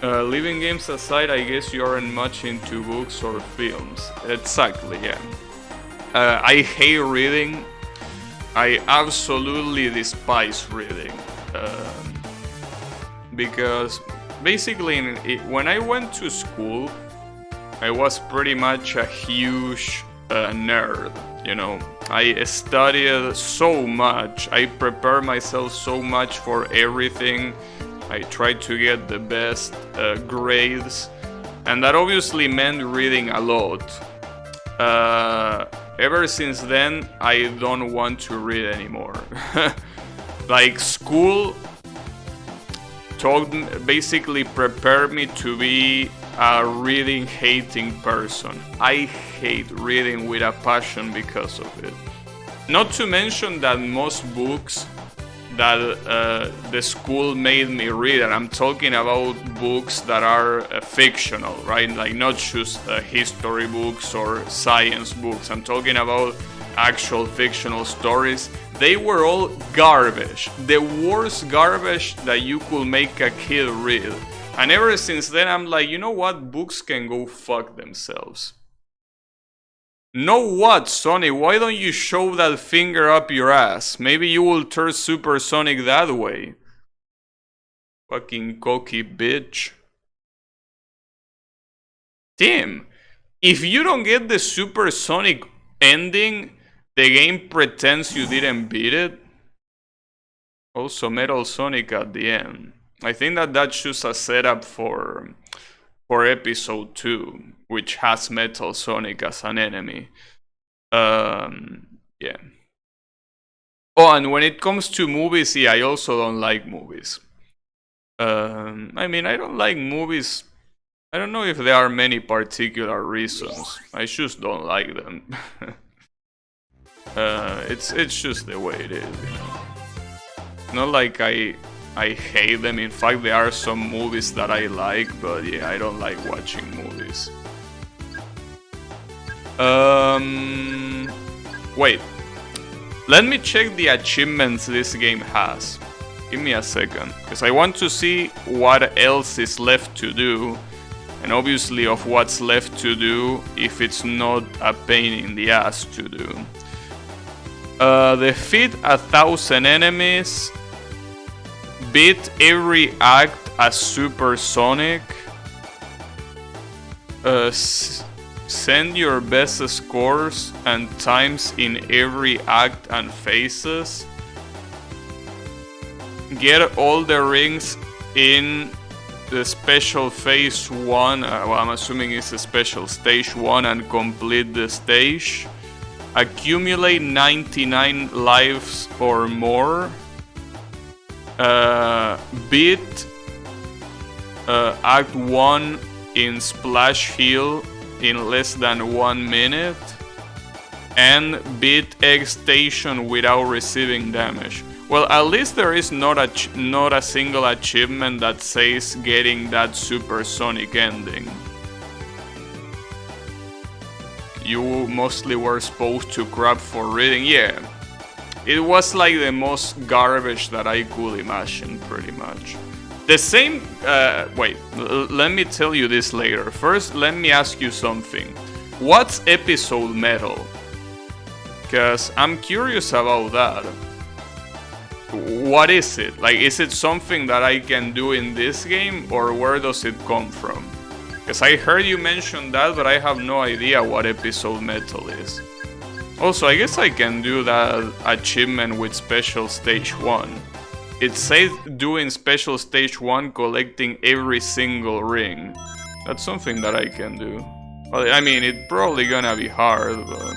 Leaving games aside, I guess you aren't much into books or films. Exactly, yeah. I hate reading. I absolutely despise reading. Because basically, when I went to school, I was pretty much a huge nerd, you know. I studied so much, I prepared myself so much for everything. I tried to get the best grades, and that obviously meant reading a lot. Ever since then, I don't want to read anymore. Like, school basically prepared me to be a reading hating person. I hate reading with a passion because of it. Not to mention that most books that the school made me read, and I'm talking about books that are fictional, right? Like, not just history books or science books. I'm talking about actual fictional stories. They were all garbage. The worst garbage that you could make a kid read. And ever since then, I'm like, you know what? Books can go fuck themselves. Know what, Sonny? Why don't you shove that finger up your ass? Maybe you will turn supersonic that way. Fucking cocky bitch. Damn. If you don't get the supersonic ending, the game pretends you didn't beat it. Also, Metal Sonic at the end. I think that that's just a setup for episode 2, which has Metal Sonic as an enemy. Yeah. Oh, and when it comes to movies, yeah, I also don't like movies. I mean, I don't like movies. I don't know if there are many particular reasons. I just don't like them. It's just the way it is, you know. Not like I hate them. In fact, there are some movies that I like, but yeah, I don't like watching movies. Wait. Let me check the achievements this game has. Give me a second, because I want to see what else is left to do. And obviously of what's left to do if it's not a pain in the ass to do. Defeat 1,000 enemies. Beat every act as supersonic. Send your best scores and times in every act and phases. get all the rings in the special phase 1, well, I'm assuming it's a special stage 1, and complete the stage. Accumulate 99 lives or more. Beat Act 1 in Splash Hill in less than 1 minute. And beat Egg Station without receiving damage. Well, at least there is not a single achievement that says getting that supersonic ending. You mostly were supposed to grab for reading. Yeah, it was like the most garbage that I could imagine, pretty much. The same, wait, let me tell you this later. First, let me ask you something. What's episode metal? Because I'm curious about that. What is it? Like, is it something that I can do in this game, or where does it come from? Because I heard you mention that, but I have no idea what episode metal is. Also, I guess I can do that achievement with special stage 1. It says doing special stage 1, collecting every single ring. That's something that I can do. Well, I mean, it's probably gonna be hard, but...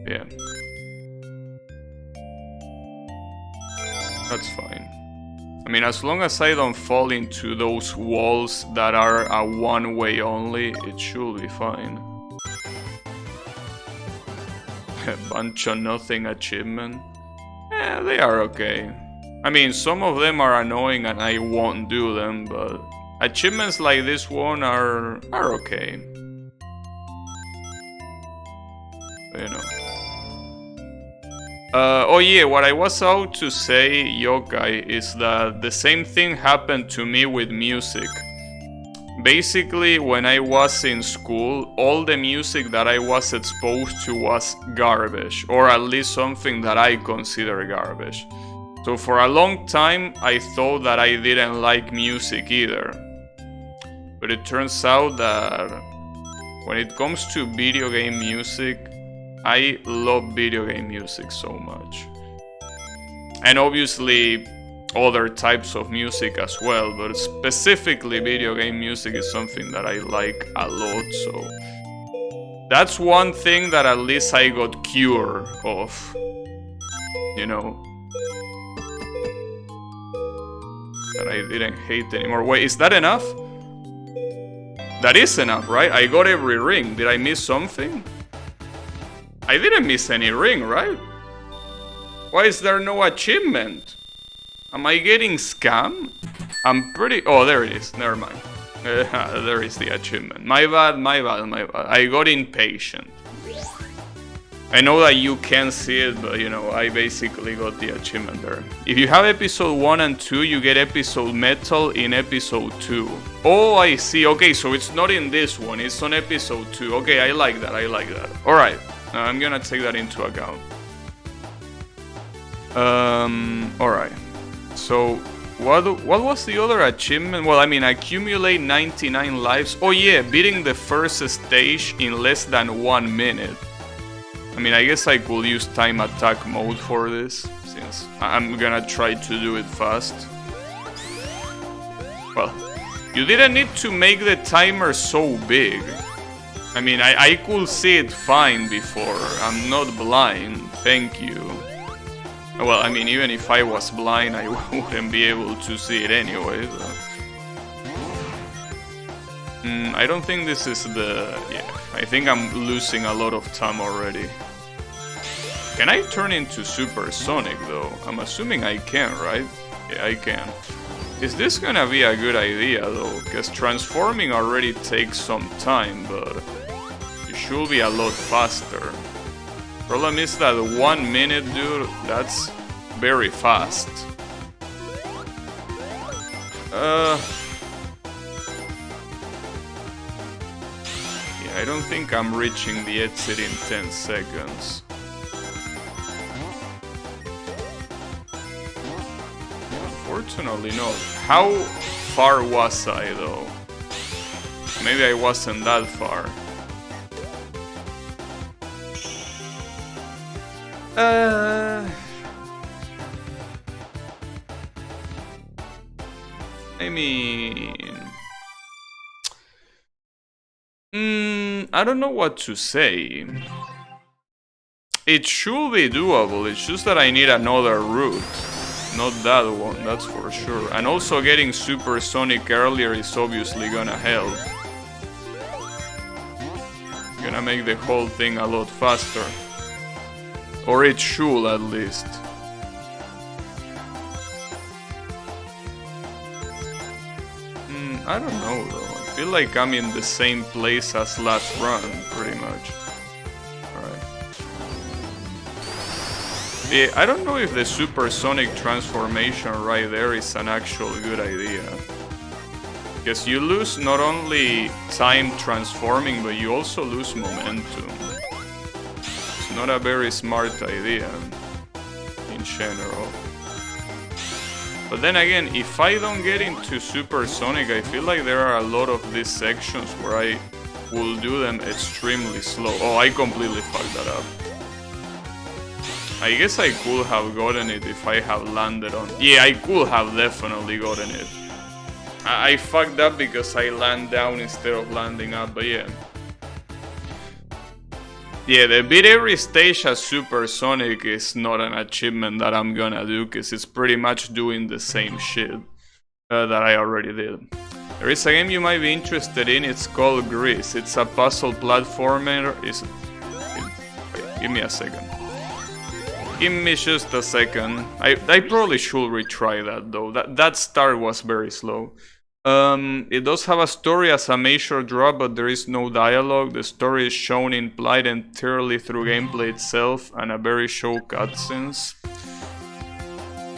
yeah. That's fine. I mean, as long as I don't fall into those walls that are a one-way only, it should be fine. A bunch of nothing achievement. Eh, they are okay. I mean, some of them are annoying and I won't do them, but achievements like this one are okay. You know. Oh yeah, what I was out to say, Yokai, is that the same thing happened to me with music. Basically, when I was in school, all the music that I was exposed to was garbage, or at least something that I consider garbage. So for a long time, I thought that I didn't like music either. But it turns out that when it comes to video game music, I love video game music so much. And obviously other types of music as well, but specifically video game music is something that I like a lot, so that's one thing that at least I got cure of, you know, that I didn't hate anymore. Wait, is that enough? That is enough, right? I got every ring. Did I miss something? I didn't miss any ring, right? Why is there no achievement? Am I getting scammed? I'm pretty... oh, there it is. Never mind. There is the achievement. My bad, my bad, my bad. I got impatient. I know that you can't see it, but you know, I basically got the achievement there. If you have episode 1 and 2, you get episode metal in episode 2. Oh, I see. Okay, so it's not in this one. It's on episode 2. Okay, I like that. I like that. Alright. I'm gonna take that into account. Alright. So, what was the other achievement? Well, I mean, accumulate 99 lives. Oh yeah, beating the first stage in less than 1 minute. I mean, I guess I could use time attack mode for this, since I'm gonna try to do it fast. Well, you didn't need to make the timer so big. I mean, I could see it fine before. I'm not blind, thank you. Well, I mean, even if I was blind, I wouldn't be able to see it anyway. So. I don't think this is the... yeah, I think I'm losing a lot of time already. Can I turn into Supersonic though? I'm assuming I can, right? Yeah, I can. Is this gonna be a good idea though? Because transforming already takes some time, but it should be a lot faster. Problem is that 1 minute, dude, that's very fast. Yeah, I don't think I'm reaching the exit in 10 seconds. Unfortunately not. How far was I though? Maybe I wasn't that far. I mean... I don't know what to say. It should be doable, it's just that I need another route. Not that one, that's for sure. And also getting supersonic earlier is obviously gonna help. Gonna make the whole thing a lot faster. Or it should, at least. I don't know though. I feel like I'm in the same place as last run, pretty much. Alright. Yeah, I don't know if the supersonic transformation right there is an actual good idea. Because you lose not only time transforming, but you also lose momentum. It's not a very smart idea, in general. But then again, if I don't get into supersonic, I feel like there are a lot of these sections where I will do them extremely slow. Oh, I completely fucked that up. I guess I could have gotten it if I have landed on... Yeah, I could have definitely gotten it. I fucked up because I land down instead of landing up, but yeah. Yeah, the beat every stage as supersonic is not an achievement that I'm gonna do, because it's pretty much doing the same shit that I already did. There is a game you might be interested in, it's called Grease. It's a puzzle platformer. Give me a second. Give me just a second. I probably should retry that though. That start was very slow. It does have a story as a major draw, but there is no dialogue. The story is shown implied entirely through gameplay itself and a very short cutscenes.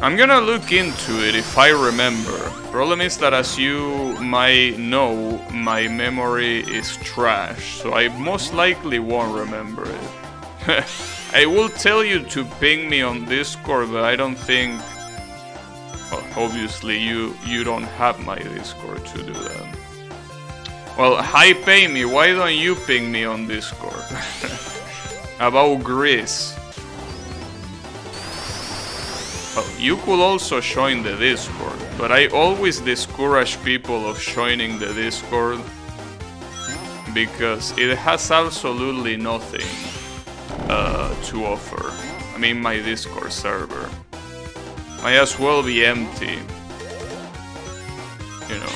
I'm gonna look into it if I remember. Problem is that, as you might know, my memory is trash, so I most likely won't remember it. I will tell you to ping me on Discord, but I don't think... Well, obviously you don't have my Discord to do that. Well, hi pay me, why don't you ping me on Discord? About Grease. Well, you could also join the Discord, but I always discourage people of joining the Discord because it has absolutely nothing to offer. I mean, my Discord server might as well be empty, you know.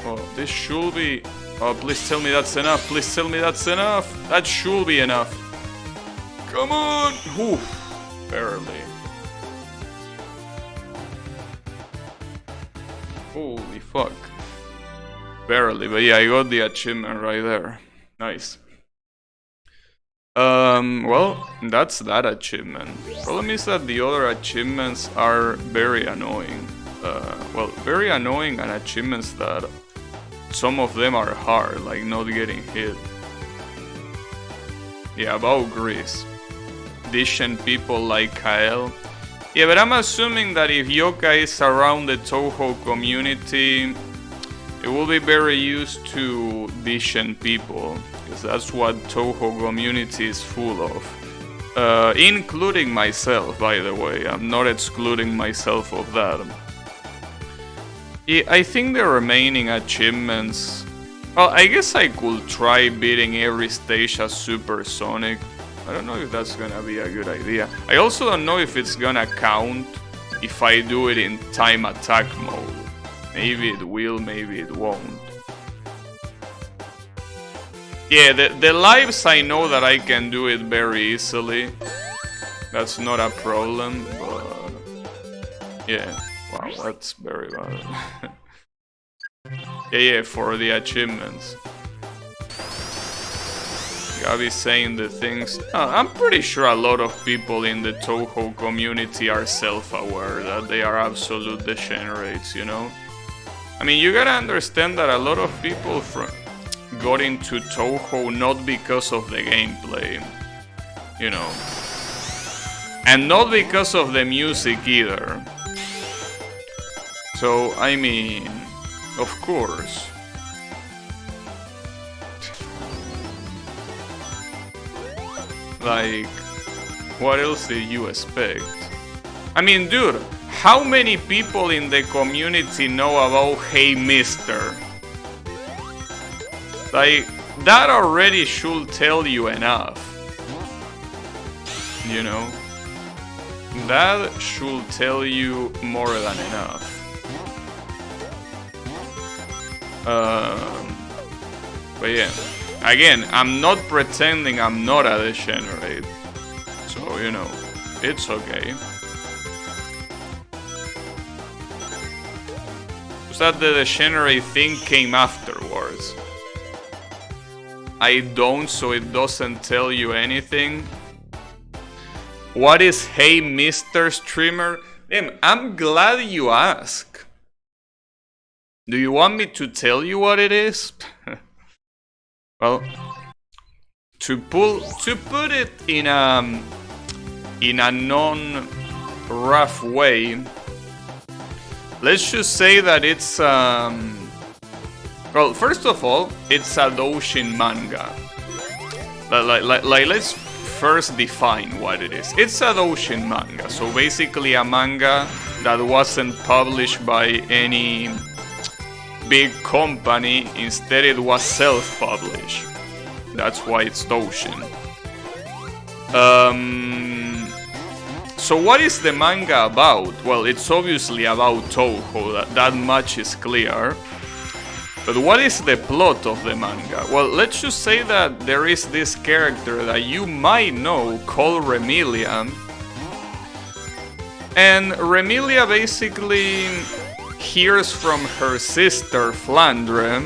Oh, this should be... Oh, please tell me that's enough, please tell me that's enough! That should be enough! Come on! Oof, barely. Holy fuck. Barely, but yeah, I got the achievement right there. Nice. Well, that's that achievement. Problem is that the other achievements are very annoying. Well, very annoying, and achievements that some of them are hard, like not getting hit. Yeah, about Grease. Dishing people like Kael. Yeah, but I'm assuming that if Yoka is around the Toho community, it will be very used to dishing people. That's what Toho community is full of. Including myself, by the way. I'm not excluding myself of that. Yeah, I think the remaining achievements... Well, I guess I could try beating every stage as supersonic. I don't know if that's gonna be a good idea. I also don't know if it's gonna count if I do it in time attack mode. Maybe it will, maybe it won't. Yeah, the lives, I know that I can do it very easily. That's not a problem, but... Yeah, wow, that's very bad. Yeah, for the achievements. Gabi's saying the things... I'm pretty sure a lot of people in the Toho community are self-aware that they are absolute degenerates, you know? I mean, you gotta understand that a lot of people got into Toho not because of the gameplay, you know, and not because of the music either. So, I mean, of course. Like, what else did you expect? I mean, dude, how many people in the community know about Hey Mister? Like, that already should tell you enough. You know? That should tell you more than enough. But yeah, again, I'm not pretending I'm not a degenerate. So, you know, it's okay. Just that the degenerate thing came afterwards. I don't, so it doesn't tell you anything. What is Hey Mr. Streamer? Damn, I'm glad you asked. Do you want me to tell you what it is? Well, to put it in a non-rough way, let's just say that it's well, first of all, it's a doujin manga. Like let's first define what it is. It's a doujin manga, so basically a manga that wasn't published by any big company. Instead, it was self-published. That's why it's doujin. So what is the manga about? Well, it's obviously about Touhou, that much is clear. But what is the plot of the manga? Well, let's just say that there is this character that you might know called Remilia. And Remilia basically hears from her sister Flandre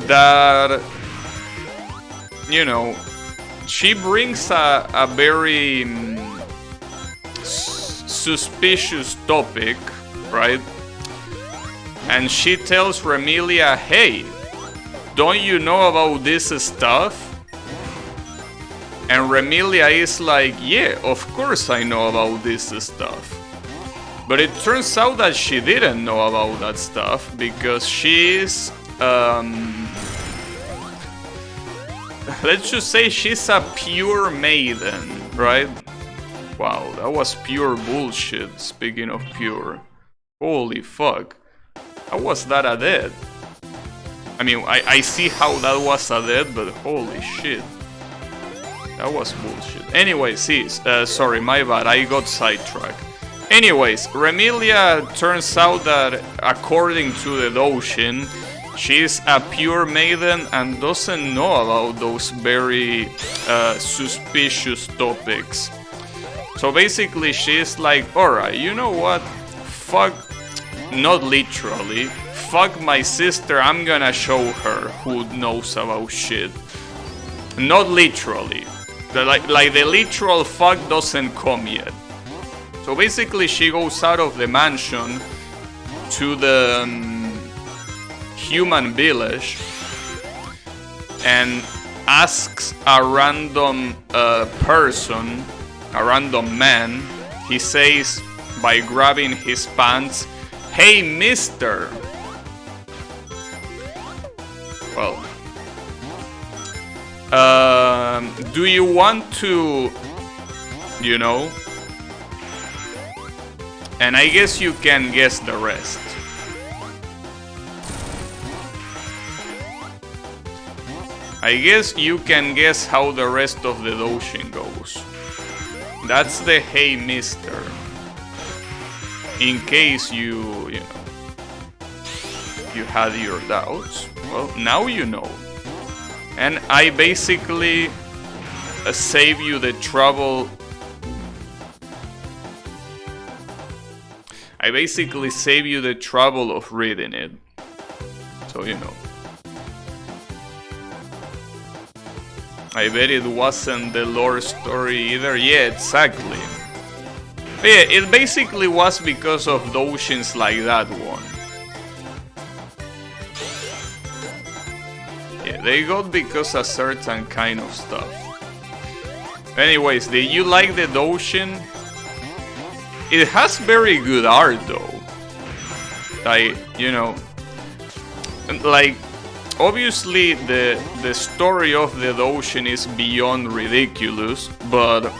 that, you know, she brings a very suspicious topic, right? And she tells Remilia, hey, don't you know about this stuff? And Remilia is like, yeah, of course I know about this stuff. But it turns out that she didn't know about that stuff because she's, let's just say she's a pure maiden, right? Wow, that was pure bullshit, speaking of pure. Holy fuck. How was that a dead? I mean, I see how that was a dead, but holy shit. That was bullshit. Anyways, sorry, my bad, I got sidetracked. Anyways, Remilia turns out that, according to the doujin, she's a pure maiden and doesn't know about those very suspicious topics. So basically she's like, alright, you know what? Fuck, not literally, fuck my sister, I'm gonna show her who knows about shit. Not literally. Like the literal fuck doesn't come yet. So basically she goes out of the mansion to the human village and asks a random person, a random man. He says by grabbing his pants, hey mister. Well, do you want to, you know? And I guess you can guess the rest. I guess you can guess how the rest of the doujin goes. That's the hey mister. In case you know, you had your doubts. Well, now you know. And I basically save you the trouble. I basically save you the trouble of reading it. So you know. I bet it wasn't the lore story either. Yeah, exactly. But yeah, it basically was because of doujins like that one. Yeah, they got because of certain kind of stuff. Anyways, did you like the doujin? It has very good art though. Like, you know, like, obviously the story of the doujin is beyond ridiculous, but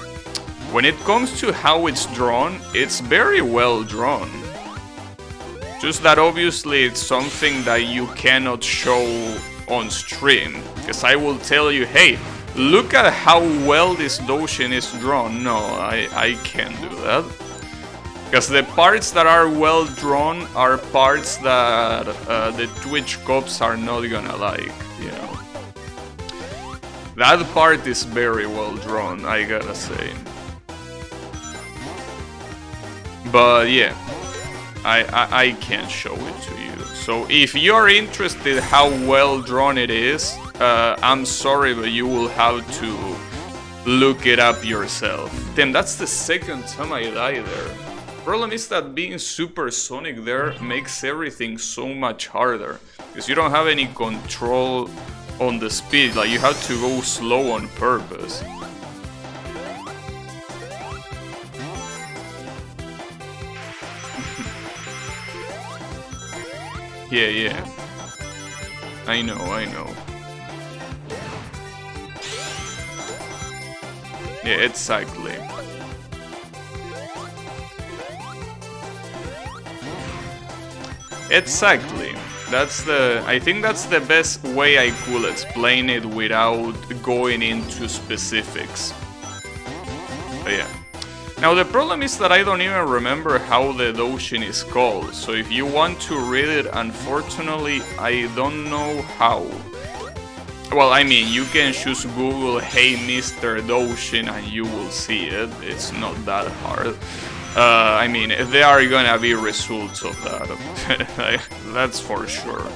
when it comes to how it's drawn, it's very well drawn. Just that obviously it's something that you cannot show on stream. Because I will tell you, hey, look at how well this Doshin is drawn. No, I can't do that. Because the parts that are well drawn are parts that the Twitch cops are not gonna like, you know. That part is very well drawn, I gotta say. But yeah, I can't show it to you. So if you're interested how well drawn it is, I'm sorry, but you will have to look it up yourself. Damn, that's the second time I die there. Problem is that being supersonic there makes everything so much harder. Because you don't have any control on the speed, like you have to go slow on purpose. Yeah. I know. Yeah, exactly. Exactly. I think that's the best way I could explain it without going into specifics. But yeah. Now the problem is that I don't even remember how the Doshin is called, so if you want to read it, unfortunately, I don't know how. Well, I mean, you can just Google, hey Mr. Doshin, and you will see it. It's not that hard. I mean, there are gonna be results of that, that's for sure.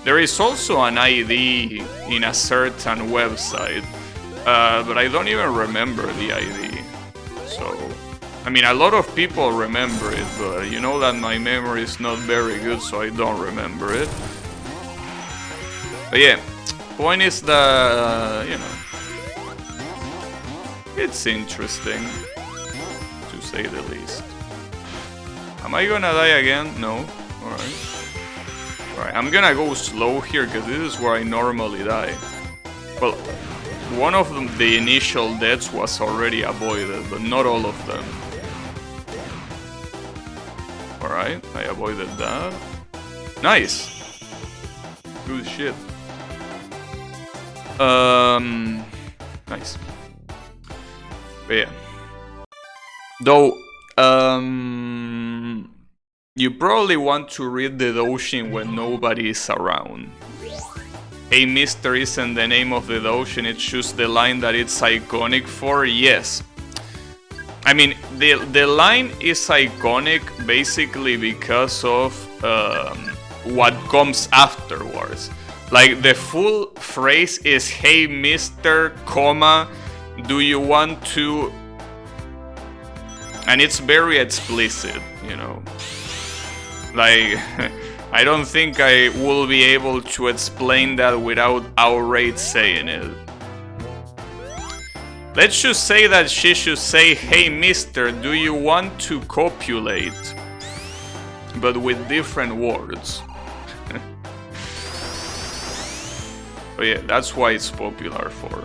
There is also an ID in a certain website, but I don't even remember the ID. So, I mean, a lot of people remember it, but you know that my memory is not very good, so I don't remember it. But yeah, point is that, you know, it's interesting, to say the least. Am I gonna die again? No. Alright. Alright, I'm gonna go slow here, because this is where I normally die. Well, one of them, the initial deaths was already avoided, but not all of them. Alright, I avoided that. Nice! Good shit. Nice. But yeah. Though, you probably want to read the Doshin when nobody is around. Hey Mister isn't the name of the Doshin, it's just the line that it's iconic for, yes. I mean, the line is iconic basically because of what comes afterwards. Like, the full phrase is, hey Mister, comma, do you want to... And it's very explicit, you know. Like, I don't think I will be able to explain that without outright saying it. Let's just say that she should say, hey mister, do you want to copulate? But with different words. But yeah, that's why it's popular for.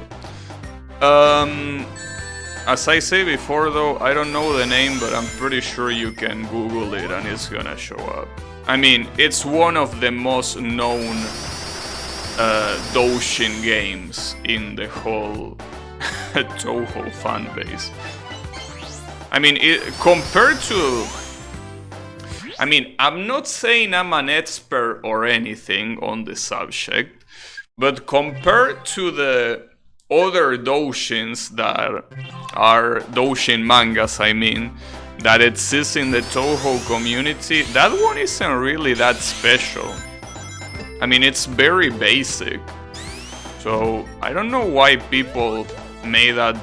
As I say before though, I don't know the name, but I'm pretty sure you can Google it and it's gonna show up. I mean, it's one of the most known Doshin games in the whole Toho fanbase. I mean, compared to... I mean, I'm not saying I'm an expert or anything on the subject, but compared to the other Doshins that are Doshin mangas, I mean, that exist in the Toho community, that one isn't really that special. I mean, it's very basic. So, I don't know why people made that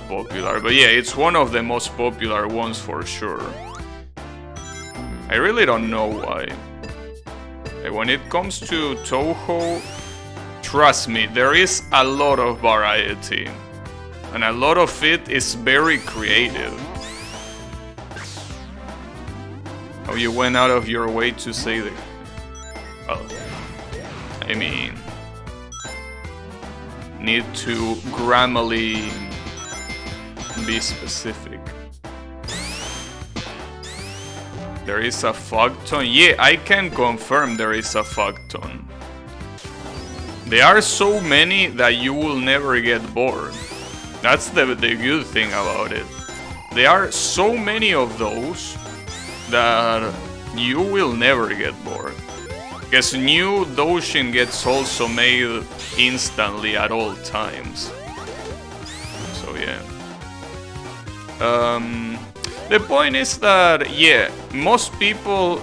popular, but yeah, it's one of the most popular ones for sure. I really don't know why. When it comes to Toho, trust me, there is a lot of variety. And a lot of it is very creative. Oh, you went out of your way to say that. Well, I mean, need to grammarly be specific. There is a fuckton. Yeah, I can confirm there is a fuckton. There are so many that you will never get bored. That's the good thing about it. There are so many of those that you will never get bored. Because new Doshin gets also made instantly at all times. So yeah. The point is that, yeah, most people...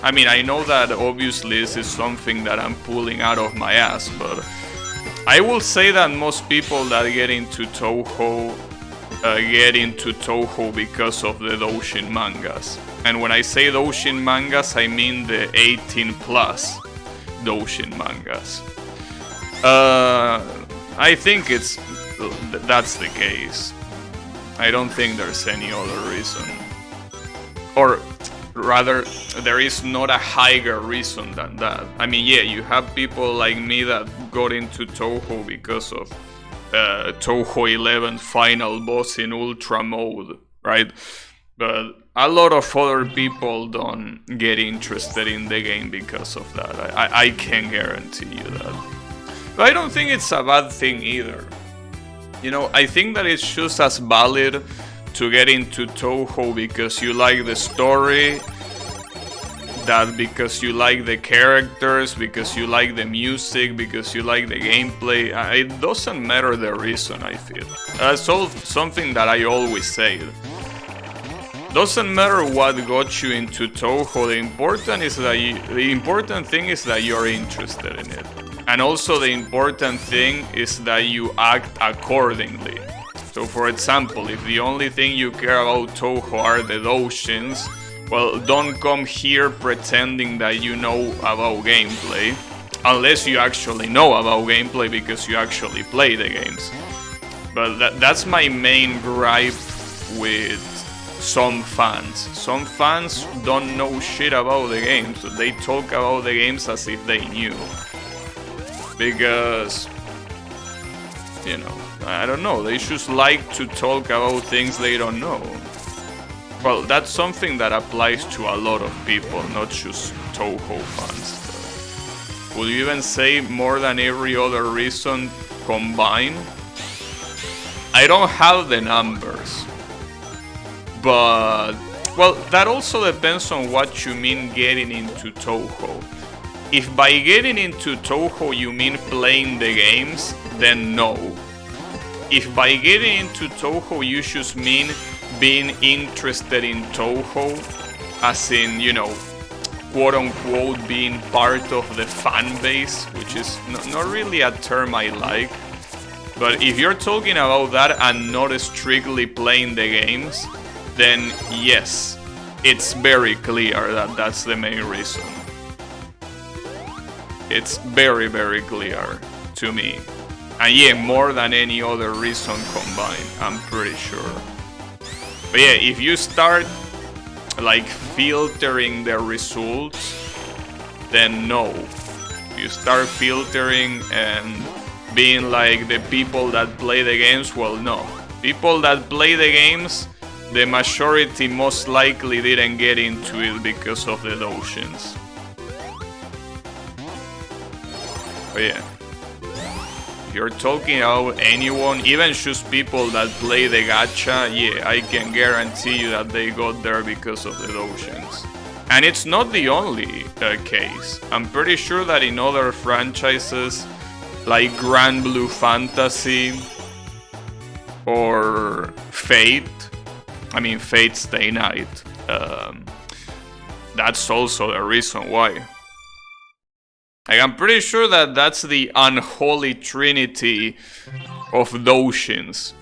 I mean, I know that obviously this is something that I'm pulling out of my ass, but I will say that most people that get into Toho because of the Doshin mangas. And when I say Doshin mangas, I mean the 18 plus Doshin mangas. I think that's the case. I don't think there's any other reason. Or rather, there is not a higher reason than that. I mean, yeah, you have people like me that got into Toho because of Toho 11 final boss in Ultra mode, right? But a lot of other people don't get interested in the game because of that. I can guarantee you that. But I don't think it's a bad thing either. You know, I think that it's just as valid to get into Toho because you like the story, that because you like the characters, because you like the music, because you like the gameplay. It doesn't matter the reason, I feel. That's all something that I always say. Doesn't matter what got you into Toho. The important thing is that you're interested in it, and also the important thing is that you act accordingly. So, for example, if the only thing you care about Toho are the Doshins, well, don't come here pretending that you know about gameplay, unless you actually know about gameplay because you actually play the games. But that's my main gripe with some fans. Some fans don't know shit about the games. They talk about the games as if they knew. Because, you know, I don't know, they just like to talk about things they don't know. Well, that's something that applies to a lot of people, not just Toho fans. Would you even say more than every other reason combined? I don't have the numbers. But, well, that also depends on what you mean getting into Toho. If by getting into Toho you mean playing the games, then no. If by getting into Toho you just mean being interested in Toho, as in, you know, quote unquote being part of the fan base, which is not really a term I like. But if you're talking about that and not strictly playing the games, then yes, it's very clear that that's the main reason. It's very, very clear to me. And yeah, more than any other reason combined, I'm pretty sure. But yeah, if you start like filtering the results, then no. If you start filtering and being like the people that play the games, well, no. People that play the games, the majority most likely didn't get into it because of the Doshins. But yeah, if you're talking about anyone, even just people that play the gacha, yeah, I can guarantee you that they got there because of the Doshins. And it's not the only case. I'm pretty sure that in other franchises, like Grand Blue Fantasy or Fate, I mean Fate Stay Night, that's also the reason why. Like, I'm pretty sure that that's the unholy trinity of Doshins.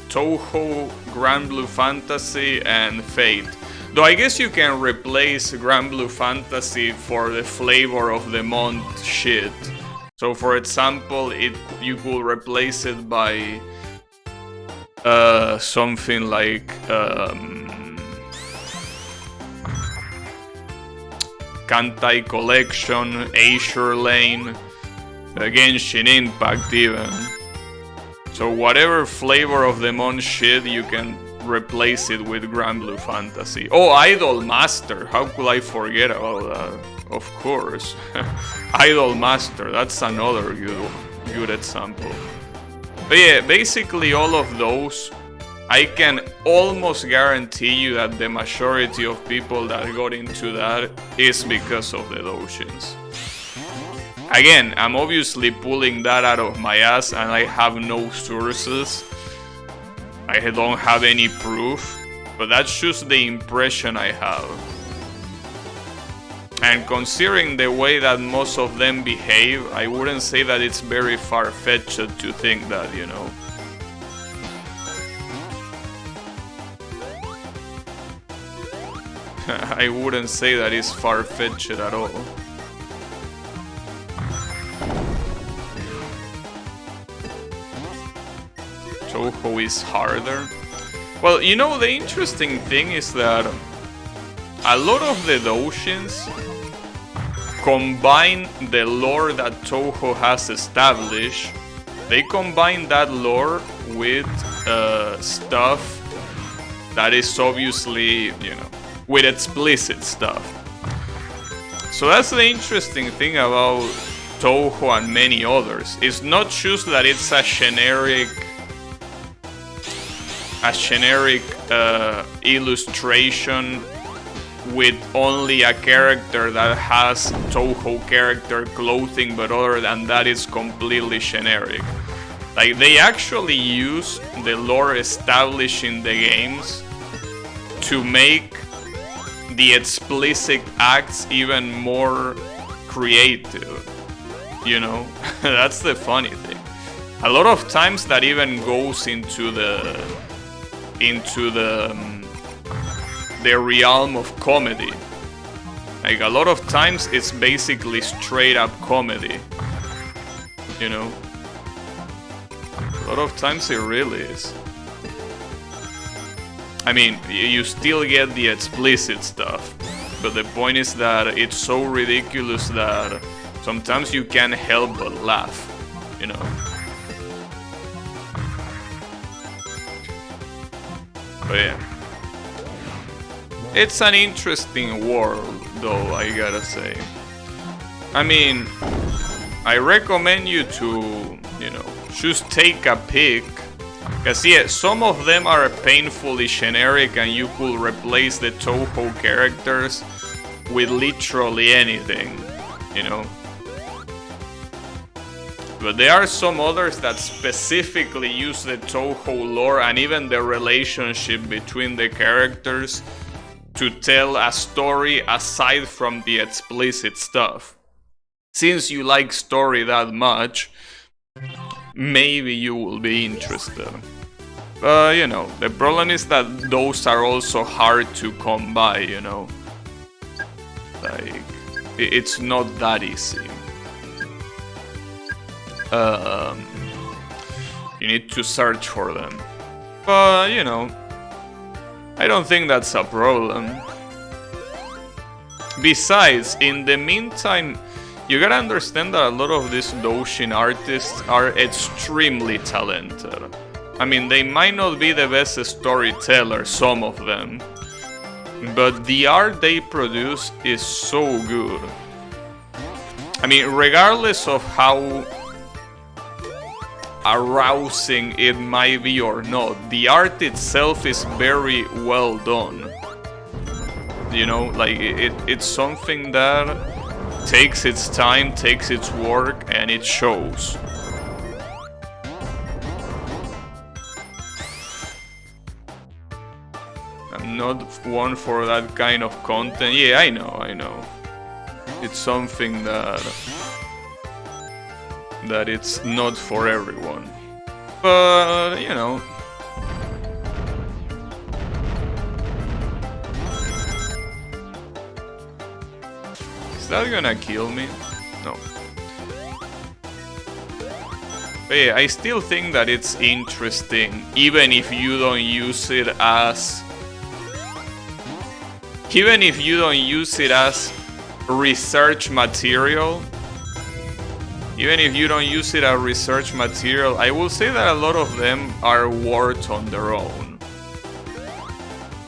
Toho, Grand Blue Fantasy, and Fate. Though I guess you can replace Grand Blue Fantasy for the flavor of the month shit. So for example, you could replace it by something like Kantai Collection, Azure Lane, Genshin Impact even. So whatever flavor of the month shit you can replace it with Grand Blue Fantasy. Oh, Idol Master, how could I forget about that? Of course. Idol Master, that's another good example. But yeah, basically all of those, I can almost guarantee you that the majority of people that got into that is because of the Doujins. Again, I'm obviously pulling that out of my ass and I have no sources. I don't have any proof, but that's just the impression I have. And considering the way that most of them behave, I wouldn't say that it's very far-fetched to think that, you know. I wouldn't say that it's far-fetched at all. Touhou is harder. Well, you know, the interesting thing is that a lot of the Doujins combine the lore that Touhou has established. They combine that lore with stuff that is obviously, you know, with explicit stuff. So that's the interesting thing about Touhou and many others. It's not just that it's a generic illustration with only a character that has Touhou character clothing, but other than that it's completely generic. Like, they actually use the lore established in the games to make the explicit acts even more creative, you know? That's the funny thing. A lot of times that even goes into the realm of comedy. Like, a lot of times it's basically straight up comedy, you know? A lot of times it really is. I mean, you still get the explicit stuff, but the point is that it's so ridiculous that sometimes you can't help but laugh, you know? But yeah. It's an interesting world, though, I gotta say. I mean, I recommend you to, you know, just take a pick. Because yeah, some of them are painfully generic and you could replace the Touhou characters with literally anything, you know. But there are some others that specifically use the Touhou lore and even the relationship between the characters to tell a story aside from the explicit stuff. Since you like story that much, maybe you will be interested. But, you know, the problem is that those are also hard to come by, you know. Like, it's not that easy. You need to search for them. But, you know, I don't think that's a problem. Besides, in the meantime, you gotta understand that a lot of these Doujin artists are extremely talented. I mean, they might not be the best storytellers, some of them, but the art they produce is so good. I mean, regardless of how arousing it might be or not, the art itself is very well done. You know, like, it's something that takes its time, takes its work, and it shows. I'm not one for that kind of content. Yeah, I know. It's something that it's not for everyone. But, you know. Is that gonna kill me? No. But yeah, I still think that it's interesting, even if you don't use it as... Even if you don't use it as research material, even if you don't use it as research material, I will say that a lot of them are worth on their own.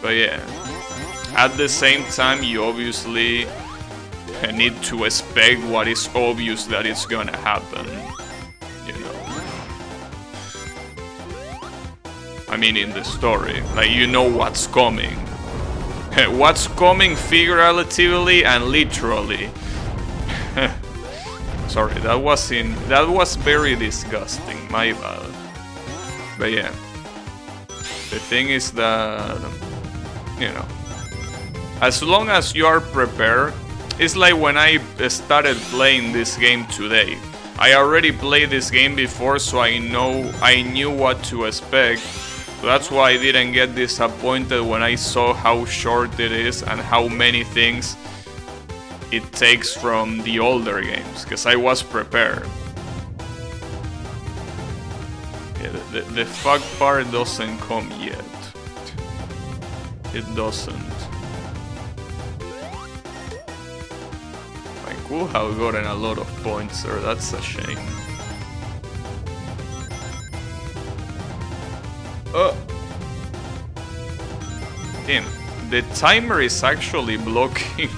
But yeah, at the same time, you obviously need to expect what is obvious that it's gonna happen, you know. I mean, in the story, like, you know what's coming. What's coming figuratively and literally. Sorry, that was very disgusting, my bad. But yeah, the thing is that, you know, as long as you are prepared, it's like when I started playing this game today. I already played this game before, so I knew what to expect. So that's why I didn't get disappointed when I saw how short it is and how many things it takes from the older games, because I was prepared. Yeah, the fuck part doesn't come yet. It doesn't. I could have gotten a lot of points there, that's a shame. Damn, the timer is actually blocking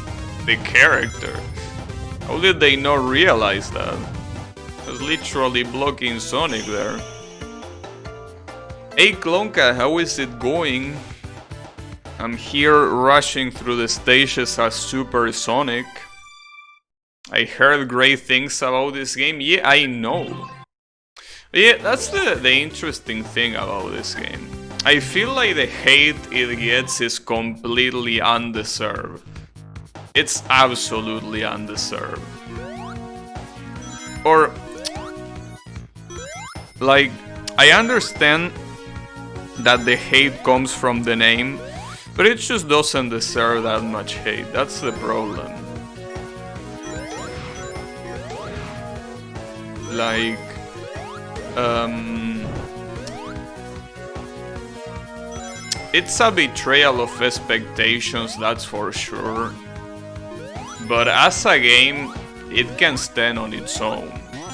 the character. How did they not realize that? It was literally blocking Sonic there. Hey Klonka, how is it going? I'm here rushing through the stages as Super Sonic. I heard great things about this game. Yeah, I know. Yeah, that's the interesting thing about this game. I feel like the hate it gets is completely undeserved. It's absolutely undeserved. Or, like, I understand that the hate comes from the name, but it just doesn't deserve that much hate. That's the problem. Like, it's a betrayal of expectations, that's for sure. But as a game, it can stand on its own.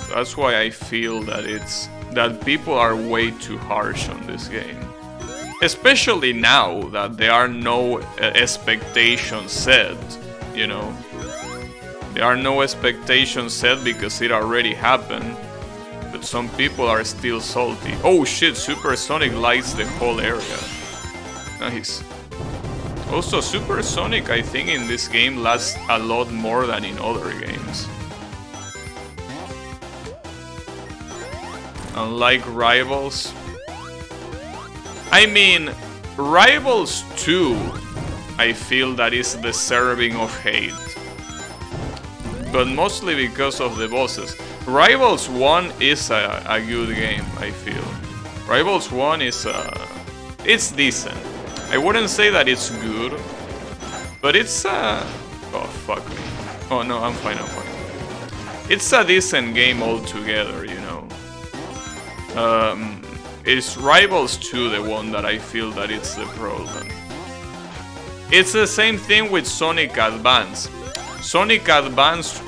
That's why I feel that people are way too harsh on this game. Especially now that there are no expectations set, you know. There are no expectations set because it already happened. But some people are still salty. Oh shit, Super Sonic lights the whole area. Nice. Also, Super Sonic, I think, in this game lasts a lot more than in other games. Unlike Rivals. I mean, Rivals 2, I feel that is deserving of hate. But mostly because of the bosses. Rivals 1 is a good game, I feel. Rivals 1 is it's decent. I wouldn't say that it's good, but it's oh fuck me. Oh no, I'm fine. It's a decent game altogether, you know. It's Rivals 2 the one that I feel that it's the problem. It's the same thing with Sonic Advance. Sonic Advance,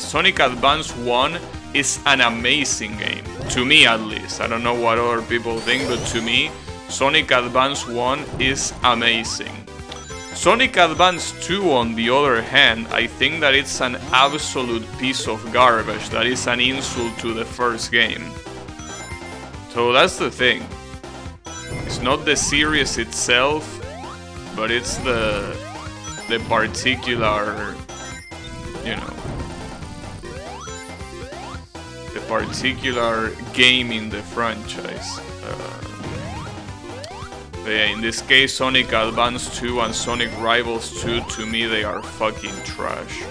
Sonic Advance 1 is an amazing game. To me at least. I don't know what other people think, but to me, Sonic Advance 1 is amazing. Sonic Advance 2, on the other hand, I think that it's an absolute piece of garbage. That is an insult to the first game. So that's the thing. It's not the series itself, but it's the particular, you know, the particular game in the franchise. Yeah, in this case, Sonic Advance 2 and Sonic Rivals 2, to me, they are fucking trash.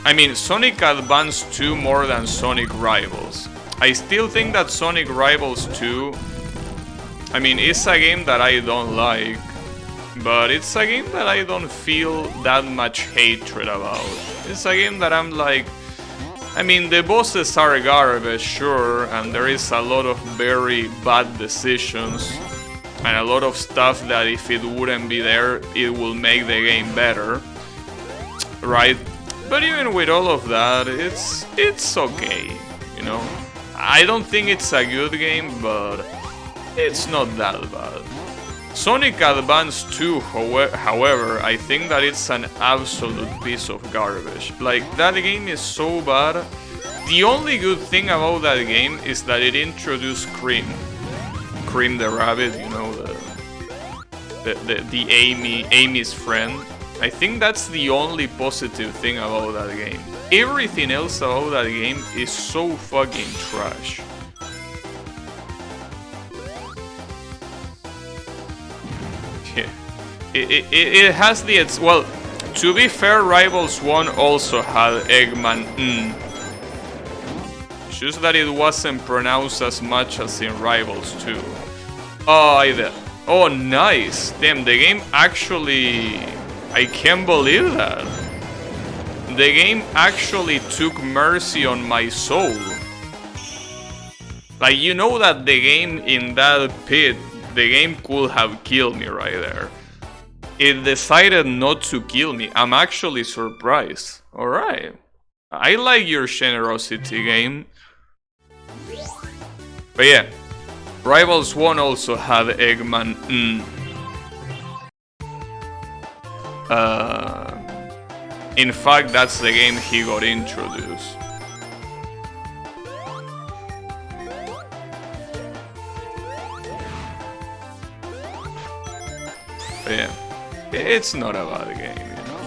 I mean, Sonic Advance 2 more than Sonic Rivals. I still think that Sonic Rivals 2, I mean, it's a game that I don't like, but it's a game that I don't feel that much hatred about. It's a game that I'm like, I mean, the bosses are garbage, sure, and there is a lot of very bad decisions and a lot of stuff that if it wouldn't be there, it will make the game better, right? But even with all of that, it's okay, you know? I don't think it's a good game, but it's not that bad. Sonic Advance 2, however, I think that it's an absolute piece of garbage. Like, that game is so bad. The only good thing about that game is that it introduced Cream. Cream the rabbit, you know, the Amy's friend. I think that's the only positive thing about that game. Everything else about that game is so fucking trash. Yeah. It has the... well, to be fair, Rivals 1 also had Eggman. Just that it wasn't pronounced as much as in Rivals 2. Oh, nice. Damn, the game actually... I can't believe that. The game actually took mercy on my soul. Like, you know that the game in that pit, the game could have killed me right there. It decided not to kill me. I'm actually surprised. Alright. I like your generosity, game. But yeah, Rivals 1 also had Eggman. In fact, that's the game he got introduced. But yeah, it's not a bad game, you know.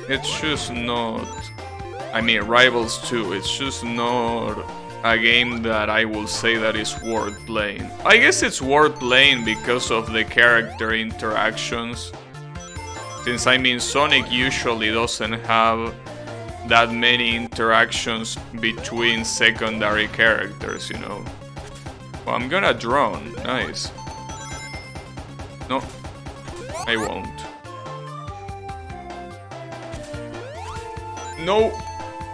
It's just not. I mean, Rivals 2. It's just not a game that I will say that is worth playing. I guess it's worth playing because of the character interactions. Since, I mean, Sonic usually doesn't have that many interactions between secondary characters, you know. Well, I'm gonna drone. Nice. No, I won't. No!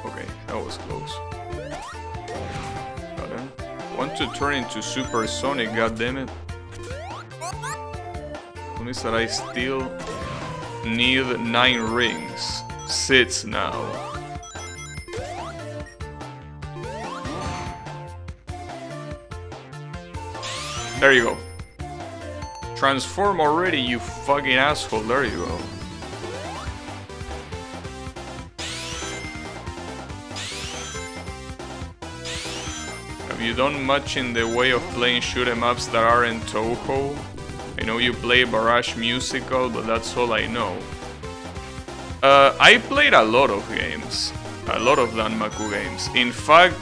Okay, that was close. Got him. Want to turn into Super Sonic, goddammit. Only that I still need 9 rings. 6 now. There you go. Transform already, you fucking asshole. There you go. Have you done much in the way of playing shoot 'em ups that aren't Toho? I know you play Barrage Musical, but that's all I know. I played a lot of games. A lot of Danmaku games. In fact,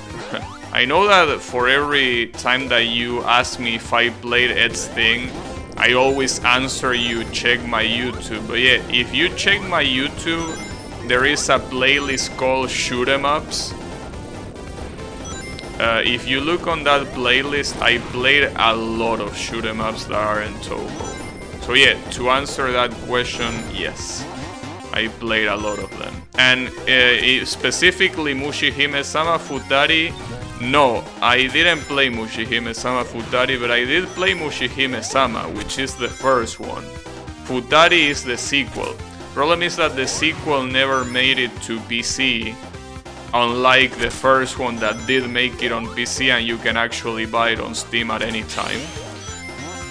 I know that for every time that you ask me if I played Ed's thing, I always answer you, check my YouTube. But yeah, if you check my YouTube, there is a playlist called Shoot 'em Ups. If you look on that playlist, I played a lot of shoot 'em ups that are in Toho. So yeah, to answer that question, yes, I played a lot of them. And specifically Mushihime-sama Futari, no, I didn't play Mushihime-sama Futari, but I did play Mushihime-sama, which is the first one. Futari is the sequel. Problem is that the sequel never made it to PC, unlike the first one that did make it on PC and you can actually buy it on Steam at any time.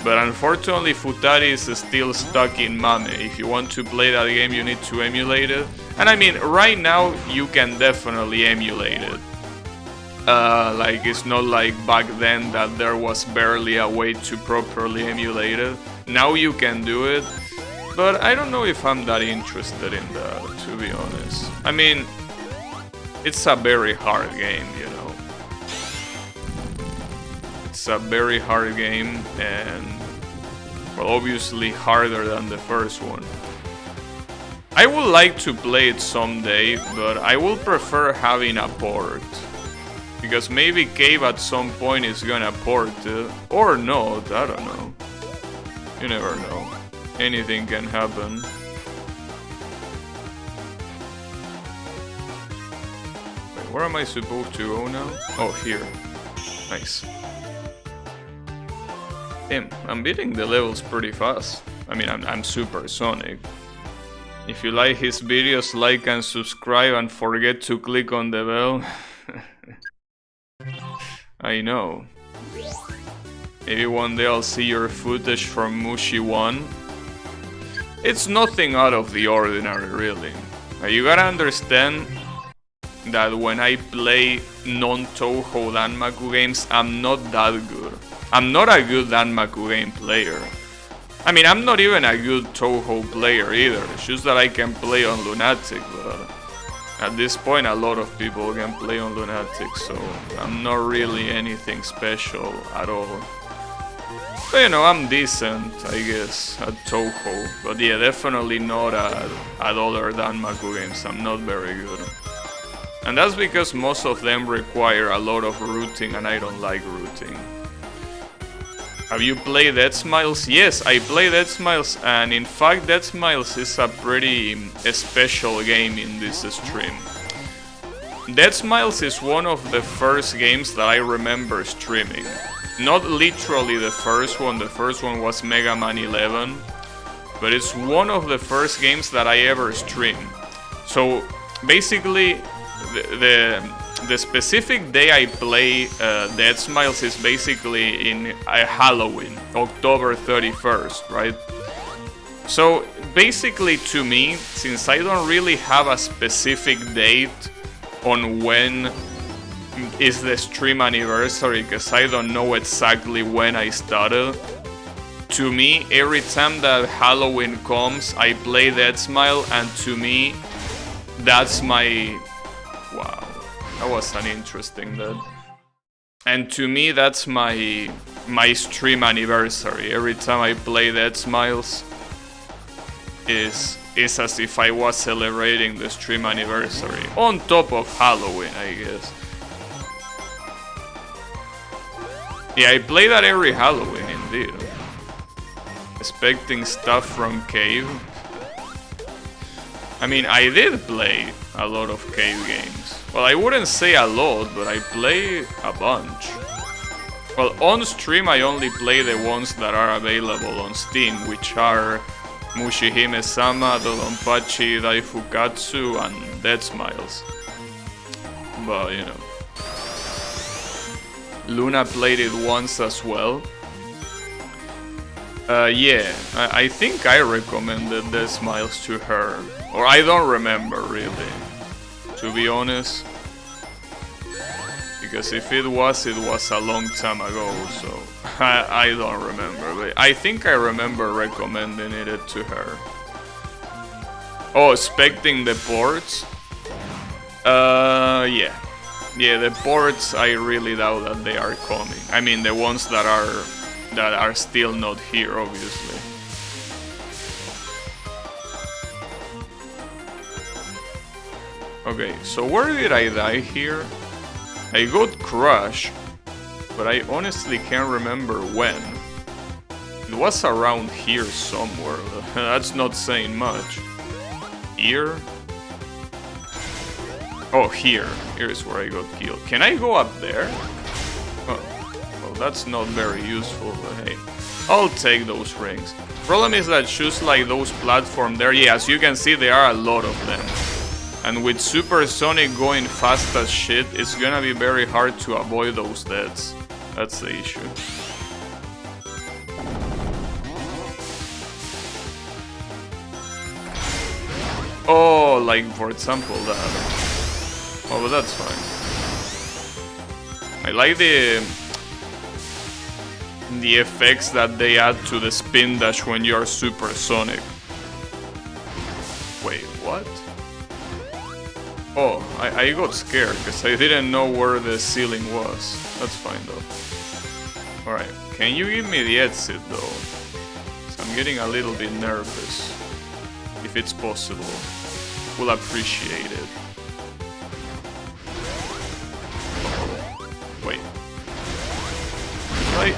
But unfortunately Futari is still stuck in MAME. If you want to play that game, you need to emulate it. And I mean, right now you can definitely emulate it. Like, it's not like back then that there was barely a way to properly emulate it. Now you can do it, but I don't know if I'm that interested in that, to be honest. I mean, it's a very hard game, you know. It's a very hard game, and well, obviously harder than the first one. I would like to play it someday, but I will prefer having a port. Because maybe Cave at some point is gonna port it, or not, I don't know. You never know. Anything can happen. Wait, where am I supposed to go now? Oh, here. Nice. Damn, I'm beating the levels pretty fast. I mean, I'm Super Sonic. If you like his videos, like and subscribe, and forget to click on the bell. I know. Maybe one day I'll see your footage from Mushi 1. It's nothing out of the ordinary, really. You gotta understand that when I play non-Touhou Danmaku games, I'm not that good. I'm not a good Danmaku game player. I mean, I'm not even a good Touhou player either. It's just that I can play on Lunatic, but at this point a lot of people can play on Lunatic, so I'm not really anything special at all. But you know, I'm decent, I guess, at Touhou. But yeah, definitely not at other Danmaku games. I'm not very good. And that's because most of them require a lot of routing, and I don't like routing. Have you played Dead Smiles? Yes, I played Dead Smiles, and in fact Dead Smiles is a pretty special game in this stream. Dead Smiles is one of the first games that I remember streaming. Not literally the first one was Mega Man 11, but it's one of the first games that I ever streamed. So basically, the specific day I play Dead Smiles is basically in Halloween, October 31st, right? So basically to me, since I don't really have a specific date on when is the stream anniversary, because I don't know exactly when I started, to me, every time that Halloween comes, I play Dead Smile, and to me, that's my... Wow, that was an interesting dead. And to me, that's my stream anniversary. Every time I play Dead Smiles, is as if I was celebrating the stream anniversary. On top of Halloween, I guess. Yeah, I play that every Halloween, indeed. Expecting stuff from Cave. I mean, I did play a lot of Cave games. Well, I wouldn't say a lot, but I play a bunch. Well, on stream I only play the ones that are available on Steam, which are Mushihime-sama, Dodonpachi, Daifukatsu, and Dead Smiles. But, you know. Luna played it once as well. Yeah, I think I recommended Dead Smiles to her. Or I don't remember, really, to be honest. Because if it was a long time ago, so I don't remember. But I think I remember recommending it to her. Oh, expecting the ports? Yeah. Yeah, the ports, I really doubt that they are coming. I mean, the ones that are still not here, obviously. Okay, so where did I die here? I got crushed, but I honestly can't remember when. It was around here somewhere. That's not saying much. Here? Oh, here. Here's where I got killed. Can I go up there? Oh, well, that's not very useful, but hey. I'll take those rings. Problem is that shoes like those platforms there, yeah, as you can see, there are a lot of them. And with Supersonic going fast as shit, it's gonna be very hard to avoid those deaths. That's the issue. Oh, like for example that. Oh, but that's fine. I like the effects that they add to the spin dash when you are supersonic. Wait, what? Oh, I got scared because I didn't know where the ceiling was. That's fine though. Alright, can you give me the exit though? So I'm getting a little bit nervous. If it's possible. We'll appreciate it. Wait. Right.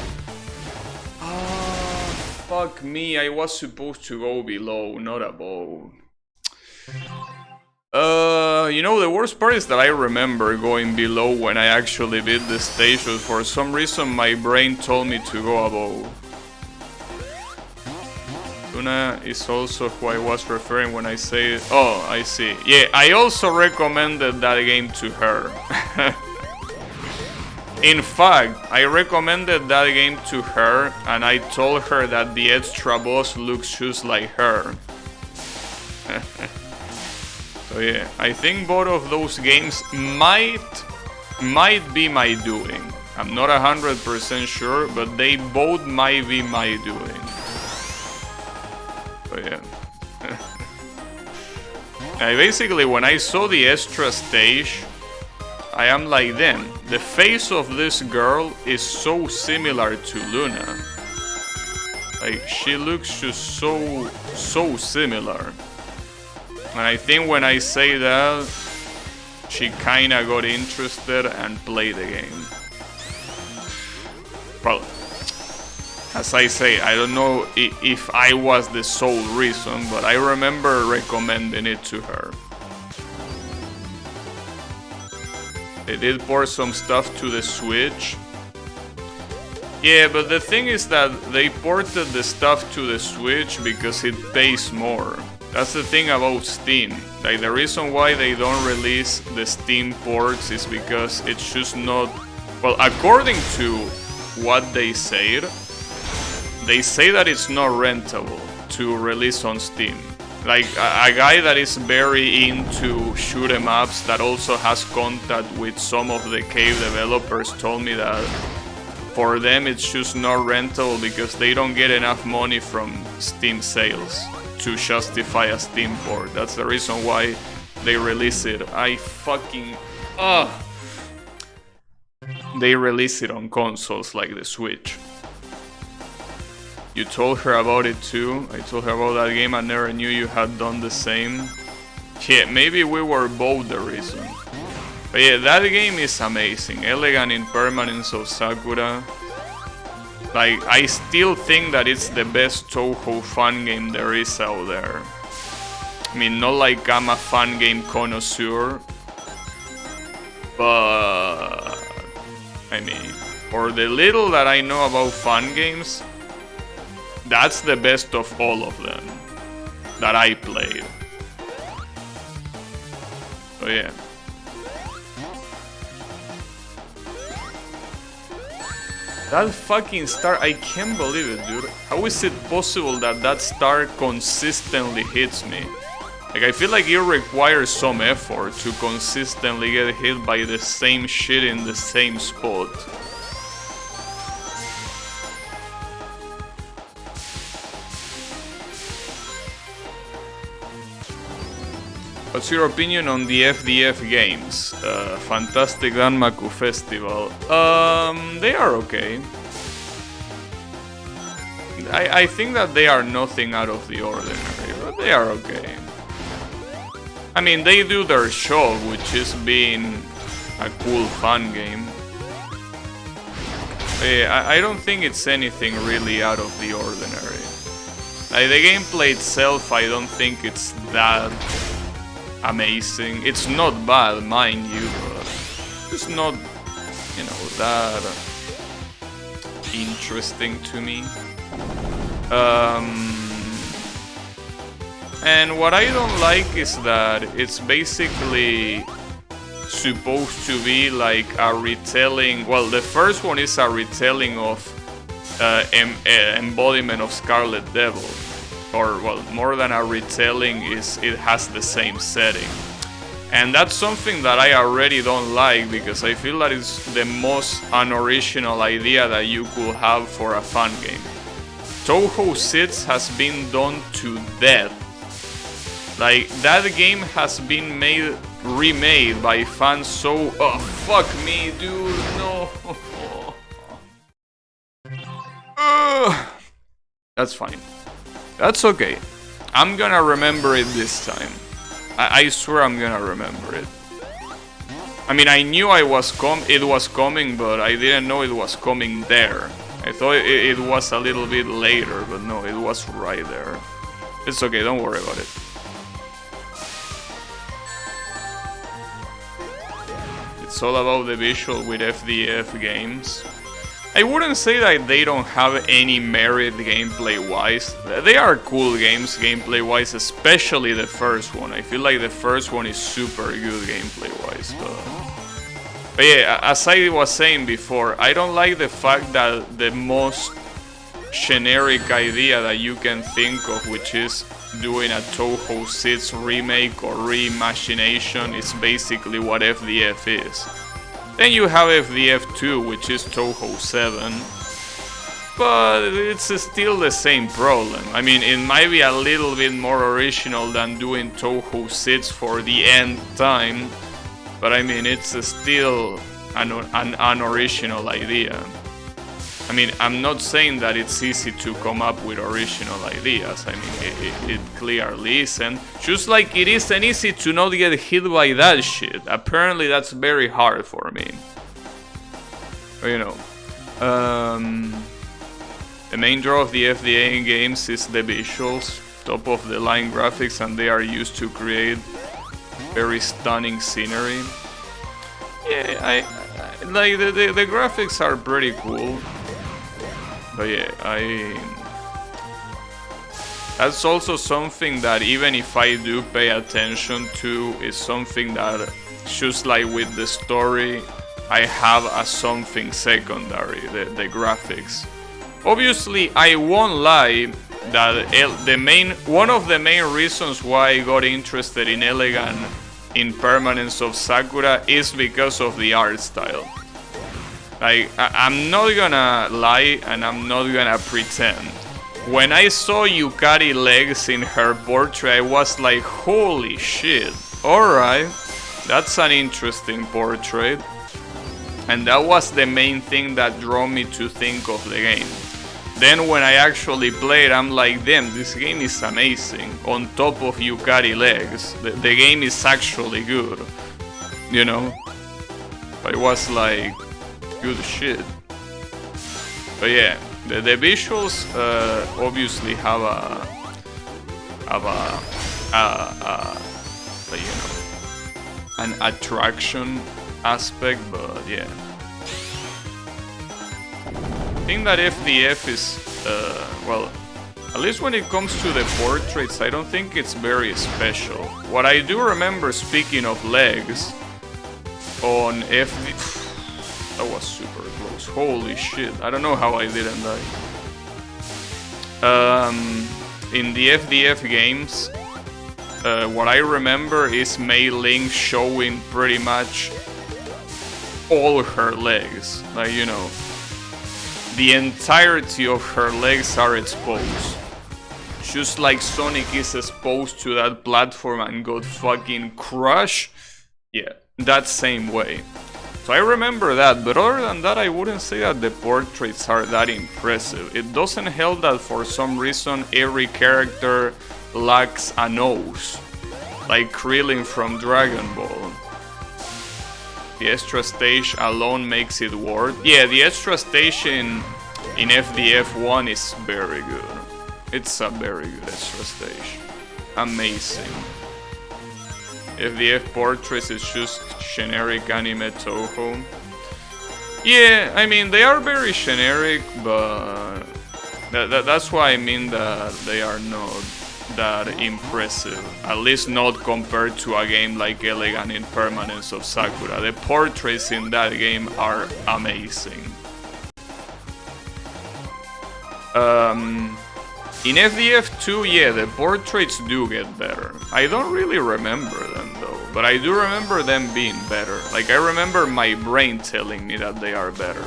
Ah, fuck me. I was supposed to go below, not above. You know, the worst part is that I remember going below when I actually beat the stage, but for some reason my brain told me to go above. Luna is also who I was referring when I say... Oh, I see. Yeah, I also recommended that game to her. In fact, I recommended that game to her, and I told her that the extra boss looks just like her. So yeah, I think both of those games might be my doing. I'm not 100% sure, but they both might be my doing. So yeah. Basically, when I saw the extra stage, I am like, damn, the face of this girl is so similar to Luna. Like, she looks just so similar. And I think when I say that, she kinda got interested and played the game. Well, as I say, I don't know if I was the sole reason, but I remember recommending it to her. They did port some stuff to the Switch. Yeah, but the thing is that they ported the stuff to the Switch because it pays more. That's the thing about Steam. Like, the reason why they don't release the Steam ports is because it's just not... Well, according to what they say that it's not rentable to release on Steam. Like, a guy that is very into shoot 'em ups that also has contact with some of the cave developers told me that for them it's just not rentable because they don't get enough money from Steam sales to justify a Steam port. That's the reason why they release it. They release it on consoles like the Switch. You told her about it too. I told her about that game. I never knew you had done the same. Yeah, maybe we were both the reason. But yeah, that game is amazing. Elegant Impermanence of Sakura. Like, I still think that it's the best Touhou fun game there is out there. I mean, not like I'm a fun game connoisseur, but I mean, for the little that I know about fun games, that's the best of all of them that I played. So yeah. That fucking star, I can't believe it, dude. How is it possible that that star consistently hits me? Like, I feel like it requires some effort to consistently get hit by the same shit in the same spot. What's your opinion on the FDF games? Fantastic Danmaku Festival. They are okay. I think that they are nothing out of the ordinary, but they are okay. I mean, they do their job, which is being a cool fun game. I don't think it's anything really out of the ordinary. Like, the gameplay itself, I don't think it's that amazing. It's not bad, mind you, but it's not, you know, that interesting to me. And what I don't like is that it's basically supposed to be like a retelling. Well, the first one is a retelling of Embodiment of Scarlet Devil. Or, well, more than a retelling, is it has the same setting. And that's something that I already don't like, because I feel that it's the most unoriginal idea that you could have for a fun game. Touhou 6 has been done to death. Like, that game has been remade by fans so... Oh, fuck me, dude, no. That's fine. That's okay. I'm gonna remember it this time. I swear I'm gonna remember it. I mean, I knew it was coming, but I didn't know it was coming there. I thought it was a little bit later, but no, it was right there. It's okay, don't worry about it. It's all about the visual with FDF games. I wouldn't say that they don't have any merit gameplay-wise. They are cool games gameplay-wise, especially the first one. I feel like the first one is super good gameplay-wise, but... But yeah, as I was saying before, I don't like the fact that the most generic idea that you can think of, which is doing a Touhou 6 remake or reimagination, is basically what FDF is. Then you have FDF 2, which is Touhou 7, but it's still the same problem. I mean, it might be a little bit more original than doing Touhou 6 for the end time, but I mean, it's still an unoriginal idea. I mean, I'm not saying that it's easy to come up with original ideas. I mean, it clearly isn't. Just like it isn't easy to not get hit by that shit. Apparently, that's very hard for me. But, you know, the main draw of the FDA games is the visuals, top of the line graphics, and they are used to create very stunning scenery. Yeah, I like the graphics are pretty cool. But yeah, that's also something that even if I do pay attention to, is something that just like with the story, I have as something secondary, the graphics. Obviously, I won't lie that one of the main reasons why I got interested in Elegant in Permanence of Sakura is because of the art style. Like, I'm not gonna lie and I'm not gonna pretend. When I saw Yukari legs in her portrait, I was like, holy shit, alright, that's an interesting portrait. And that was the main thing that drew me to think of the game. Then when I actually played, I'm like, damn, this game is amazing. On top of Yukari legs, the game is actually good, you know? But it was like, good shit. But yeah, the visuals obviously have you know, an attraction aspect, but yeah. I think that FDF is well, at least when it comes to the portraits, I don't think it's very special. What I do remember, speaking of legs, on FDF. That was super close. Holy shit. I don't know how I didn't die. In the FDF games, what I remember is Mei Ling showing pretty much all her legs. Like, you know, the entirety of her legs are exposed. Just like Sonic is exposed to that platform and got fucking crushed. Yeah, that same way. So I remember that, but other than that, I wouldn't say that the portraits are that impressive. It doesn't help that for some reason every character lacks a nose, like Krillin from Dragon Ball. The extra stage alone makes it worth. Yeah, the extra stage in FDF 1 is very good. It's a very good extra stage. Amazing. FDF portraits is just generic anime Touhou. Yeah, I mean, they are very generic, but that's why I mean that they are not that impressive. At least not compared to a game like Elegant in Permanence of Sakura. The portraits in that game are amazing. In FDF 2, yeah, the portraits do get better. I don't really remember them though, but I do remember them being better. Like, I remember my brain telling me that they are better.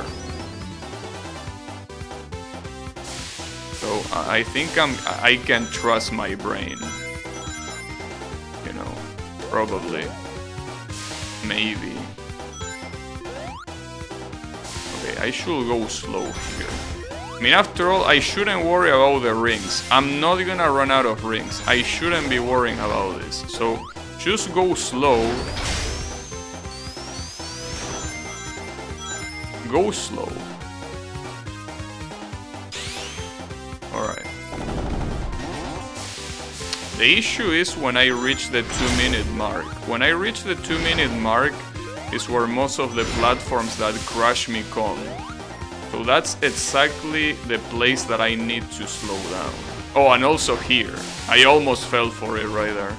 So I think I can trust my brain. You know, probably. Maybe. Okay, I should go slow here. I mean, after all, I shouldn't worry about the rings. I'm not gonna run out of rings. I shouldn't be worrying about this. So, just go slow. Go slow. Alright. The issue is when I reach the 2-minute mark. When I reach the 2-minute mark is where most of the platforms that crush me come. So that's exactly the place that I need to slow down. Oh, and also here. I almost fell for it right there.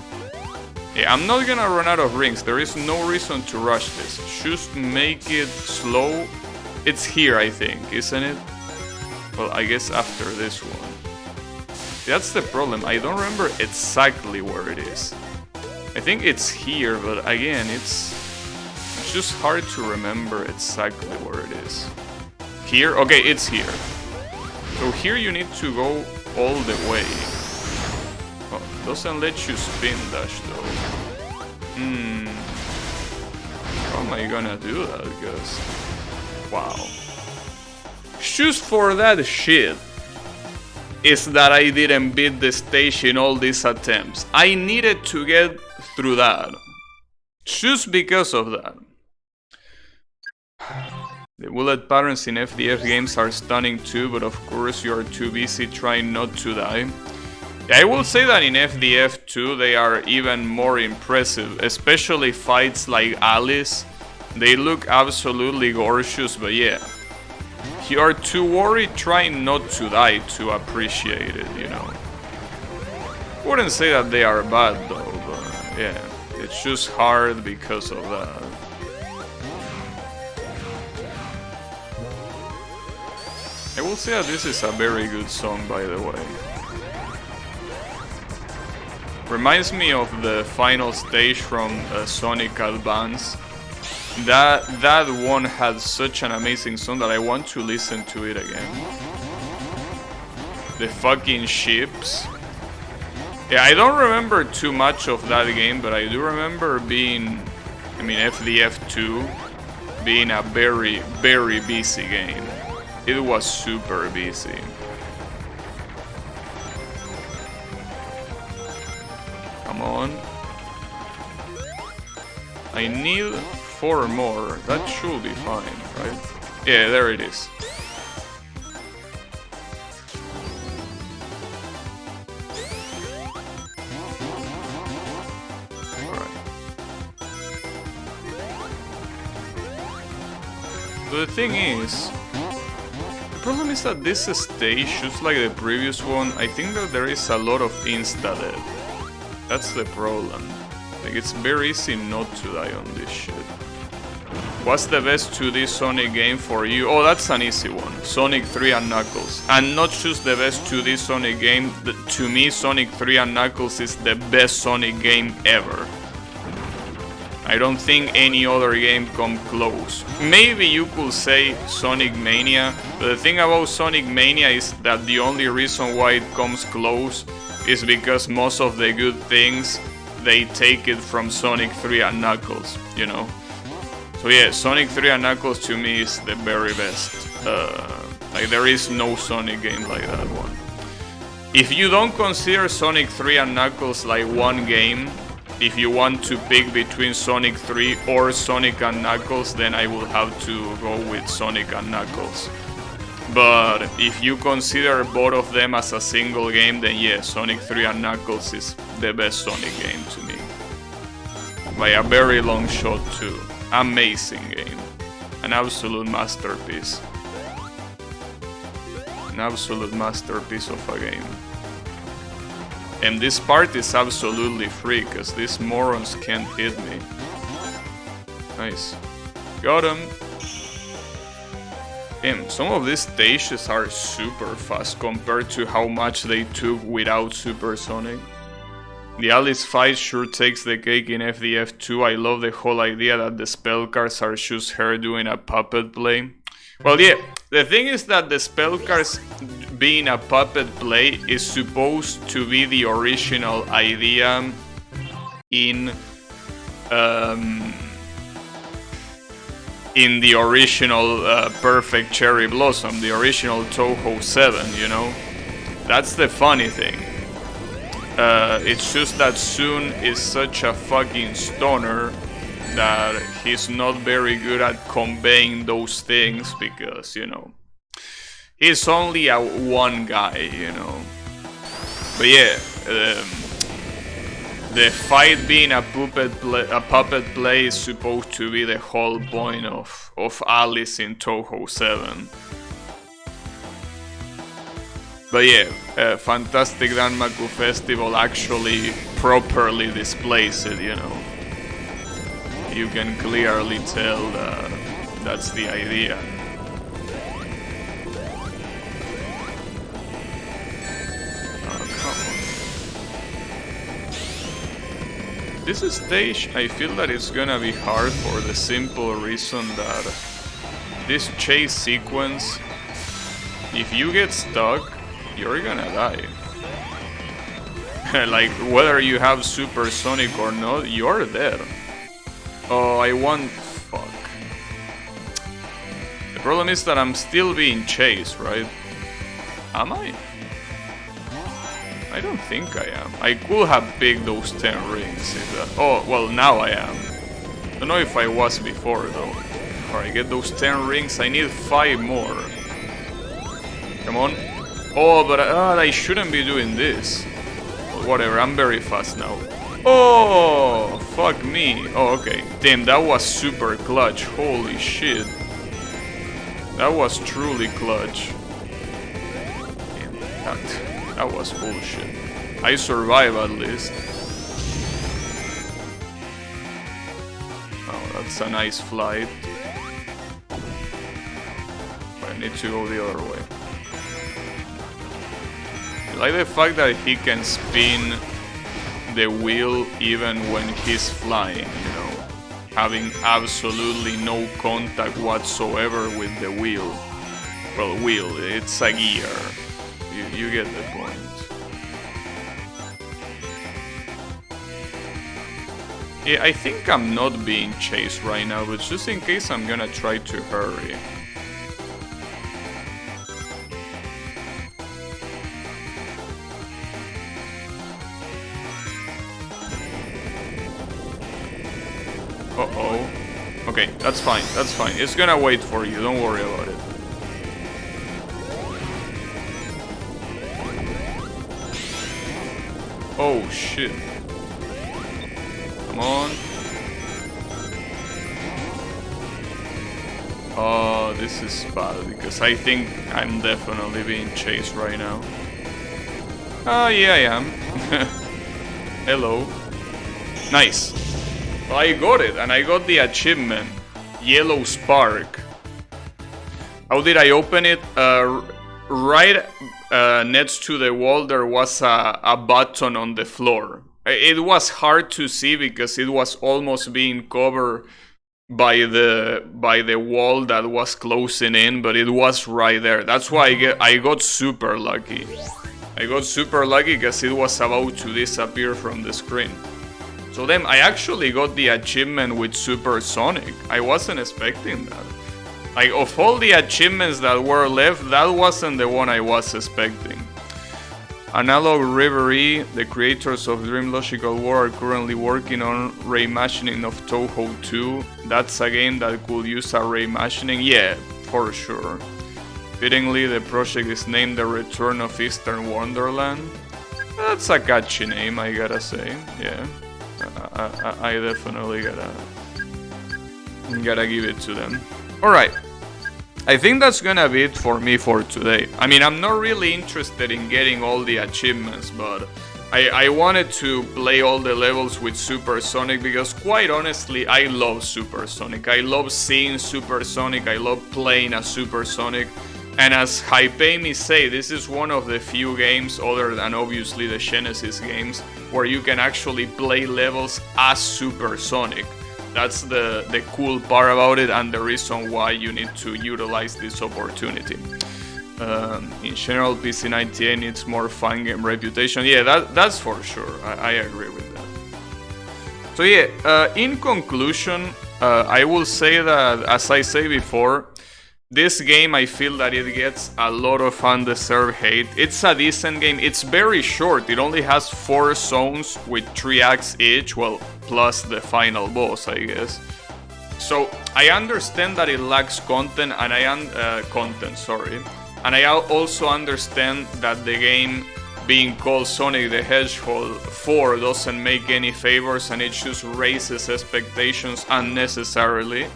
Yeah, I'm not gonna run out of rings. There is no reason to rush this. Just make it slow. It's here, I think, isn't it? Well, I guess after this one. That's the problem. I don't remember exactly where it is. I think it's here, but again, it's just hard to remember exactly where it is. Here? Okay, it's here. So here you need to go all the way. Oh, doesn't let you spin dash though. How am I gonna do that, guys? Wow. Just for that shit is that I didn't beat the stage in all these attempts. I needed to get through that. Just because of that. The bullet patterns in FDF games are stunning too, but of course you are too busy trying not to die. I will say that in FDF 2 they are even more impressive, especially fights like Alice. They look absolutely gorgeous, but yeah. You are too worried trying not to die to appreciate it, you know. Wouldn't say that they are bad though, but yeah. It's just hard because of that. I will say that this is a very good song, by the way. Reminds me of the final stage from Sonic Advance. That one had such an amazing song that I want to listen to it again. The fucking ships. Yeah, I don't remember too much of that game, but I do remember being, FDF 2 being a very, very busy game. It was super busy. Come on. I need 4 more. That should be fine, right? Yeah, there it is. Alright. So the thing is, the problem is that this stage, just like the previous one, I think that there is a lot of insta-death. That's the problem. Like, it's very easy not to die on this shit. What's the best 2D Sonic game for you? Oh, that's an easy one. Sonic 3 and Knuckles. And not just the best 2D Sonic game. To me, Sonic 3 and Knuckles is the best Sonic game ever. I don't think any other game come close. Maybe you could say Sonic Mania, but the thing about Sonic Mania is that the only reason why it comes close is because most of the good things, they take it from Sonic 3 and Knuckles, you know? So yeah, Sonic 3 and Knuckles to me is the very best. Like, there is no Sonic game like that one. If you don't consider Sonic 3 and Knuckles like one game, if you want to pick between Sonic 3 or Sonic and Knuckles, then I will have to go with Sonic and Knuckles. But if you consider both of them as a single game, then yeah, Sonic 3 and Knuckles is the best Sonic game to me. By a very long shot too. Amazing game. An absolute masterpiece. An absolute masterpiece of a game. And this part is absolutely free, because these morons can't hit me. Nice. Got him. Damn, some of these stages are super fast compared to how much they took without Super Sonic. The Alice fight sure takes the cake in FDF 2. I love the whole idea that the spell cards are just her doing a puppet play. Well, yeah, the thing is that the spell cards being a puppet play is supposed to be the original idea in the original Perfect Cherry Blossom, the original Toho 7, you know? That's the funny thing. It's just that Soon is such a fucking stoner that he's not very good at conveying those things because, you know, he's only a one guy, you know. But yeah, the fight being a puppet play is supposed to be the whole point of Alice in Toho 7. But yeah, Fantastic Danmaku Festival actually properly displays it, you know. You can clearly tell that that's the idea. Oh, come on. This stage, I feel that it's gonna be hard for the simple reason that this chase sequence, if you get stuck, you're gonna die. Like, whether you have supersonic or not, you're dead. Oh, I want... fuck. The problem is that I'm still being chased, right? Am I? I don't think I am. I could have picked those 10 rings if that... oh, well, now I am. Don't know if I was before, though. Alright, I get those 10 rings. I need 5 more. Come on. Oh, but I shouldn't be doing this. Well, whatever, I'm very fast now. Oh, fuck me. Oh, okay. Damn, that was super clutch. Holy shit. That was truly clutch. Damn, that was bullshit. I survived at least. Oh, that's a nice flight. I need to go the other way. I like the fact that he can spin the wheel even when he's flying, you know, having absolutely no contact whatsoever with the wheel. Well, wheel, it's a gear. You get the point. Yeah, I think I'm not being chased right now, but just in case I'm gonna try to hurry. Uh-oh. Okay, that's fine, that's fine. It's gonna wait for you, don't worry about it. Oh, shit. Come on. Oh, this is bad, because I think I'm definitely being chased right now. Oh, yeah, I am. Hello. Nice. I got it, and I got the achievement, Yellow Spark. How did I open it? Right next to the wall there was a button on the floor. It was hard to see because it was almost being covered by the wall that was closing in, but it was right there. That's why I got super lucky. I got super lucky because it was about to disappear from the screen. So then I actually got the achievement with Supersonic. I wasn't expecting that. Like, of all the achievements that were left, that wasn't the one I was expecting. Analog Reverie, the creators of Dream Logical War, are currently working on reimagining of Touhou 2. That's a game that could use a reimagining, yeah, for sure. Fittingly, the project is named The Return of Eastern Wonderland. That's a catchy name, I gotta say, yeah. I definitely gotta give it to them. Alright, I think that's gonna be it for me for today. I mean, I'm not really interested in getting all the achievements, but I wanted to play all the levels with Supersonic because, quite honestly, I love Supersonic. I love seeing Supersonic, I love playing as Supersonic. And as Hypeimi say, this is one of the few games, other than obviously the Genesis games, where you can actually play levels as Supersonic. That's the cool part about it, and the reason why you need to utilize this opportunity. In general, PC98 needs more fan game reputation. Yeah, that's for sure. I agree with that. So yeah, in conclusion, I will say that, as I say before, this game, I feel that it gets a lot of undeserved hate. It's a decent game. It's very short. It only has 4 zones with 3 acts each, well, plus the final boss, I guess. So I understand that it lacks content, and and I also understand that the game being called Sonic the Hedgehog 4 doesn't make any favors, and it just raises expectations unnecessarily.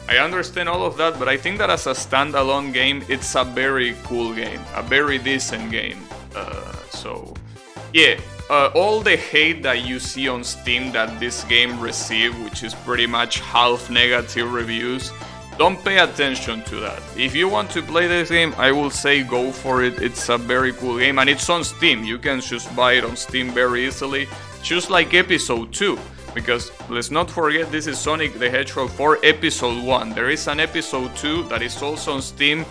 I understand all of that, but I think that as a standalone game, it's a very cool game, a very decent game. So yeah, all the hate that you see on Steam that this game received, which is pretty much half negative reviews, don't pay attention to that. If you want to play this game, I will say go for it. It's a very cool game and it's on Steam. You can just buy it on Steam very easily, just like Episode 2. Because let's not forget, this is Sonic the Hedgehog 4 Episode 1. There is an Episode 2 that is also on Steam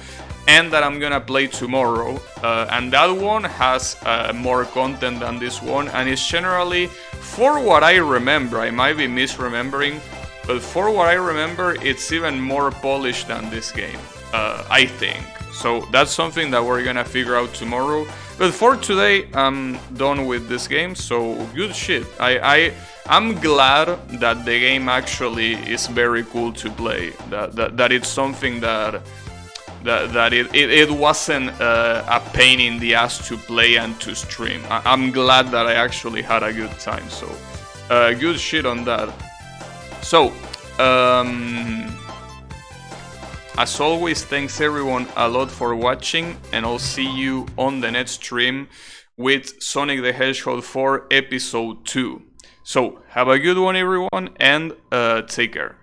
and that I'm gonna play tomorrow. And that one has more content than this one, and it's generally, for what I remember, I might be misremembering, but for what I remember, it's even more polished than this game, I think. So that's something that we're gonna figure out tomorrow. But for today, I'm done with this game, so good shit. I'm glad that the game actually is very cool to play. That it's something that it wasn't a pain in the ass to play and to stream. I'm glad that I actually had a good time, so good shit on that. So, as always, thanks everyone a lot for watching, and I'll see you on the next stream with Sonic the Hedgehog 4 Episode 2. So, have a good one everyone, and take care.